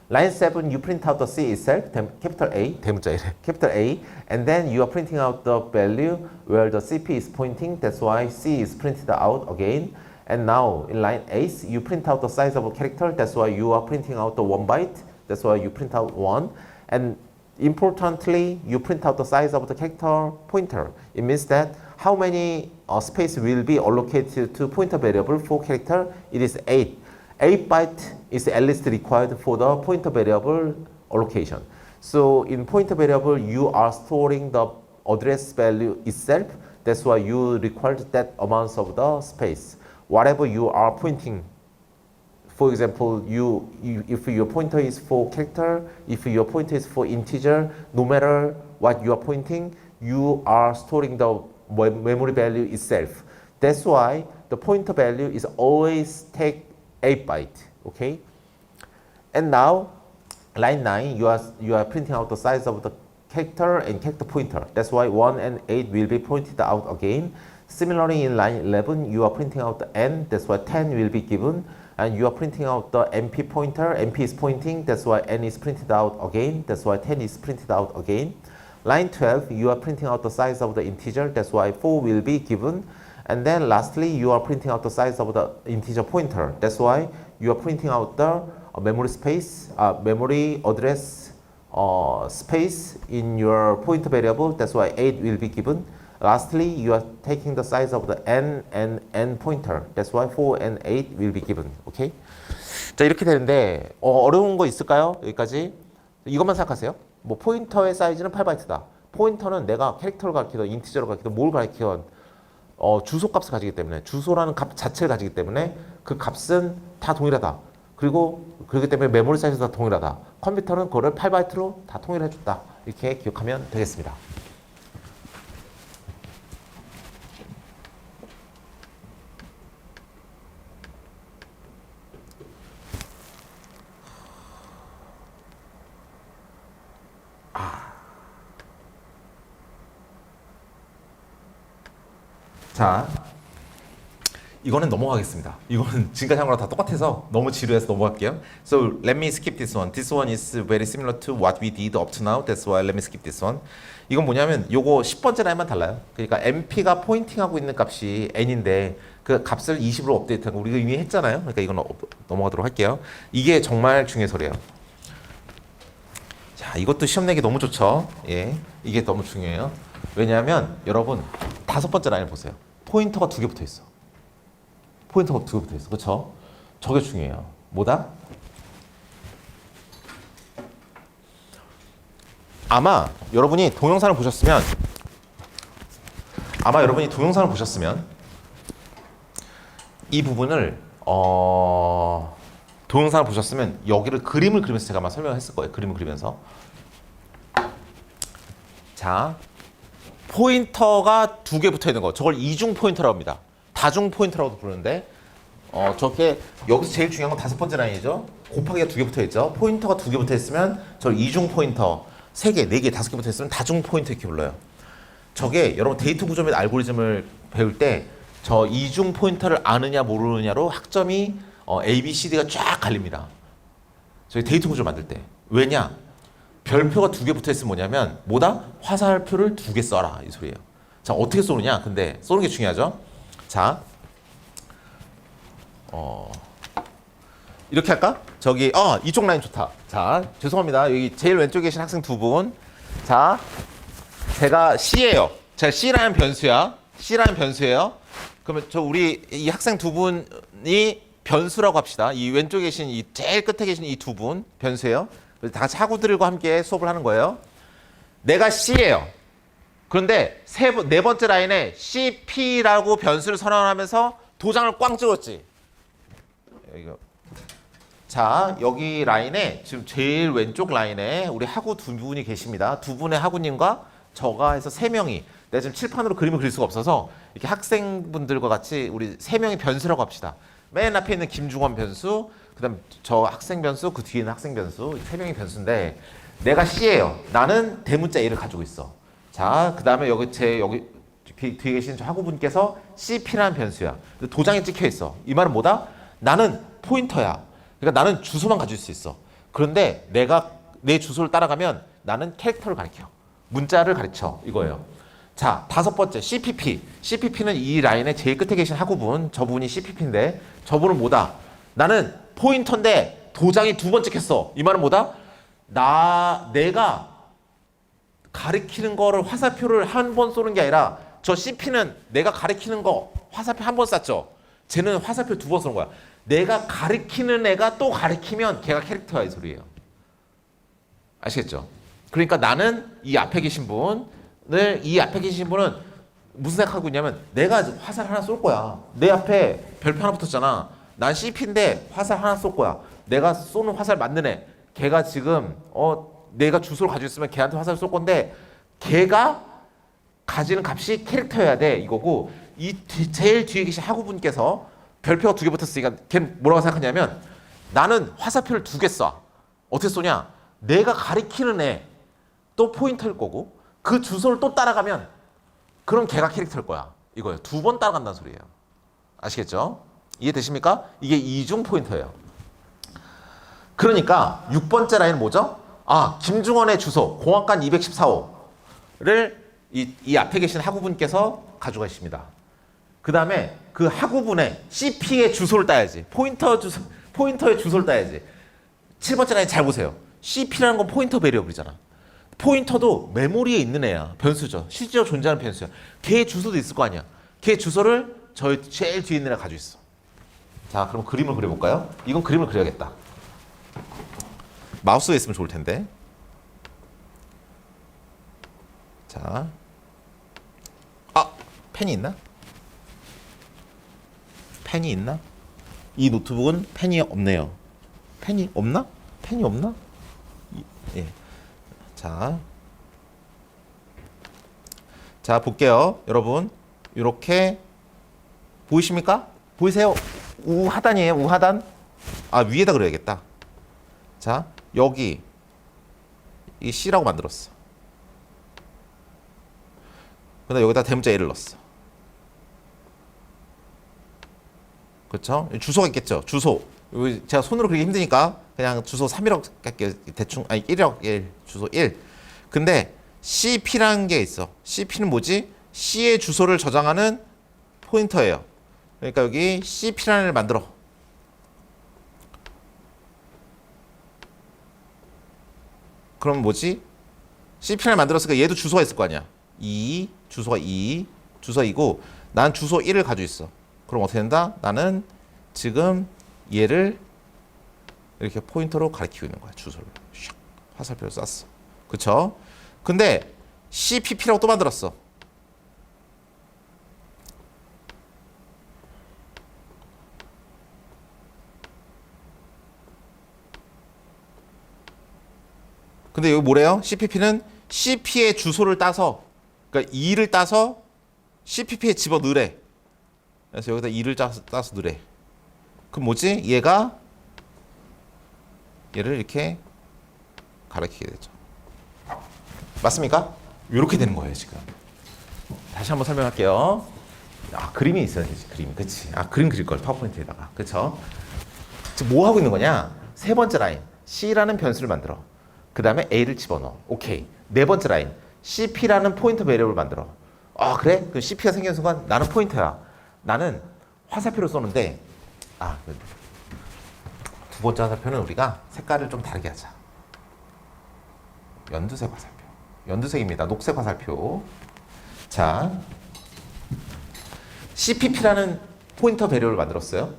Line 7, you print out the C itself, capital A, 대문자 capital A, and then you are printing out the value where the CP is pointing. That's why C is printed out again. And now in line 8, you print out the size of a character. That's why you are printing out the 1 byte. That's why you print out 1. And importantly, you print out the size of the character pointer. It means that how many space will be allocated to pointer variable for character? It is 8. 8 byte is at least required for the pointer variable allocation. So in pointer variable, you are storing the address value itself. That's why you required that amount of the space. Whatever you are pointing, for example, if your pointer is for character, if your pointer is for integer, no matter what you are pointing, you are storing the memory value itself. That's why the pointer value is always take 8 byte, okay? And now, line 9, you are printing out the size of the character and character pointer. That's why 1 and 8 will be pointed out again. Similarly, in line 11, you are printing out the n. That's why 10 will be given. And you are printing out the MP pointer. MP is pointing. That's why n is printed out again. That's why 10 is printed out again. Line 12, you are printing out the size of the integer. That's why 4 will be given. And then lastly, you are printing out the size of the integer pointer. That's why you are printing out the memory space, memory address space in your pointer variable. That's why 8 will be given. Lastly, you are taking the size of the n and n pointer. That's why 4 and 8 will be given. Okay? 자, 이렇게 되는데 어려운 거 있을까요? 여기까지? 이것만 생각하세요. 뭐 포인터의 사이즈는 8바이트다. 포인터는 내가 캐릭터를 가리키든 인티저를 가리키든 뭘 가리키든 주소 값을 가지기 때문에 주소라는 값 자체를 가지기 때문에 그 값은 다 동일하다. 그리고 그렇기 때문에 메모리 사이즈도 다 동일하다. 컴퓨터는 그거를 8바이트로 다 통일해 줬다. 이렇게 기억하면 되겠습니다. 자, 이거는 넘어가겠습니다. 이거는 지금까지 한 거랑 다 똑같아서 너무 지루해서 넘어갈게요. So let me skip this one. This one is very similar to what we did up to now. That's why let me skip this one. 이건 뭐냐면 요거 10번째 라인만 달라요. 그러니까 MP가 포인팅하고 있는 값이 n인데 그 값을 20으로 업데이트한 거 우리가 이미 했잖아요. 그러니까 이건 넘어가도록 할게요. 이게 정말 중요해서래요. 자, 이것도 시험 내기 너무 좋죠. 예, 이게 너무 중요해요. 왜냐하면 여러분 5번째 라인을 보세요. 포인터가 2개 붙어 있어. 포인터가 2개 붙어 있어. 그렇죠? 저게 중요해요. 뭐다? 아마 여러분이 동영상을 보셨으면 이 부분을 동영상을 보셨으면 여기를 그림을 그리면서 제가 아마 설명을 했을 거예요. 그림을 그리면서. 자, 포인터가 2개 붙어 있는 거. 저걸 이중 포인터라고 합니다. 다중 포인터라고도 부르는데 저게 여기서 제일 중요한 건 5번째 라인이죠. 곱하기가 2개 붙어 있죠. 포인터가 2개 붙어 있으면 저걸 이중 포인터, 3개, 4개, 5개 붙어 있으면 다중 포인터 이렇게 불러요. 저게 여러분 데이터 구조 및 알고리즘을 배울 때 저 이중 포인터를 아느냐 모르느냐로 학점이 A, B, C, D가 쫙 갈립니다. 저희 데이터 구조 만들 때. 왜냐? 별표가 2개 붙어 있으면 뭐냐면 뭐다? 화살표를 2개 써라 이 소리예요. 자, 어떻게 쏘느냐? 근데 쏘는 게 중요하죠. 자, 이렇게 할까? 저기 이쪽 라인 좋다. 자, 죄송합니다. 여기 제일 왼쪽에 계신 학생 2분. 자, 제가 C예요. 제가 C라는 변수야. C라는 변수예요. 그러면 우리 이 학생 2분이 변수라고 합시다. 이 왼쪽에 계신 이 제일 끝에 계신 이 2분 변수예요. 다 같이 학우들과 함께 수업을 하는 거예요. 내가 C예요. 그런데 네 번째 라인에 CP라고 변수를 선언하면서 도장을 꽝 찍었지. 자, 여기 라인에 지금 제일 왼쪽 라인에 우리 학우 2분이 계십니다. 2분의 학우님과 저가 해서 3명이 내가 지금 칠판으로 그림을 그릴 수가 없어서 이렇게 학생분들과 같이 우리 3명이 변수라고 합시다. 맨 앞에 있는 김중원 변수, 그다음 저 학생 변수, 그 뒤에 있는 학생 변수, 3명이 변수인데 내가 C예요. 나는 대문자 A를 가지고 있어. 자, 그다음에 여기 뒤에 계신 저 학우분께서 CP라는 변수야. 도장에 찍혀 있어. 이 말은 뭐다? 나는 포인터야. 그러니까 나는 주소만 가질 수 있어. 그런데 내가 내 주소를 따라가면 나는 캐릭터를 가리켜. 문자를 가르쳐. 이거예요. 자, 5번째 CPP. CPP는 이 라인의 제일 끝에 계신 학우분, 저분이 CPP인데 저분은 뭐다? 나는 포인터인데 도장이 2번 찍혔어. 이 말은 뭐다? 내가 가리키는 거를 화살표를 한 번 쏘는 게 아니라 저 CP는 내가 가리키는 거 화살표 한 번 쐈죠. 쟤는 화살표 2번 쏘는 거야. 내가 가리키는 애가 또 가리키면 걔가 캐릭터야 이 소리예요. 아시겠죠? 그러니까 나는 이 앞에 계신 분은 무슨 생각하고 있냐면 내가 화살 하나 쏠 거야. 내 앞에 별표 하나 붙었잖아. 난 CP인데 화살 하나 쏠 거야. 내가 쏘는 화살 맞는 애. 걔가 지금 내가 주소를 가지고 있으면 걔한테 화살을 쏠 건데 걔가 가지는 값이 캐릭터여야 돼 이거고 제일 뒤에 계신 학우분께서 별표가 2개 붙었으니까 걔는 뭐라고 생각하냐면 나는 화살표를 2개 쏴. 어떻게 쏘냐? 내가 가리키는 애 또 포인터일 거고 그 주소를 또 따라가면 그럼 걔가 캐릭터일 거야. 이거예요. 2번 따라간다는 소리예요. 아시겠죠? 이해되십니까? 이게 이중 포인터예요. 그러니까 6번째 라인은 뭐죠? 김중원의 주소 공학관 214호를 이 앞에 계신 학우분께서 가져가십니다. 그 다음에 그 학우분의 CP의 주소를 따야지. 포인터의 주소를 따야지. 7번째 라인 잘 보세요. CP라는 건 포인터 베리어블이잖아. 포인터도 메모리에 있는 애야. 변수죠. 실제로 존재하는 변수야. 걔의 주소도 있을 거 아니야. 걔의 주소를 저희 제일 뒤에 있는 애가 가지고 있어. 자, 그럼 그림을 그려볼까요? 이건 그림을 그려야겠다. 마우스가 있으면 좋을 텐데. 자, 펜이 있나? 펜이 있나? 이 노트북은 펜이 없네요. 펜이 없나? 펜이 없나? 예. 자, 볼게요. 여러분, 이렇게 보이십니까? 보이세요? 우하단이에요. 우하단. 위에다 그려야겠다. 자, 여기 이 C라고 만들었어. 근데 여기다 대문자 A를 넣었어. 그렇죠? 주소가 있겠죠. 주소. 여기 제가 손으로 그리기 힘드니까 그냥 주소 3이라고 할게요. 대충 1이라고 1. 주소 1. 근데 CP라는 게 있어. CP는 뭐지? C의 주소를 저장하는 포인터예요. 그러니까 여기 CP라는 걸 만들어. 그럼 뭐지? CP를 만들었으니까 얘도 주소가 있을 거 아니야. 2, 주소가 2, 주소가 2고 난 주소 1을 가지고 있어. 그럼 어떻게 된다? 나는 지금 얘를 이렇게 포인터로 가리키고 있는 거야. 주소를. 샥, 화살표를 쐈어. 그쵸? 근데 CPP라고 또 만들었어. 근데 여기 뭐래요? CPP는 CP의 주소를 따서, 그러니까 2를 따서 CPP에 집어 넣으래. 그래서 여기다 2를 따서 넣으래. 그럼 뭐지? 얘가 얘를 이렇게 가리키게 되죠. 맞습니까? 이렇게 되는 거예요, 지금. 다시 한번 설명할게요. 그림이 있어야지, 그림. 그치? 그림 그릴 걸, 파워포인트에다가. 그쵸? 지금 뭐 하고 있는 거냐? 세 번째 라인, C라는 변수를 만들어. 그 다음에 A를 집어넣어. 오케이. 네 번째 라인, CP라는 포인터 베리어블을 만들어. 그래? 그럼 CP가 생기는 순간 나는 포인터야. 나는 화살표를 쏘는데, 두 번째 화살표는 우리가 색깔을 좀 다르게 하자. 연두색 화살표. 연두색입니다. 녹색 화살표. 자, CPP라는 포인터 베리어를 만들었어요.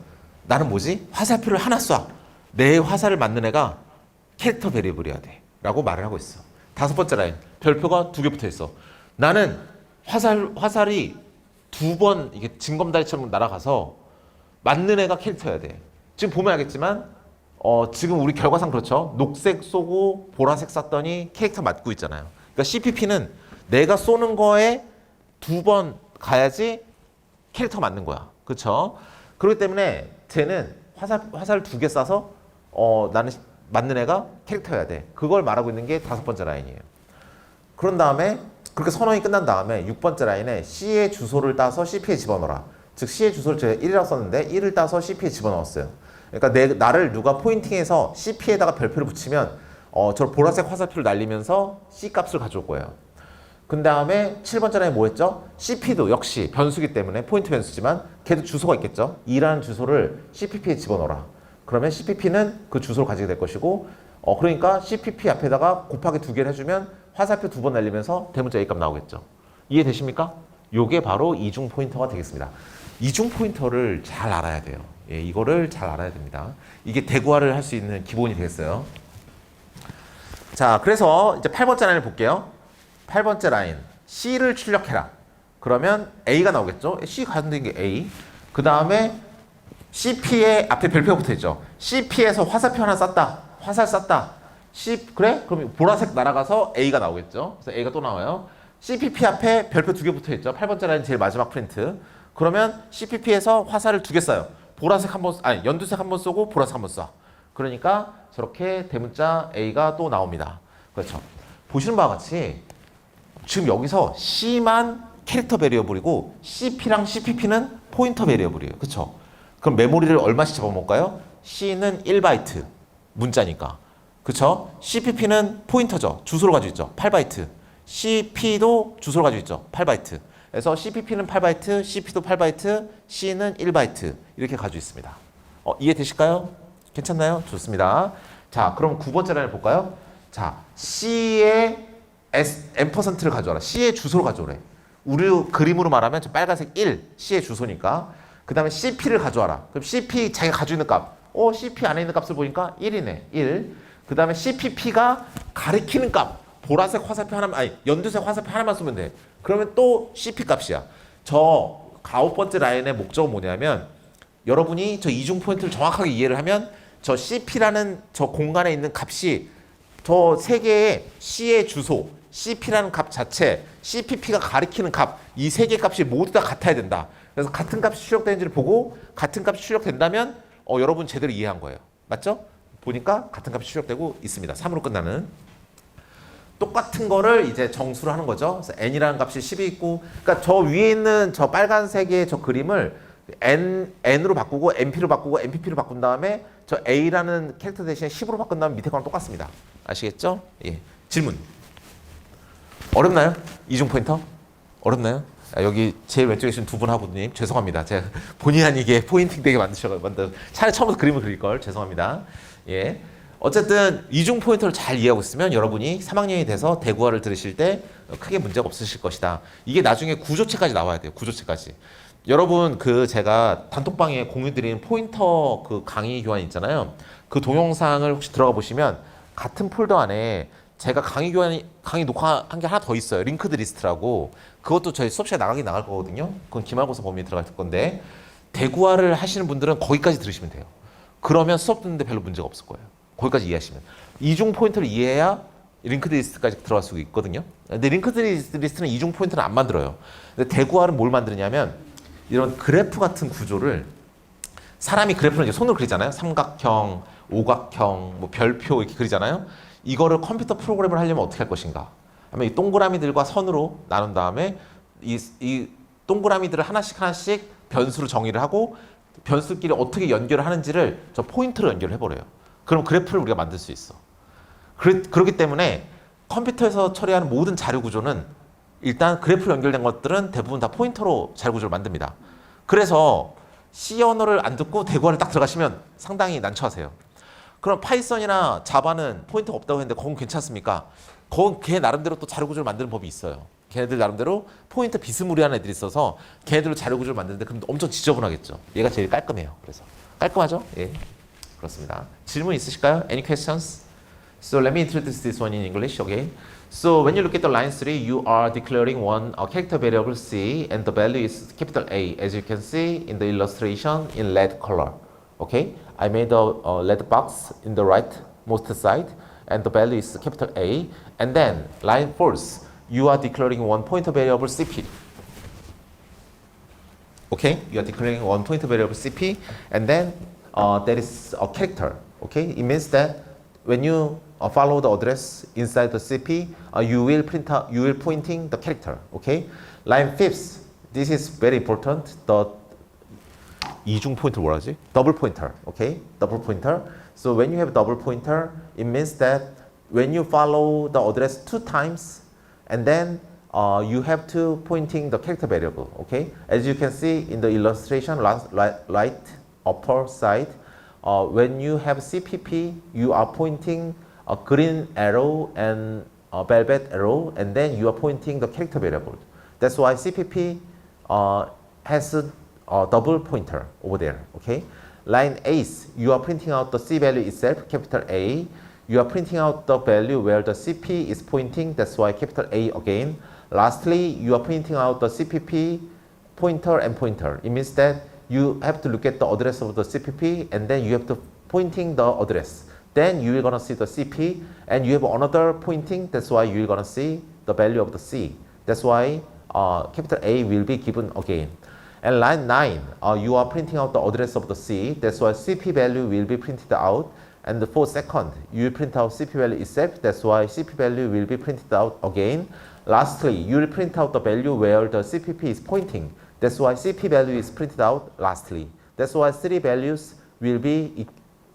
나는 뭐지? 화살표를 하나 쏴. 내 화살을 맞는 애가 캐릭터 베리어블이어야 돼. 라고 말을 하고 있어. 다섯 번째 라인. 별표가 2개 붙어 있어. 나는 화살이 2번 이게 징검다리처럼 날아가서 맞는 애가 캐릭터여야 돼. 지금 보면 알겠지만 지금 우리 결과상 그렇죠. 녹색 쏘고 보라색 쐈더니 캐릭터 맞고 있잖아요. 그러니까 CPP는 내가 쏘는 거에 2번 가야지 캐릭터 맞는 거야. 그렇죠? 그렇기 때문에 쟤는 화살 2개 쏴서 나는 맞는 애가 캐릭터여야 돼. 그걸 말하고 있는 게 다섯 번째 라인이에요. 그런 다음에 그렇게 선언이 끝난 다음에 6번째 라인에 C의 주소를 따서 CP에 집어넣어라. 즉 C의 주소를 제가 1이라고 썼는데 1을 따서 CP에 집어넣었어요. 그러니까 나를 누가 포인팅해서 CP에다가 별표를 붙이면 저 보라색 화살표를 날리면서 C 값을 가져올 거예요. 그 다음에 7번째 라인 뭐 했죠? CP도 역시 변수기 때문에 포인트 변수지만 걔도 주소가 있겠죠? 2라는 주소를 CPP에 집어넣어라. 그러면 CPP는 그 주소를 가지게 될 것이고 그러니까 CPP 앞에다가 곱하기 2개를 해주면 화살표 2번 날리면서 대문자 A값 나오겠죠. 이해되십니까? 요게 바로 이중 포인터가 되겠습니다. 이중 포인터를 잘 알아야 돼요. 예, 이거를 잘 알아야 됩니다. 이게 대구화를 할 수 있는 기본이 되겠어요. 자, 그래서 이제 8번째 라인을 볼게요. 8번째 라인 C를 출력해라. 그러면 A가 나오겠죠. C 가는 게 A. 그 다음에 CP에 앞에 별표가 붙어있죠. CP에서 화살표 하나 쐈다. 화살 쐈다. 그래? 그럼 보라색 날아가서 A가 나오겠죠. 그래서 A가 또 나와요. CPP 앞에 별표 2개 붙어있죠. 8번째 라인 제일 마지막 프린트. 그러면 CPP에서 화살을 2개 쏴요. 보라색 한 번, 연두색 한 번 쏘고 보라색 한 번 쏴. 그러니까 저렇게 대문자 A가 또 나옵니다. 그렇죠. 보시는 바와 같이 지금 여기서 C만 캐릭터 베리어블이고 CP랑 CPP는 포인터 베리어블이에요. 그렇죠. 그럼 메모리를 얼마씩 잡아먹을까요? C는 1바이트 문자니까. 그쵸? CPP는 포인터죠. 주소를 가지고 있죠. 8바이트. CP도 주소를 가지고 있죠. 8바이트. 그래서 CPP는 8바이트, CP도 8바이트, C는 1바이트. 이렇게 가지고 있습니다. 이해되실까요? 괜찮나요? 좋습니다. 자, 그럼 9번째 라인을 볼까요? 자, C의 N%를 가져와라. C의 주소를 가져오래. 우리 그림으로 말하면 저 빨간색 1, C의 주소니까. 그 다음에 CP를 가져와라. 그럼 CP 자기가 가지고 있는 값. CP 안에 있는 값을 보니까 1이네. 1. 그 다음에 CPP가 가리키는 값. 보라색 화살표 하나만, 아니 연두색 화살표 하나만 쏘면 돼. 그러면 또 CP 값이야. 저 아홉 번째 라인의 목적은 뭐냐면 여러분이 저 이중 포인트를 정확하게 이해를 하면 저 CP라는 저 공간에 있는 값이 저 세 개의 C의 주소, CP라는 값 자체, CPP가 가리키는 값, 이 세 개의 값이 모두 다 같아야 된다. 그래서 같은 값이 출력되는지를 보고 같은 값이 출력된다면 여러분 제대로 이해한 거예요. 맞죠? 보니까 같은 값이 출력되고 있습니다. 3으로 끝나는. 똑같은 거를 이제 정수로 하는 거죠. 그래서 n이라는 값이 10이 있고, 그러니까 저 위에 있는 저 빨간색의 저 그림을 n으로 바꾸고 np로 바꾸고 npp로 바꾼 다음에 저 a라는 캐릭터 대신에 10으로 바꾼 다음에 밑에 거랑 똑같습니다. 아시겠죠? 예. 질문. 어렵나요? 이중 포인터? 어렵나요? 여기 제일 왼쪽에 계신 두 분 하고님 죄송합니다. 제가 본의 아니게 포인팅 되게 만들 차라리 처음부터 그림을 그릴 걸 죄송합니다. 예. 어쨌든 이중 포인터를 잘 이해하고 있으면 여러분이 3학년이 돼서 대구화를 들으실 때 크게 문제가 없으실 것이다. 이게 나중에 구조체까지 나와야 돼요. 구조체까지. 여러분 그 제가 단톡방에 공유 드린 포인터 그 강의 교환 있잖아요. 그 동영상을 혹시 들어가 보시면 같은 폴더 안에 제가 강의 녹화한 게 하나 더 있어요. 링크드 리스트라고. 그것도 저희 수업 시간에 나가긴 나갈 거거든요. 그건 기말고사 범위에 들어갈 건데 대구화를 하시는 분들은 거기까지 들으시면 돼요. 그러면 수업 듣는데 별로 문제가 없을 거예요. 거기까지 이해하시면. 이중 포인트를 이해해야 링크드 리스트까지 들어갈 수 있거든요. 근데 링크드 리스트는 이중 포인트는 안 만들어요. 근데 대구화는 뭘 만드냐면 이런 그래프 같은 구조를 사람이 그래프를 이제 손으로 그리잖아요. 삼각형, 오각형, 뭐 별표 이렇게 그리잖아요. 이거를 컴퓨터 프로그램을 하려면 어떻게 할 것인가? 하면 이 동그라미들과 선으로 나눈 다음에 이 동그라미들을 하나씩 변수로 정의를 하고 변수끼리 어떻게 연결을 하는지를 저 포인트로 연결을 해버려요. 그럼 그래프를 우리가 만들 수 있어. 그렇기 때문에 컴퓨터에서 처리하는 모든 자료 구조는 일단 그래프로 연결된 것들은 대부분 다 포인터로 자료 구조를 만듭니다. 그래서 C 언어를 안 듣고 대구화를 딱 들어가시면 상당히 난처하세요. 그럼 파이썬이나 자바는 포인터가 없다고 했는데 그건 괜찮습니까? 그건 걔 나름대로 또 자료 구조를 만드는 법이 있어요. 걔네들 나름대로 포인터 비스무리한 애들이 있어서 걔네들로 자료 구조를 만드는데 그럼 엄청 지저분하겠죠. 얘가 제일 깔끔해요. 그래서 깔끔하죠? 예, 그렇습니다. 질문 있으실까요? Any questions? So let me introduce this one in English, okay? So when you look at the line 3, you are declaring one character variable C and the value is capital A, as you can see in the illustration in red color. Okay, I made a red box in the rightmost side and the value is capital A. And then line 4, you are declaring one pointer variable CP. Okay, you are declaring one pointer variable CP and then that is a character. Okay, it means that when you follow the address inside the CP, you will pointing the character. Okay, line 5th, this is very important. The 이중 포인트 뭐라 하지? Double pointer. Okay, double pointer. So when you have double pointer, it means that when you follow the address 2 times, and then you have to pointing the character variable. Okay, as you can see in the illustration, right upper side. When you have CPP, you are pointing a green arrow and a velvet arrow, and then you are pointing the character variable. That's why CPP has a double pointer over there. Okay. Line 8, you are printing out the C value itself, capital A. You are printing out the value where the CP is pointing. That's why capital A again. Lastly, you are printing out the CPP pointer and pointer. It means that you have to look at the address of the CPP and then you have to pointing the address. Then you are gonna see the CP and you have another pointing. That's why you are gonna see the value of the C. That's why capital A will be given again. And line 9, you are printing out the address of the C. That's why CP value will be printed out. And for second, you will print out CP value itself. That's why CP value will be printed out again. Lastly, you will print out the value where the CPP is pointing. That's why CP value is printed out lastly. That's why three values will be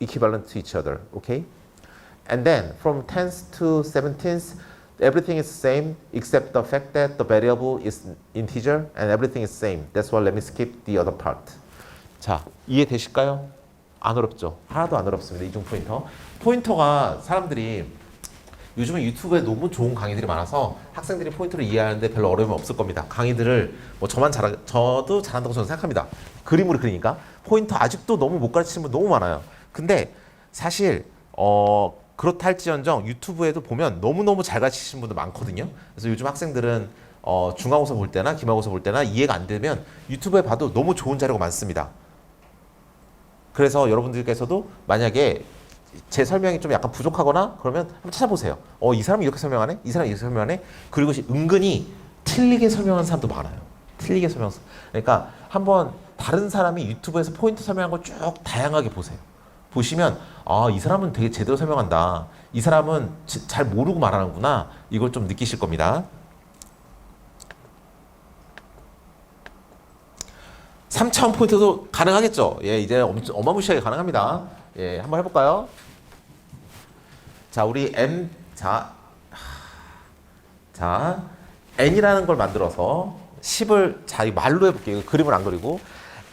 equivalent to each other. Okay? And then from 10th to 17th, everything is same except the fact that the variable is integer and everything is same. That's why let me skip the other part. 자, 이해되실까요? 안 어렵죠? 하나도 안 어렵습니다. 이중 포인터. 포인터가 사람들이 요즘에 유튜브에 너무 좋은 강의들이 많아서 학생들이 포인터를 이해하는데 별로 어려움이 없을 겁니다. 강의들을 뭐 저도 잘한다고 저는 생각합니다. 그림으로 그리니까 포인터 아직도 너무 못 가르치는 분 너무 많아요. 근데 사실 그렇다 할지언정 유튜브에도 보면 너무너무 잘 가르치시는 분들 많거든요. 그래서 요즘 학생들은 중간고사 볼 때나 기말고사 볼 때나 이해가 안 되면 유튜브에 봐도 너무 좋은 자료가 많습니다. 그래서 여러분들께서도 만약에 제 설명이 좀 약간 부족하거나 그러면 한번 찾아보세요. 이 사람이 이렇게 설명하네? 이 사람이 이렇게 설명하네? 그리고 은근히 틀리게 설명하는 사람도 많아요. 틀리게 설명해서. 그러니까 한번 다른 사람이 유튜브에서 포인트 설명한 걸 쭉 다양하게 보세요. 보시면 이 사람은 되게 제대로 설명한다. 이 사람은 잘 모르고 말하는구나. 이걸 좀 느끼실 겁니다. 3차원 포인트도 가능하겠죠. 예, 이제 엄청 어마무시하게 가능합니다. 예, 한번 해볼까요? 자, 우리 n이라는 걸 만들어서 10을 이 말로 해볼게요. 그림을 안 그리고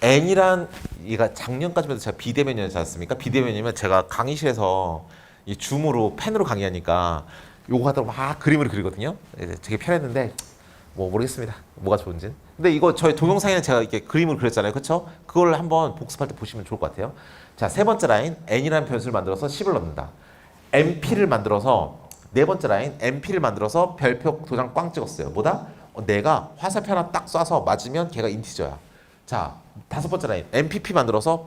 n이란 얘가 작년까지만 해도 제가 비대면이었지 않습니까? 비대면이면 제가 강의실에서 이 줌으로 펜으로 강의하니까 요거 하다가 막 그림을 그리거든요. 되게 편했는데 뭐 모르겠습니다. 뭐가 좋은지. 근데 이거 저희 동영상에는 제가 이렇게 그림을 그렸잖아요. 그렇죠? 그걸 한번 복습할 때 보시면 좋을 것 같아요. 자, 세 번째 라인 n이라는 변수를 만들어서 10을 넣는다. np를 만들어서 네 번째 라인 np를 만들어서 별표 도장 꽝 찍었어요. 뭐다? 내가 화살표 하나 딱 쏴서 맞으면 걔가 인티저야. 자, 다섯 번째 라인 npp 만들어서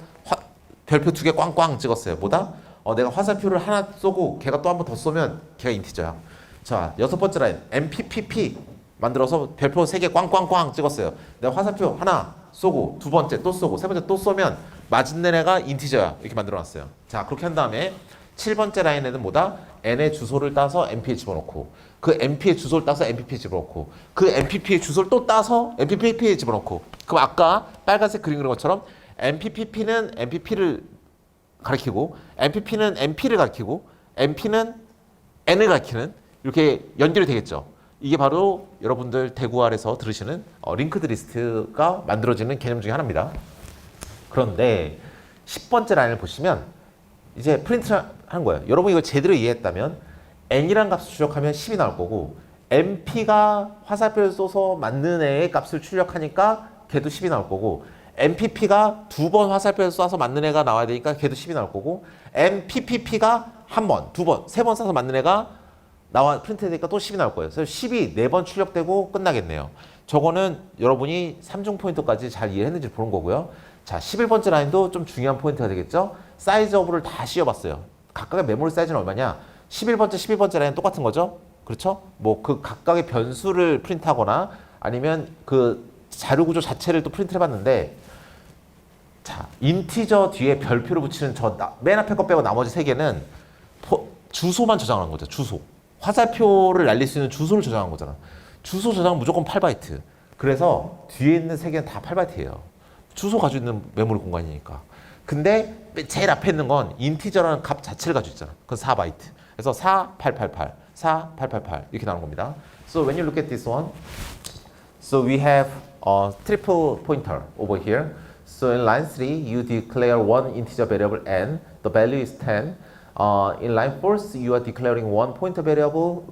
별표 두 개 꽝꽝 찍었어요. 뭐다? 내가 화살표를 하나 쏘고 걔가 또 한 번 더 쏘면 걔가 인티저야. 자, 여섯 번째 라인 nppp 만들어서 별표 세 개 꽝꽝꽝 찍었어요. 내가 화살표 하나 쏘고 두 번째 또 쏘고 세 번째 또 쏘면 맞은 애가 인티저야. 이렇게 만들어놨어요. 자, 그렇게 한 다음에 7번째 라인에는 뭐다? n의 주소를 따서 np에 집어넣고 그 np의 주소를 따서 npp에 집어넣고 그 npp의 주소를 또 따서 npp에 집어넣고 그럼 아까 빨간색 그림 그린 것처럼 npp는 npp를 가리키고 npp는 np를 가리키고 np는 n을 가리키는 이렇게 연결이 되겠죠. 이게 바로 여러분들 대구알에서 들으시는 링크드 리스트가 만들어지는 개념 중에 하나입니다. 그런데 10번째 라인을 보시면 이제 프린트를 하는 거예요. 여러분 이거 제대로 이해했다면 n이라는 값을 출력하면 10이 나올 거고 np가 화살표를 쏘서 맞는 애의 값을 출력하니까 걔도 10이 나올 거고 npp가 두 번 화살표를 쏴서 맞는 애가 나와야 되니까 걔도 10이 나올 거고 npp가 한 번, 두 번, 세 번 쏴서 맞는 애가 프린트 되니까 또 10이 나올 거예요. 그래서 10이 4번 출력되고 끝나겠네요. 저거는 여러분이 3중 포인터까지 잘 이해했는지 보는 거고요. 자, 11번째 라인도 좀 중요한 포인트가 되겠죠. 사이즈 오브를 다 씌워봤어요. 각각의 메모리 사이즈는 얼마냐? 11번째, 12번째 라인 똑같은 거죠. 그렇죠? 뭐 그 각각의 변수를 프린트하거나 아니면 그 자료 구조 자체를 또 프린트 해봤는데 자, 인티저 뒤에 별표를 붙이는 맨 앞에 거 빼고 나머지 세 개는 주소만 저장하는 거죠. 주소. 화살표를 날릴 수 있는 주소를 저장한 거잖아. 주소 저장은 무조건 8바이트. 그래서 뒤에 있는 세 개는 다 8바이트예요. 주소 가지고 있는 메모리 공간이니까. 근데 제일 앞에 있는 건 인티저라는 값 자체를 가지고 있잖아. 그건 4바이트. 그래서 4888, 4888 이렇게 나오는 겁니다. So when you look at this one, so we have a triple pointer over here. So in line 3, you declare one integer variable n. The value is 10. In line 4, you are declaring one pointer variable,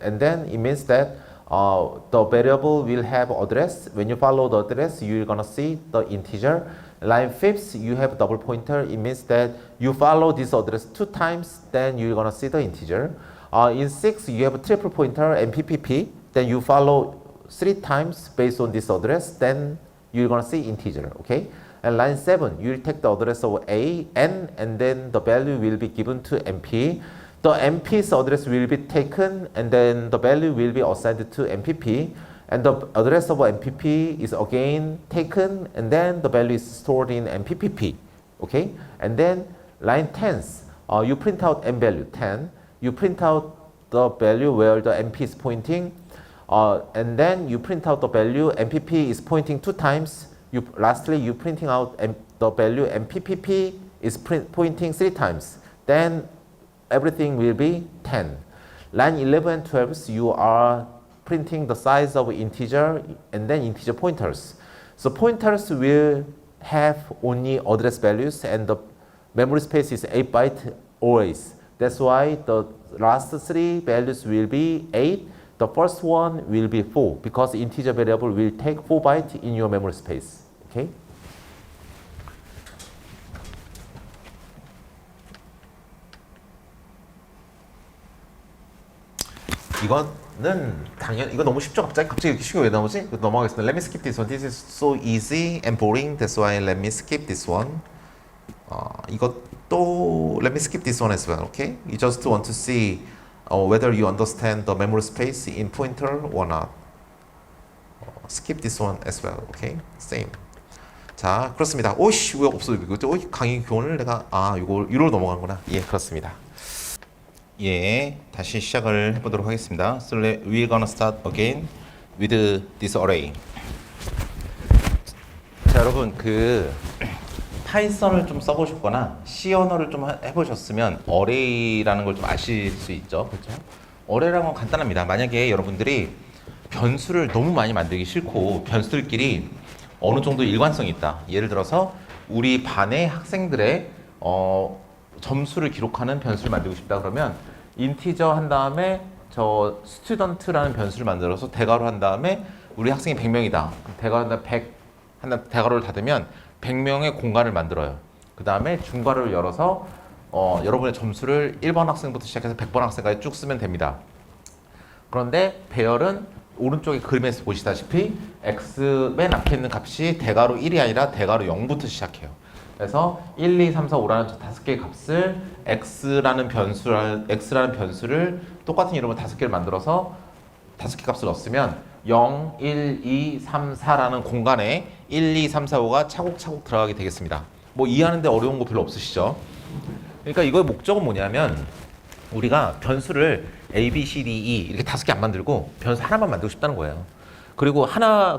and then it means that the variable will have address. When you follow the address, you're gonna see the integer. Line 5, you have double pointer. It means that you follow this address 2 times, then you're gonna see the integer. In 6, you have a triple pointer and PPP. Then you follow 3 times based on this address, then you're gonna see integer. Okay. And line 7, you'll take the address of A, N, and then the value will be given to MP. The MP's address will be taken, and then the value will be assigned to MPP. And the address of MPP is again taken, and then the value is stored in MPPP. Okay? And then line 10, you print out M value 10. You print out the value where the MP is pointing, and then you print out the value MPP is pointing 2 times. Lastly, you printing out the value MPPP is pointing 3 times. Then everything will be 10. Line 11 and 12, you are printing the size of integer and then integer pointers. So pointers will have only address values and the memory space is 8 byte always. That's why the last 3 values will be 8. The first one will be 4 because integer variable will take 4 byte in your memory space. Okay? 이거는 당연 이거 너무 쉽죠. 갑자기 이렇게 쉽게 왜 나오지? 넘어가겠습니다. Let me skip this one. This is so easy and boring. That's why let me skip this one. 이것도 let me skip this one as well. Okay? You just want to see whether you understand the memory space in pointer or not. Skip this one as well. Okay? Same. 자, 그렇습니다. 오씨, 왜 없어? 이거 강의 교훈을 내가 이걸 넘어간구나. 예, 그렇습니다. 예, 다시 시작을 해보도록 하겠습니다. So we're gonna start again with this array. 자, 여러분 파이썬을 좀 써보셨거나 C 언어를 좀 해보셨으면 어레이라는 걸 좀 아실 수 있죠, 그렇죠? 어레이라는 건 간단합니다. 만약에 여러분들이 변수를 너무 많이 만들기 싫고 변수들끼리 어느 정도 일관성이 있다. 예를 들어서 우리 반의 학생들의 점수를 기록하는 변수를 만들고 싶다 그러면 인티저 한 다음에 저 스튜던트라는 변수를 만들어서 대괄호 한 다음에 우리 학생이 100명이다. 대괄호 한 다음에 100 한 다음에 대괄호를 닫으면 100명의 공간을 만들어요. 그 다음에 중괄호를 열어서 여러분의 점수를 1번 학생부터 시작해서 100번 학생까지 쭉 쓰면 됩니다. 그런데 배열은 오른쪽에 그림에서 보시다시피 x 맨 앞에 있는 값이 대괄호 1이 아니라 대괄호 0부터 시작해요. 그래서 1, 2, 3, 4, 5라는 저 5개의 값을 x라는 변수를 똑같은 이름으로 5개를 만들어서 5개 값을 넣었으면 0, 1, 2, 3, 4라는 공간에 1, 2, 3, 4, 5가 차곡차곡 들어가게 되겠습니다. 뭐 이해하는데 어려운 거 별로 없으시죠? 그러니까 이거의 목적은 뭐냐면 우리가 변수를 A, B, C, D, E 이렇게 5개 안 만들고 변수 하나만 만들고 싶다는 거예요. 그리고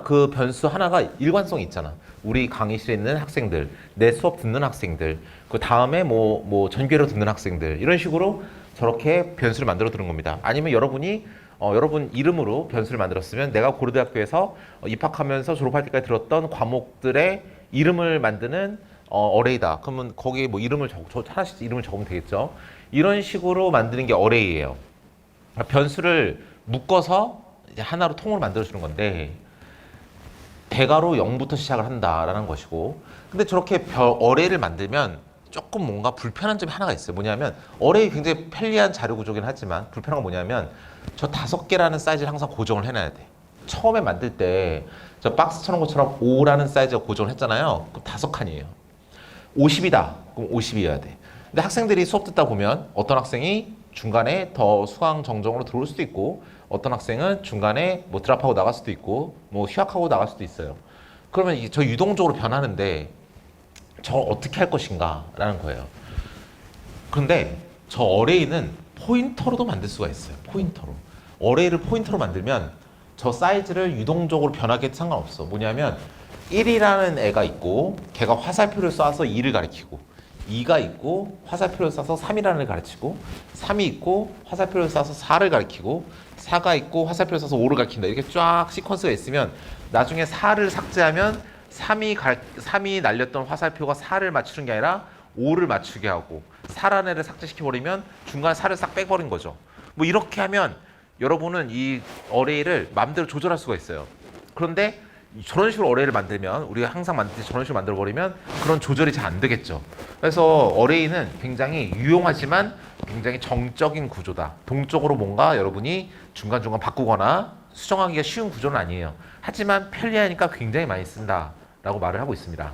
그 변수 하나가 일관성이 있잖아. 우리 강의실에 있는 학생들, 내 수업 듣는 학생들, 그 다음에 뭐 전교로 듣는 학생들 이런 식으로 저렇게 변수를 만들어 두는 겁니다. 아니면 여러분이 여러분 이름으로 변수를 만들었으면 내가 고려대학교에서 입학하면서 졸업할 때까지 들었던 과목들의 이름을 만드는 어레이다. 그러면 거기에 뭐 하나씩 이름을 적으면 되겠죠. 이런 식으로 만드는 게 어레이예요. 변수를 묶어서 이제 하나로 통으로 만들어주는 건데 대괄호 0부터 시작을 한다라는 것이고, 근데 저렇게 어레이를 만들면 조금 뭔가 불편한 점이 하나가 있어요. 뭐냐면 어레이 굉장히 편리한 자료 구조긴 하지만 불편한 건 뭐냐면 저 5개라는 사이즈를 항상 고정을 해놔야 돼. 처음에 만들 때 저 박스 쳐놓은 것처럼 5라는 사이즈가 고정을 했잖아요. 그럼 5칸이에요. 50이다. 그럼 50이어야 돼. 근데 학생들이 수업 듣다 보면 어떤 학생이 중간에 더 수강 정정으로 들어올 수도 있고 어떤 학생은 중간에 뭐 드랍하고 나갈 수도 있고 뭐 휴학하고 나갈 수도 있어요. 그러면 저 유동적으로 변하는데 저 어떻게 할 것인가 라는 거예요. 그런데 저 어레이는 포인터로도 만들 수가 있어요. 포인터로. 어레이를 포인터로 만들면 저 사이즈를 유동적으로 변하게 해도 상관없어. 뭐냐면 1이라는 애가 있고 걔가 화살표를 쏴서 2를 가리키고 2가 있고 화살표를 쏴서 3이라는 걸 가르치고 3이 있고 화살표를 쏴서 4를 가리키고 4가 있고 화살표를 쏴서 5를 가리킨다. 이렇게 쫙 시퀀스가 있으면 나중에 4를 삭제하면 3이 날렸던 화살표가 4를 맞추는 게 아니라 5를 맞추게 하고 4라는 애를 삭제시켜버리면 중간에 4를 싹 빼버린 거죠. 뭐 이렇게 하면 여러분은 이 어레이를 마음대로 조절할 수가 있어요. 그런데 저런 식으로 어레이를 만들면 우리가 항상 만들 때 저런 식으로 만들어버리면 그런 조절이 잘 안 되겠죠. 그래서 어레이는 굉장히 유용하지만 굉장히 정적인 구조다. 동적으로 뭔가 여러분이 중간중간 바꾸거나 수정하기가 쉬운 구조는 아니에요. 하지만 편리하니까 굉장히 많이 쓴다라고 말을 하고 있습니다.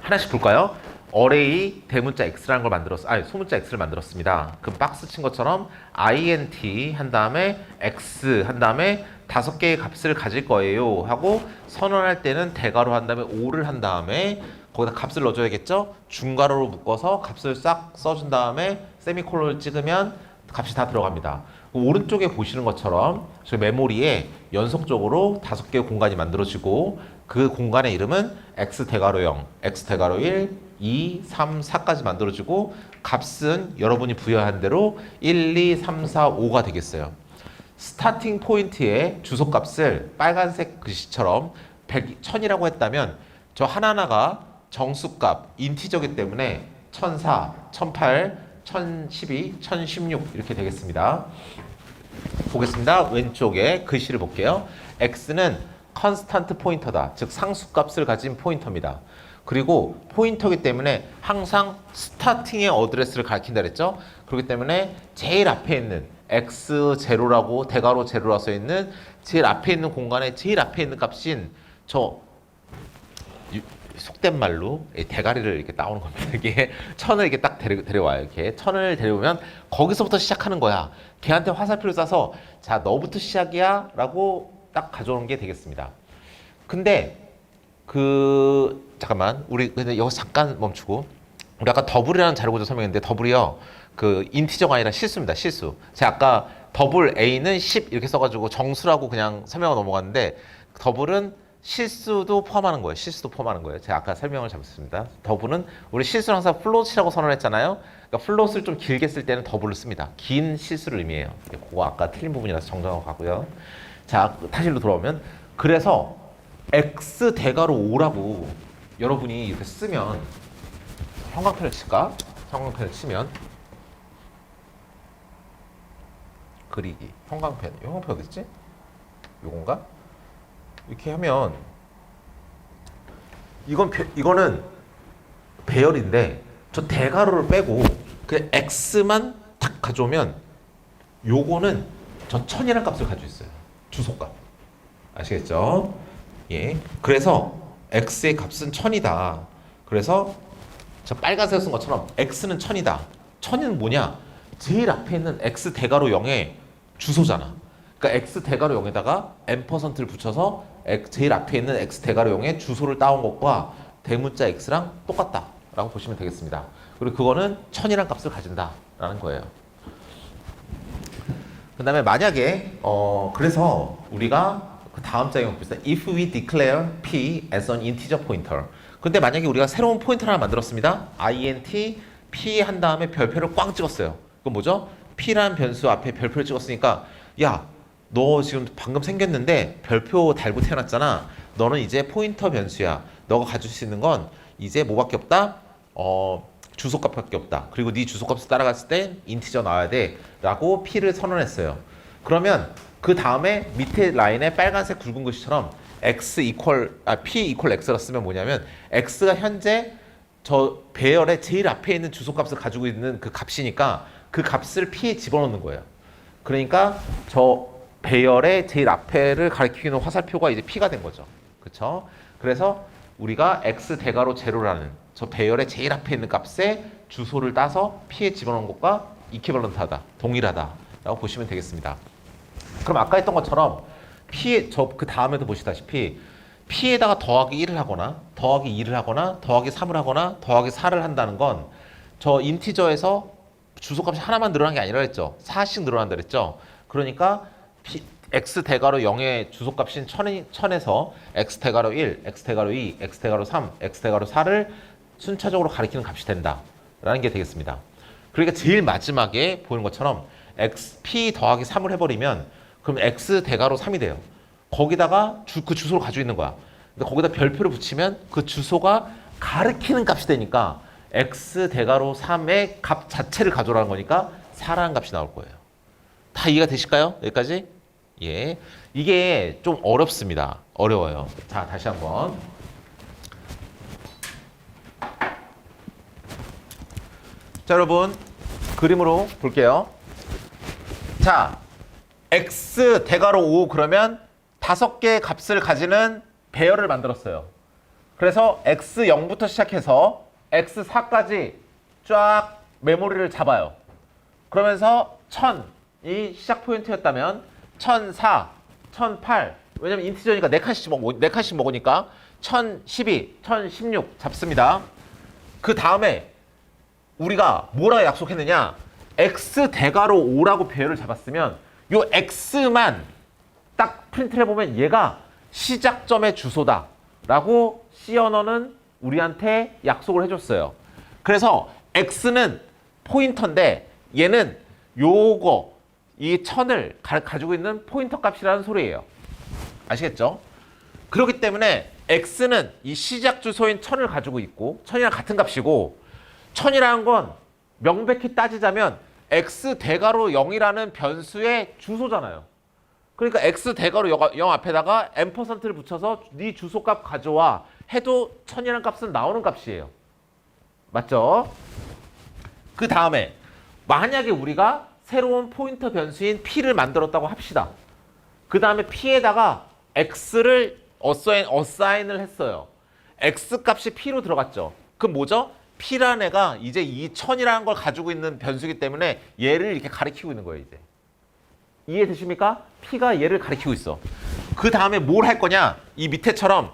하나씩 볼까요? 어레이 대문자 x라는 걸 소문자 x를 만들었습니다. 그 박스 친 것처럼 int 한 다음에 x 한 다음에 5개의 값을 가질 거예요 하고 선언할 때는 대괄호 한 다음에 5를 한 다음에 거기다 값을 넣어줘야겠죠? 중괄호로 묶어서 값을 싹 써준 다음에 세미콜론을 찍으면 값이 다 들어갑니다. 오른쪽에 보시는 것처럼 저 메모리에 연속적으로 5개의 공간이 만들어지고 그 공간의 이름은 x 대괄호 0, x 대괄호 1, 2, 3, 4까지 만들어지고 값은 여러분이 부여한 대로 1, 2, 3, 4, 5가 되겠어요. 스타팅 포인트의 주소값을 빨간색 글씨처럼 1000이라고 했다면 저 하나하나가 정수값, 인티저이기 때문에 1004, 1008, 1012, 1016 이렇게 되겠습니다. 보겠습니다. 왼쪽에 글씨를 볼게요. x는 컨스탄트 포인터다. 즉 상수값을 가진 포인터입니다. 그리고 포인터이기 때문에 항상 스타팅의 어드레스를 가리킨다 그랬죠. 그렇기 때문에 제일 앞에 있는 x0라고 대괄호 제로라 써 있는 제일 앞에 있는 공간에 제일 앞에 있는 값인 저 속된 말로 이 대가리를 이렇게 따오는 겁니다. 이게 천을 이렇게 딱 데려와요. 이렇게 천을 데려오면 거기서부터 시작하는 거야. 걔한테 화살표를 쏴서 자 너부터 시작이야 라고 딱 가져오는 게 되겠습니다. 근데 잠깐만 우리 근데 여기서 잠깐 멈추고 우리 아까 더블이라는 자료 구조 설명했는데 더블이요 그 인티저가 아니라 실수입니다. 실수. 제가 아까 더블 A는 10 이렇게 써가지고 정수라고 그냥 설명을 넘어갔는데 더블은 실수도 포함하는 거예요. 실수도 포함하는 거예요. 제가 아까 설명을 잘못했습니다. 더블은 우리 실수를 항상 플롯이라고 선언했잖아요. 그러니까 플롯을 좀 길게 쓸 때는 더블을 씁니다. 긴 실수를 의미해요. 그거 아까 틀린 부분이라서 정정하고 가고요. 자, 다시로 돌아오면 그래서 x 대괄호 5라고 여러분이 이렇게 쓰면 형광펜을 칠까? 형광펜을 치면 그리기 형광펜 어디 있지? 요건가? 이렇게 하면 이거는 배열인데 저 대괄호를 빼고 그냥 x만 딱 가져오면 요거는 저 천이라는 값을 가지고 있어요. 주소값. 아시겠죠? 예. 그래서 x의 값은 천이다. 그래서 저 빨간색 쓴 것처럼 x는 천이다. 천은 뭐냐? 제일 앞에 있는 x 대괄호 0의 주소잖아. 그러니까 x 대괄호 0에다가 %를 붙여서 제일 앞에 있는 x 대괄호 0의 주소를 따온 것과 대문자 x랑 똑같다라고 보시면 되겠습니다. 그리고 그거는 천이란 값을 가진다라는 거예요. 그다음에 만약에 그래서 우리가 그 다음 장에 봅시다. If we declare p as an integer pointer. 근데 만약에 우리가 새로운 포인터를 하나 만들었습니다. int p 한 다음에 별표를 꽝 찍었어요. 그건 뭐죠? p라는 변수 앞에 별표를 찍었으니까 야, 너 지금 방금 생겼는데 별표 달고 태어났잖아. 너는 이제 포인터 변수야. 너가 가질 수 있는 건 이제 뭐밖에 없다? 주소값밖에 없다. 그리고 네 주소값을 따라갔을 때 인티저 나와야 돼. 라고 p를 선언했어요. 그러면 그 다음에 밑에 라인에 빨간색 굵은 글씨처럼 p 이퀄 x라 쓰면 뭐냐면 x가 현재 저 배열의 제일 앞에 있는 주소값을 가지고 있는 그 값이니까 그 값을 p에 집어넣는 거예요. 그러니까 저 배열의 제일 앞에를 가리키는 화살표가 이제 p가 된 거죠. 그렇죠? 그래서 우리가 x 대괄호 제로라는 저 배열의 제일 앞에 있는 값에 주소를 따서 p에 집어넣은 것과 이퀴벌런트하다, 동일하다라고 보시면 되겠습니다. 그럼 아까 했던 것처럼 p에 그 다음에도 보시다시피 p에다가 더하기 1을 하거나 더하기 2를 하거나 더하기 3을 하거나 더하기 4를 한다는 건 저 인티저에서 주소값이 하나만 늘어난 게 아니라 그랬죠. 4씩 늘어난다 그랬죠. 그러니까 x 대괄호 0의 주소값인 1000에서 x 대괄호 1, x 대괄호 2, x 대괄호 3, x 대괄호 4를 순차적으로 가리키는 값이 된다라는 게 되겠습니다. 그러니까 제일 마지막에 보이는 것처럼 p 더하기 3을 해버리면 그럼 x 대괄호 3이 돼요. 거기다가 그 주소를 가지고 있는 거야. 근데 거기다 별표를 붙이면 그 주소가 가리키는 값이 되니까 x 대괄호 3의 값 자체를 가져오라는 거니까 4라는 값이 나올 거예요. 다 이해가 되실까요? 여기까지? 예. 이게 좀 어렵습니다. 어려워요. 자, 다시 한번. 자, 여러분. 그림으로 볼게요. 자, x 대괄호 5 그러면 5개의 값을 가지는 배열을 만들었어요. 그래서 x0부터 시작해서 x4까지 쫙 메모리를 잡아요. 그러면서 1000이 시작 포인트였다면 1004, 1008 왜냐면 인티저니까 4칸씩 먹으니까 1012, 1016 잡습니다. 그 다음에 우리가 뭐라고 약속했느냐? x 대괄호 5라고 배열을 잡았으면 요 x만 딱 프린트를 해보면 얘가 시작점의 주소다 라고 C 언어는 우리한테 약속을 해줬어요. 그래서 x는 포인터인데 얘는 요거 이 1000을 가지고 있는 포인터 값이라는 소리예요. 아시겠죠? 그렇기 때문에 x는 이 시작 주소인 1000을 가지고 있고 1000이랑 같은 값이고 1000이라는 건 명백히 따지자면 x 대괄호 0이라는 변수의 주소잖아요. 그러니까 x 대괄호 0 앞에다가 %를 붙여서 네 주소값 가져와 해도 1000이라는 값은 나오는 값이에요. 맞죠? 그 다음에 만약에 우리가 새로운 포인터 변수인 p를 만들었다고 합시다. 그 다음에 p에다가 x를 어사인을 했어요. x 값이 p로 들어갔죠. 그럼 뭐죠? p라는 애가 이제 이 1000이라는 걸 가지고 있는 변수이기 때문에 얘를 이렇게 가리키고 있는 거예요. 이제 이해되십니까? p가 얘를 가리키고 있어. 그 다음에 뭘 할 거냐? 이 밑에처럼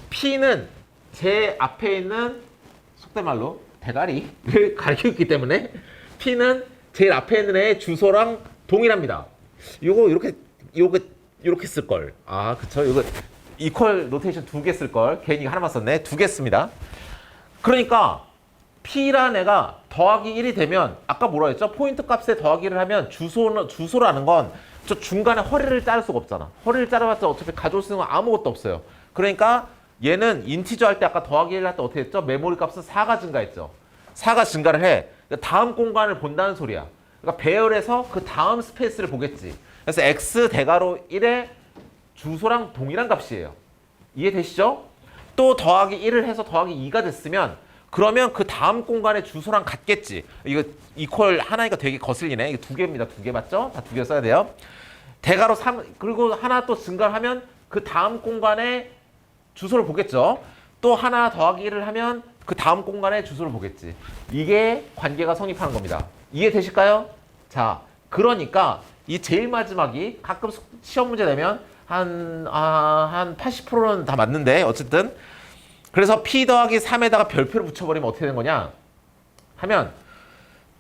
p는 제 앞에 있는 속된 말로 대가리를 가리키고 있기 때문에 p는 제일 앞에 있는 애의 주소랑 동일합니다. 요거 이렇게 쓸 걸. 아, 그쵸? 이거 이퀄 노테이션 2개 쓸 걸. 괜히 하나만 썼네. 2개 씁니다. 그러니까 p라는 애가 더하기 1이 되면 아까 뭐라 했죠? 포인트 값에 더하기 1을 하면 주소라는 건 저 중간에 허리를 자를 수가 없잖아. 허리를 자르봤자 어차피 가져올 수 있는 건 아무것도 없어요. 그러니까 얘는 인티저 할 때 아까 더하기 1 할 때 어떻게 했죠? 메모리 값은 4가 증가했죠. 4가 증가를 해. 그러니까 다음 공간을 본다는 소리야. 그러니까 배열에서 그 다음 스페이스를 보겠지. 그래서 x 대괄호 1의 주소랑 동일한 값이에요. 이해되시죠? 또 더하기 1을 해서 더하기 2가 됐으면 그러면 그 다음 공간의 주소랑 같겠지. 이거 이퀄 하나니까 되게 거슬리네. 이거 2개입니다. 2개 맞죠? 다 2개 써야 돼요. 대괄호 3 그리고 하나 또 증가를 하면 그 다음 공간의 주소를 보겠죠. 또 하나 더하기 1을 하면 그 다음 공간의 주소를 보겠지. 이게 관계가 성립하는 겁니다. 이해되실까요? 자, 그러니까 이 제일 마지막이 가끔 시험 문제 내면 한 80%는 다 맞는데 어쨌든 그래서 p 더하기 3에다가 별표를 붙여버리면 어떻게 되는 거냐 하면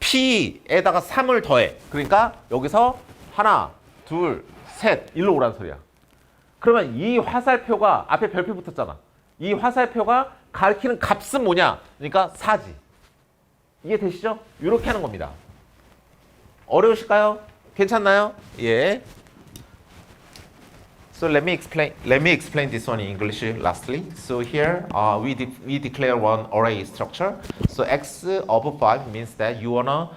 p에다가 3을 더해. 그러니까 여기서 하나, 둘, 셋 일로 오라는 소리야. 그러면 이 화살표가 앞에 별표 붙었잖아. 이 화살표가 가리키는 값은 뭐냐? 그러니까 4지. 이해되시죠? 이렇게 하는 겁니다. 어려우실까요? 괜찮나요? 예. So let me explain this one in English lastly. So here we declare one array structure. So x of 5 means that you wanna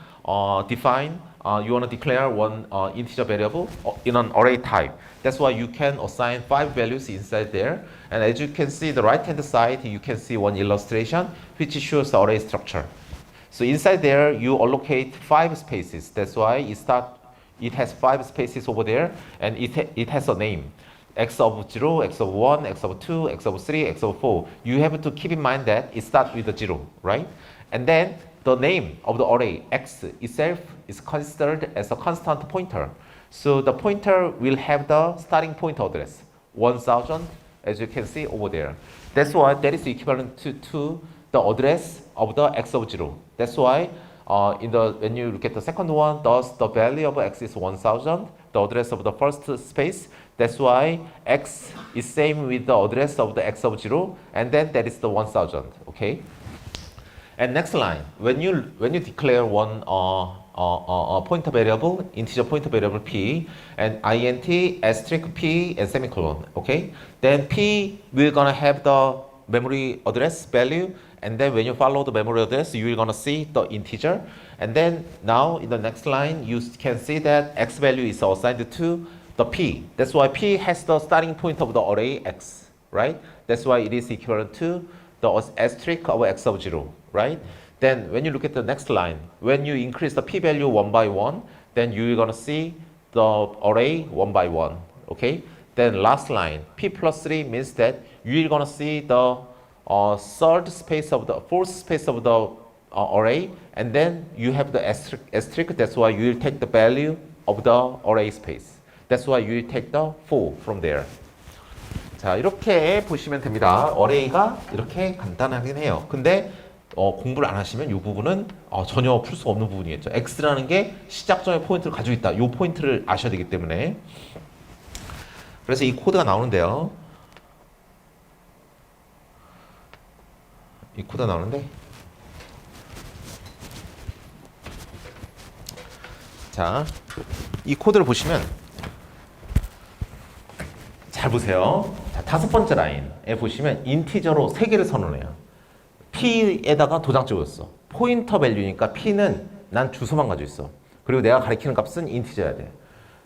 declare one integer variable in an array type. That's why you can assign 5 values inside there. And as you can see the right hand side, you can see one illustration which shows the array structure. So inside there you allocate 5 spaces. That's why it has 5 spaces over there and it has a name. X of 0, X of 1, X of 2, X of 3, X of 4. You have to keep in mind that it starts with a 0, right? And then the name of the array, X itself, is considered as a constant pointer. So the pointer will have the starting point address, 1000, as you can see over there. That's why that is equivalent to the address of the X of 0. That's why when you look at the second one, thus the value of X is 1000, the address of the first space. That's why X is same with the address of the X of 0, and then that is the 1000. Okay. And next line, when you declare one pointer variable, integer pointer variable p, and int asterisk p and semicolon. Okay. Then p we're gonna have the memory address value. And then when you follow the memory address, you're going to see the integer. And then now in the next line, you can see that x value is assigned to the p. That's why p has the starting point of the array x, right? That's why it is equivalent to the asterisk of x of 0, right? Then when you look at the next line, when you increase the p value 1 by 1, then you're going to see the array 1 by 1, okay? Then last line, p plus 3 means that you're going to see the third space of the fourth space of the array, and then you have the asterisk. That's why you will take the value of the array space. That's why you will take the 4 from there. 자, 이렇게 보시면 됩니다. 어레이가 이렇게 간단하긴 해요. 근데 공부를 안 하시면 이 부분은 전혀 풀 수 없는 부분이겠죠. x라는 게 시작점의 포인트를 가지고 있다. 이 포인트를 아셔야 되기 때문에. 그래서 이 코드가 나오는데요. 이 코드가 나오는데, 자, 이 코드를 보시면 잘 보세요. 자, 5번째 라인에 보시면 인티저로 3개를 선언해요. p에다가 도장 찍었어. 포인터 밸류니까 p는 난 주소만 가지고 있어. 그리고 내가 가리키는 값은 인티저야 돼.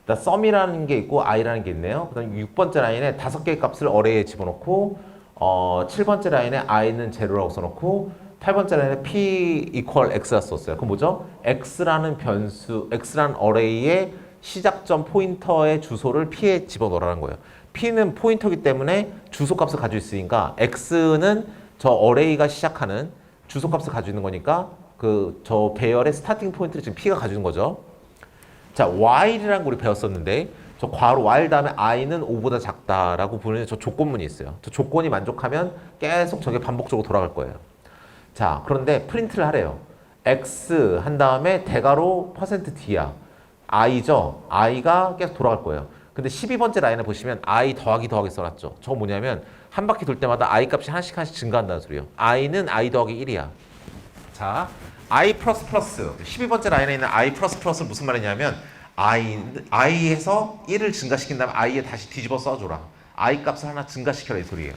sum이라는 게 있고 i라는 게 있네요. 그 다음에 6번째 라인에 5개의 값을 어레이에 집어넣고 7번째 라인에 i는 제로라고 써놓고 8번째 라인에 p equal x가 썼어요. 그럼 뭐죠? x라는 변수, x라는 어레이의 시작점 포인터의 주소를 p에 집어넣으라는 거예요. p는 포인터이기 때문에 주소값을 가지고 있으니까 x는 저 어레이가 시작하는 주소값을 가지고 있는 거니까 그 저 배열의 스타팅 포인트를 지금 p가 가지고 있는 거죠. 자, while이라는 거 우리 배웠었는데 저 괄호 while 다음에 i는 5보다 작다라고 부르는 저 조건문이 있어요. 저 조건이 만족하면 계속 저게 반복적으로 돌아갈 거예요. 자, 그런데 프린트를 하래요. x 한 다음에 대괄호 %d야. i죠. i가 계속 돌아갈 거예요. 근데 12번째 라인에 보시면 i 더하기 더하기 써놨죠. 저거 뭐냐면 한 바퀴 돌 때마다 i 값이 하나씩 증가한다는 소리예요. i는 i 더하기 1이야. 자, i++ 12번째 라인에 있는 i++ 무슨 말이냐면 i에서 1을 증가시킨 다음에 i에 다시 뒤집어 써줘라. i 값을 하나 증가시켜라 이 소리예요.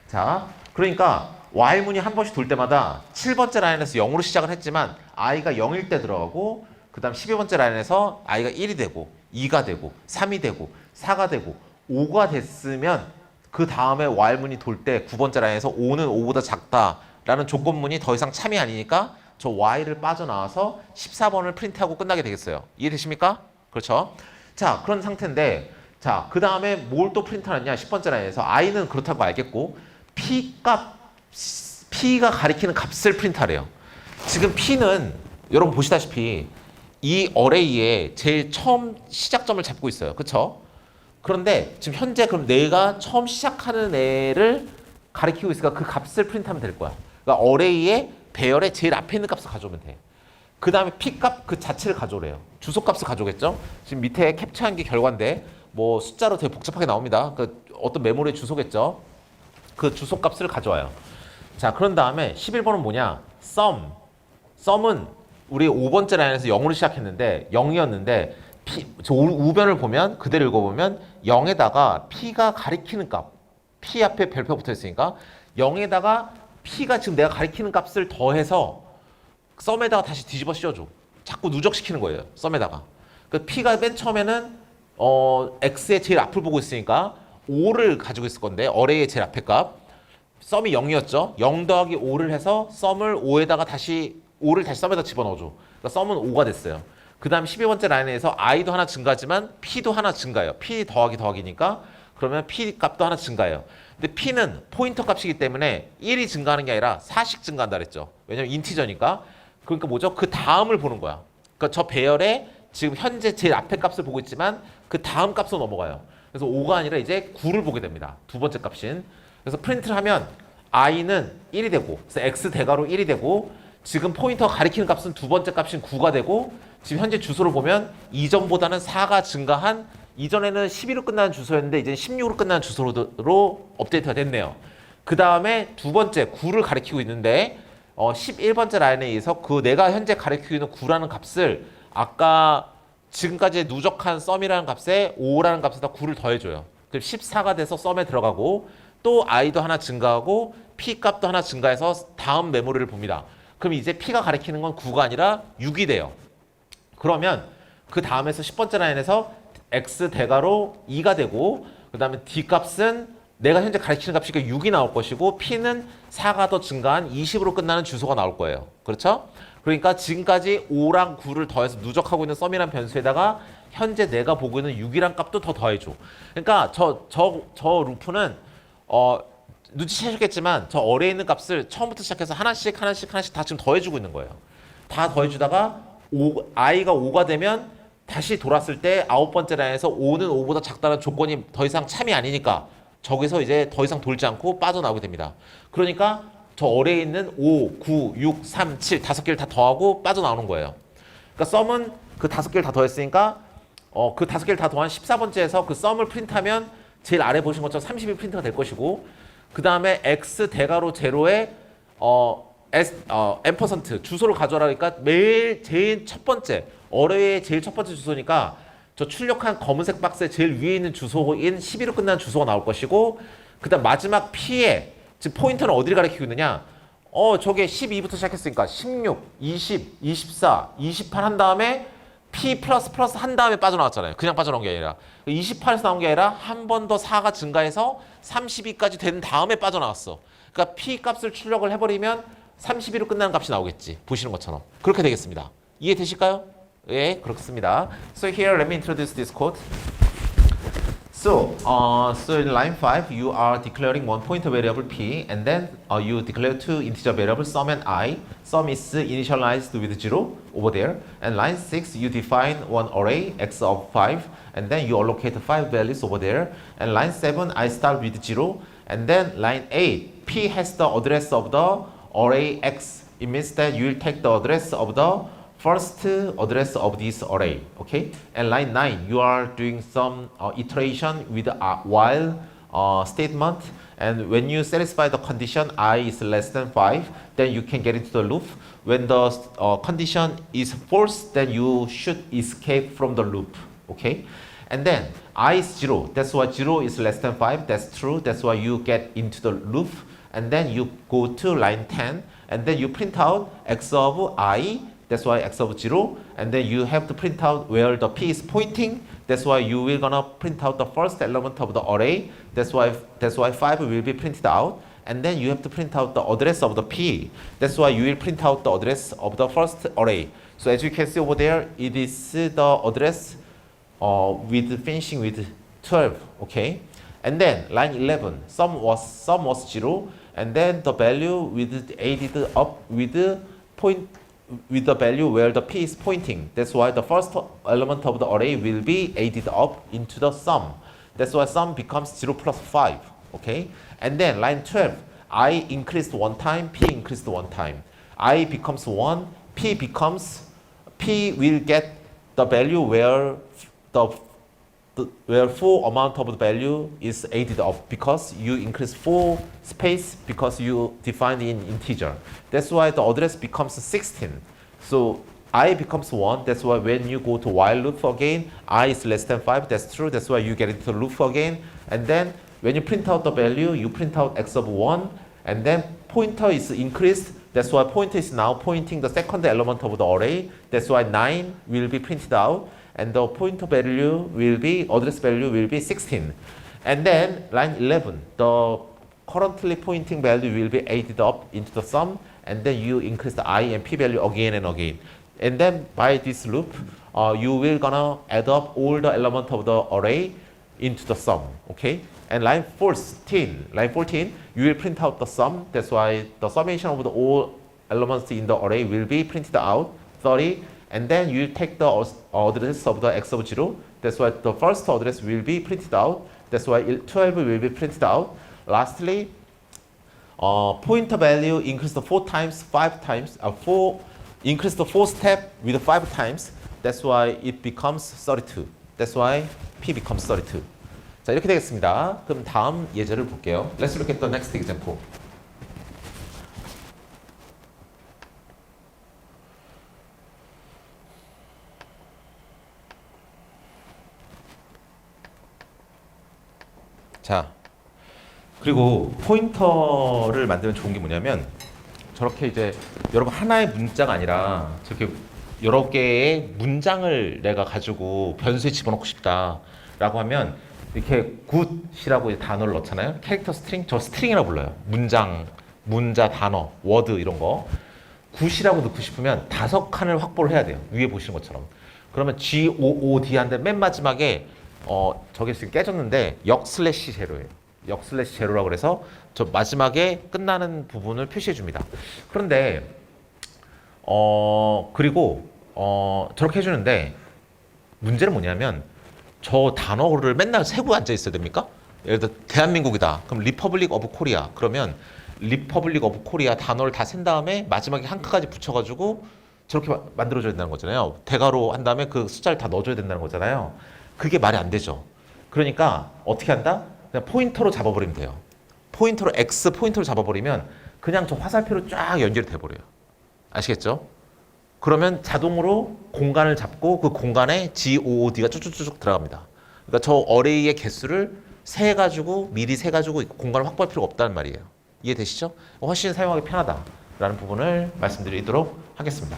자, 그러니까 while문이 한 번씩 돌 때마다 7번째 라인에서 0으로 시작을 했지만 i가 0일 때 들어가고 그 다음 12번째 라인에서 i가 1이 되고 2가 되고 3이 되고 4가 되고 5가 됐으면 그 다음에 while문이 돌 때 9번째 라인에서 5는 5보다 작다라는 조건문이 더 이상 참이 아니니까 저 while을 빠져나와서 14번을 프린트하고 끝나게 되겠어요. 이해되십니까? 그렇죠? 자, 그런 상태인데 자, 그 다음에 뭘 또 프린트하느냐 10번째 라인에서 i는 그렇다고 알겠고 p가 가리키는 값을 프린트하래요. 지금 p는 여러분 보시다시피 이 어레이에 제일 처음 시작점을 잡고 있어요. 그렇죠? 그런데 지금 현재 그럼 내가 처음 시작하는 애를 가리키고 있으니까 그 값을 프린트하면 될 거야. 그러니까 어레이의 배열의 제일 앞에 있는 값을 가져오면 돼. 그 다음에 p값 그 자체를 가져오래요. 주소값을 가져오겠죠? 지금 밑에 캡처한 게 결과인데 뭐 숫자로 되게 복잡하게 나옵니다. 그 어떤 메모리의 주소겠죠? 그 주소값을 가져와요. 자, 그런 다음에 11번은 뭐냐? sum은 우리 5번째 라인에서 0으로 시작했는데 0이었는데 저 우변을 보면 그대로 읽어보면 0에다가 p가 가리키는 값 p 앞에 별표 붙어 있으니까 0에다가 p가 지금 내가 가리키는 값을 더해서 sum에다가 다시 뒤집어 씌워줘. 자꾸 누적시키는 거예요. sum에다가. 그 p가 맨 처음에는 x의 제일 앞을 보고 있으니까 5를 가지고 있을 건데 어레이의 제일 앞에 값 sum이 0이었죠. 0 더하기 5를 해서 sum을 5에다가 다시 5를 다시 sum에다 집어넣어줘. 그러니까 sum은 5가 됐어요. 그 다음 12번째 라인에서 i도 하나 증가하지만 p도 하나 증가해요. p 더하기 더하기니까 그러면 p 값도 하나 증가해요. 근데 p는 포인터 값이기 때문에 1이 증가하는 게 아니라 4씩 증가한다 그랬죠. 왜냐면 인티저니까. 그러니까 뭐죠? 그 다음을 보는 거야. 그러니까 저 배열에 지금 현재 제일 앞에 값을 보고 있지만 그 다음 값으로 넘어가요. 그래서 5가 아니라 이제 9를 보게 됩니다. 두 번째 값인. 그래서 프린트를 하면 i는 1이 되고 그래서 x 대괄호 1이 되고 지금 포인터 가리키는 값은 두 번째 값인 9가 되고 지금 현재 주소를 보면 이전보다는 4가 증가한 이전에는 12로 끝나는 주소였는데 이제 16으로 끝나는 주소로 업데이트가 됐네요. 그 다음에 두 번째 9를 가리키고 있는데 11번째 라인에 의해서 그 내가 현재 가리키고 있는 9라는 값을 아까 지금까지 누적한 썸이라는 값에 5라는 값에다 9를 더해줘요. 그럼 14가 돼서 썸에 들어가고 또 i도 하나 증가하고 p 값도 하나 증가해서 다음 메모리를 봅니다. 그럼 이제 p가 가리키는 건 9가 아니라 6이 돼요. 그러면 그 다음에서 10번째 라인에서 x 대괄호 2가 되고 그 다음에 d 값은 내가 현재 가리키는 값이 6이 나올 것이고 p는 4가 더 증가한 20으로 끝나는 주소가 나올 거예요. 그렇죠? 그러니까 지금까지 5랑 9를 더해서 누적하고 있는 썸이란 변수에다가 현재 내가 보고 있는 6이란 값도 더 더해줘. 그러니까 저 루프는 눈치채셨겠지만 저 어레이에 있는 값을 처음부터 시작해서 하나씩 다 지금 더해주고 있는 거예요. 다 더해주다가 i가 5가 되면 다시 돌았을 때 9번째 라인에서 5는 5보다 작다는 조건이 더 이상 참이 아니니까 저기서 이제 더 이상 돌지 않고 빠져나오게 됩니다. 그러니까 저 어레이에 있는 5, 9, 6, 3, 7 다섯 개를 다 더하고 빠져나오는 거예요. 그러니까 썸은 그 다섯 개를 다 더했으니까 그 다섯 개를 다 더한 14번째에서 그 썸을 프린트하면 제일 아래 보신 것처럼 30이 프린트가 될 것이고 그 다음에 x 대괄호 제로에 M% 주소를 가져오라 그러니까 매일 제일 첫 번째 어레이의 제일 첫 번째 주소니까 저 출력한 검은색 박스의 제일 위에 있는 주소인 12로 끝나는 주소가 나올 것이고 그 다음 마지막 P에 지금 포인터는 어디를 가리키고 있느냐 저게 12부터 시작했으니까 16, 20, 24, 28 한 다음에 P 플러스 한 다음에 빠져나왔잖아요. 그냥 빠져나온 게 아니라 28에서 나온 게 아니라 한 번 더 4가 증가해서 32까지 된 다음에 빠져나왔어. 그러니까 P 값을 출력을 해버리면 32로 끝나는 값이 나오겠지. 보시는 것처럼. 그렇게 되겠습니다. 이해되실까요? 예, 그렇습니다. So here, let me introduce this code. So in line 5, you are declaring one pointer variable p, and then you declare two integer variables, sum and I. Sum is initialized with 0 over there. And line 6, you define one array, x of 5, and then you allocate 5 values over there. And line 7, I start with 0. And then line 8, p has the address of the array x. It means that you will take the address of the first address of this array, okay? And line 9, you are doing some iteration with a while statement, and when you satisfy the condition I is less than 5, then you can get into the loop. When the condition is false, then you should escape from the loop, okay? And then I is 0, that's why 0 is less than 5, that's true, that's why you get into the loop. And then you go to line 10, and then you print out x of I, that's why x of 0, and then you have to print out where the p is pointing. That's why you will gonna print out the first element of the array. That's why 5 will be printed out, and then you have to print out the address of the p. That's why you will print out the address of the first array. So as you can see over there, it is the address with finishing with 12. Okay, and then line 11, sum was 0, and then the value with added up with the value where the p is pointing. That's why the first element of the array will be added up into the sum. That's why sum becomes 0 plus 5. Okay? And then line 12, I increased one time, p increased one time. I becomes 1, p will get the value where where full amount of the value is added up, because you increase 4 space because you defined in integer. That's why the address becomes 16. So I becomes 1. That's why when you go to while loop again, I is less than 5. That's true. That's why you get into the loop again. And then when you print out the value, you print out x of 1. And then pointer is increased. That's why pointer is now pointing the second element of the array. That's why 9 will be printed out. And the pointer value will be, address value will be 16. And then line 11, the currently pointing value will be added up into the sum, and then you increase the I and P value again and again. And then by this loop, you will gonna add up all the elements of the array into the sum, okay? And line 14, you will print out the sum. That's why the summation of the all elements in the array will be printed out, 30. And then you take the address of the x of 0. That's why the first address will be printed out. That's why 12 will be printed out. Lastly, pointer value increased 4 times, 5 times, increased 4 step with 5 times. That's why it becomes 32. That's why p becomes 32. 자, 이렇게 되겠습니다. 그럼 다음 예제를 볼게요. Let's look at the next example. 자, 그리고 포인터를 만들면 좋은 게 뭐냐면, 저렇게 이제 여러분 하나의 문자가 아니라 저렇게 여러 개의 문장을 내가 가지고 변수에 집어넣고 싶다라고 하면 이렇게 굿이라고 단어를 넣잖아요. 캐릭터 스트링, 저 스트링이라고 불러요. 문자, 단어, 워드 이런 거. 굿이라고 넣고 싶으면 5칸을 확보를 해야 돼요. 위에 보시는 것처럼. 그러면 GOOD 한데 맨 마지막에 저게 지금 깨졌는데 제로예요. 제로라고 그래서 저 마지막에 끝나는 부분을 표시해 줍니다. 그런데 그리고 저렇게 해주는데 문제는 뭐냐면 저 단어를 맨날 세고 앉아 있어야 됩니까? 예를 들어 대한민국이다. 그럼 리퍼블릭 오브 코리아. 그러면 리퍼블릭 오브 코리아 단어를 다 센 다음에 마지막에 한 칸까지 붙여가지고 저렇게 만들어줘야 된다는 거잖아요. 대괄호 한 다음에 그 숫자를 다 넣어줘야 된다는 거잖아요. 그게 말이 안 되죠. 그러니까 어떻게 한다? 그냥 포인터로 잡아버리면 돼요. X 포인터로 잡아버리면 그냥 저 화살표로 쫙 연결이 돼버려요. 아시겠죠? 그러면 자동으로 공간을 잡고 그 공간에 GOOD가 쭉쭉쭉 들어갑니다. 그러니까 저 어레이의 개수를 미리 세가지고 공간을 확보할 필요가 없다는 말이에요. 이해되시죠? 훨씬 사용하기 편하다라는 부분을 말씀드리도록 하겠습니다.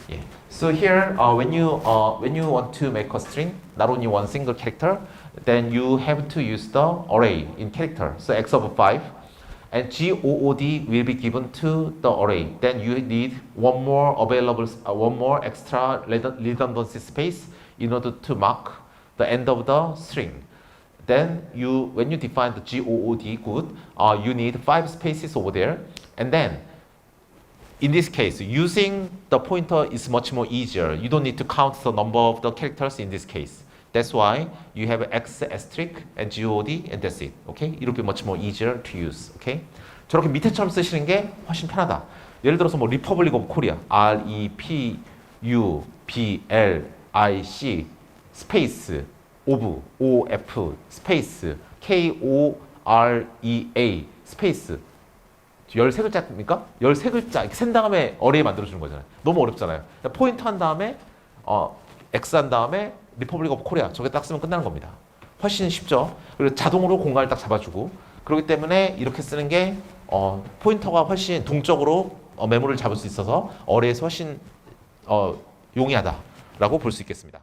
Yeah. So here, when you want to make a string, not only one single character, then you have to use the array in character. So x of 5, and GOOD will be given to the array. Then you need one more extra redundancy space in order to mark the end of the string. Then when you define the GOOD good, you need 5 spaces over there. And then in this case, using the pointer is much more easier. You don't need to count the number of the characters in this case. That's why you have X asterisk and GOD and that's it. Okay? It will be much more easier to use. Okay? 저렇게 밑에처럼 쓰시는 게 훨씬 편하다. 예를 들어서 뭐 Republic of Korea, REPUBLIC 스페이스 of OF 스페이스 KOREA 스페이스 13글자입니까? 13글자 이렇게 센 다음에 어레이 만들어주는 거잖아요. 너무 어렵잖아요. 포인트 한 다음에 X 한 다음에 리퍼블릭 오브 코리아 저게 딱 쓰면 끝나는 겁니다. 훨씬 쉽죠. 그리고 자동으로 공간을 딱 잡아주고 그렇기 때문에 이렇게 쓰는 게 포인터가 훨씬 동적으로 메모리를 잡을 수 있어서 어레이에서 훨씬 용이하다라고 볼 수 있겠습니다.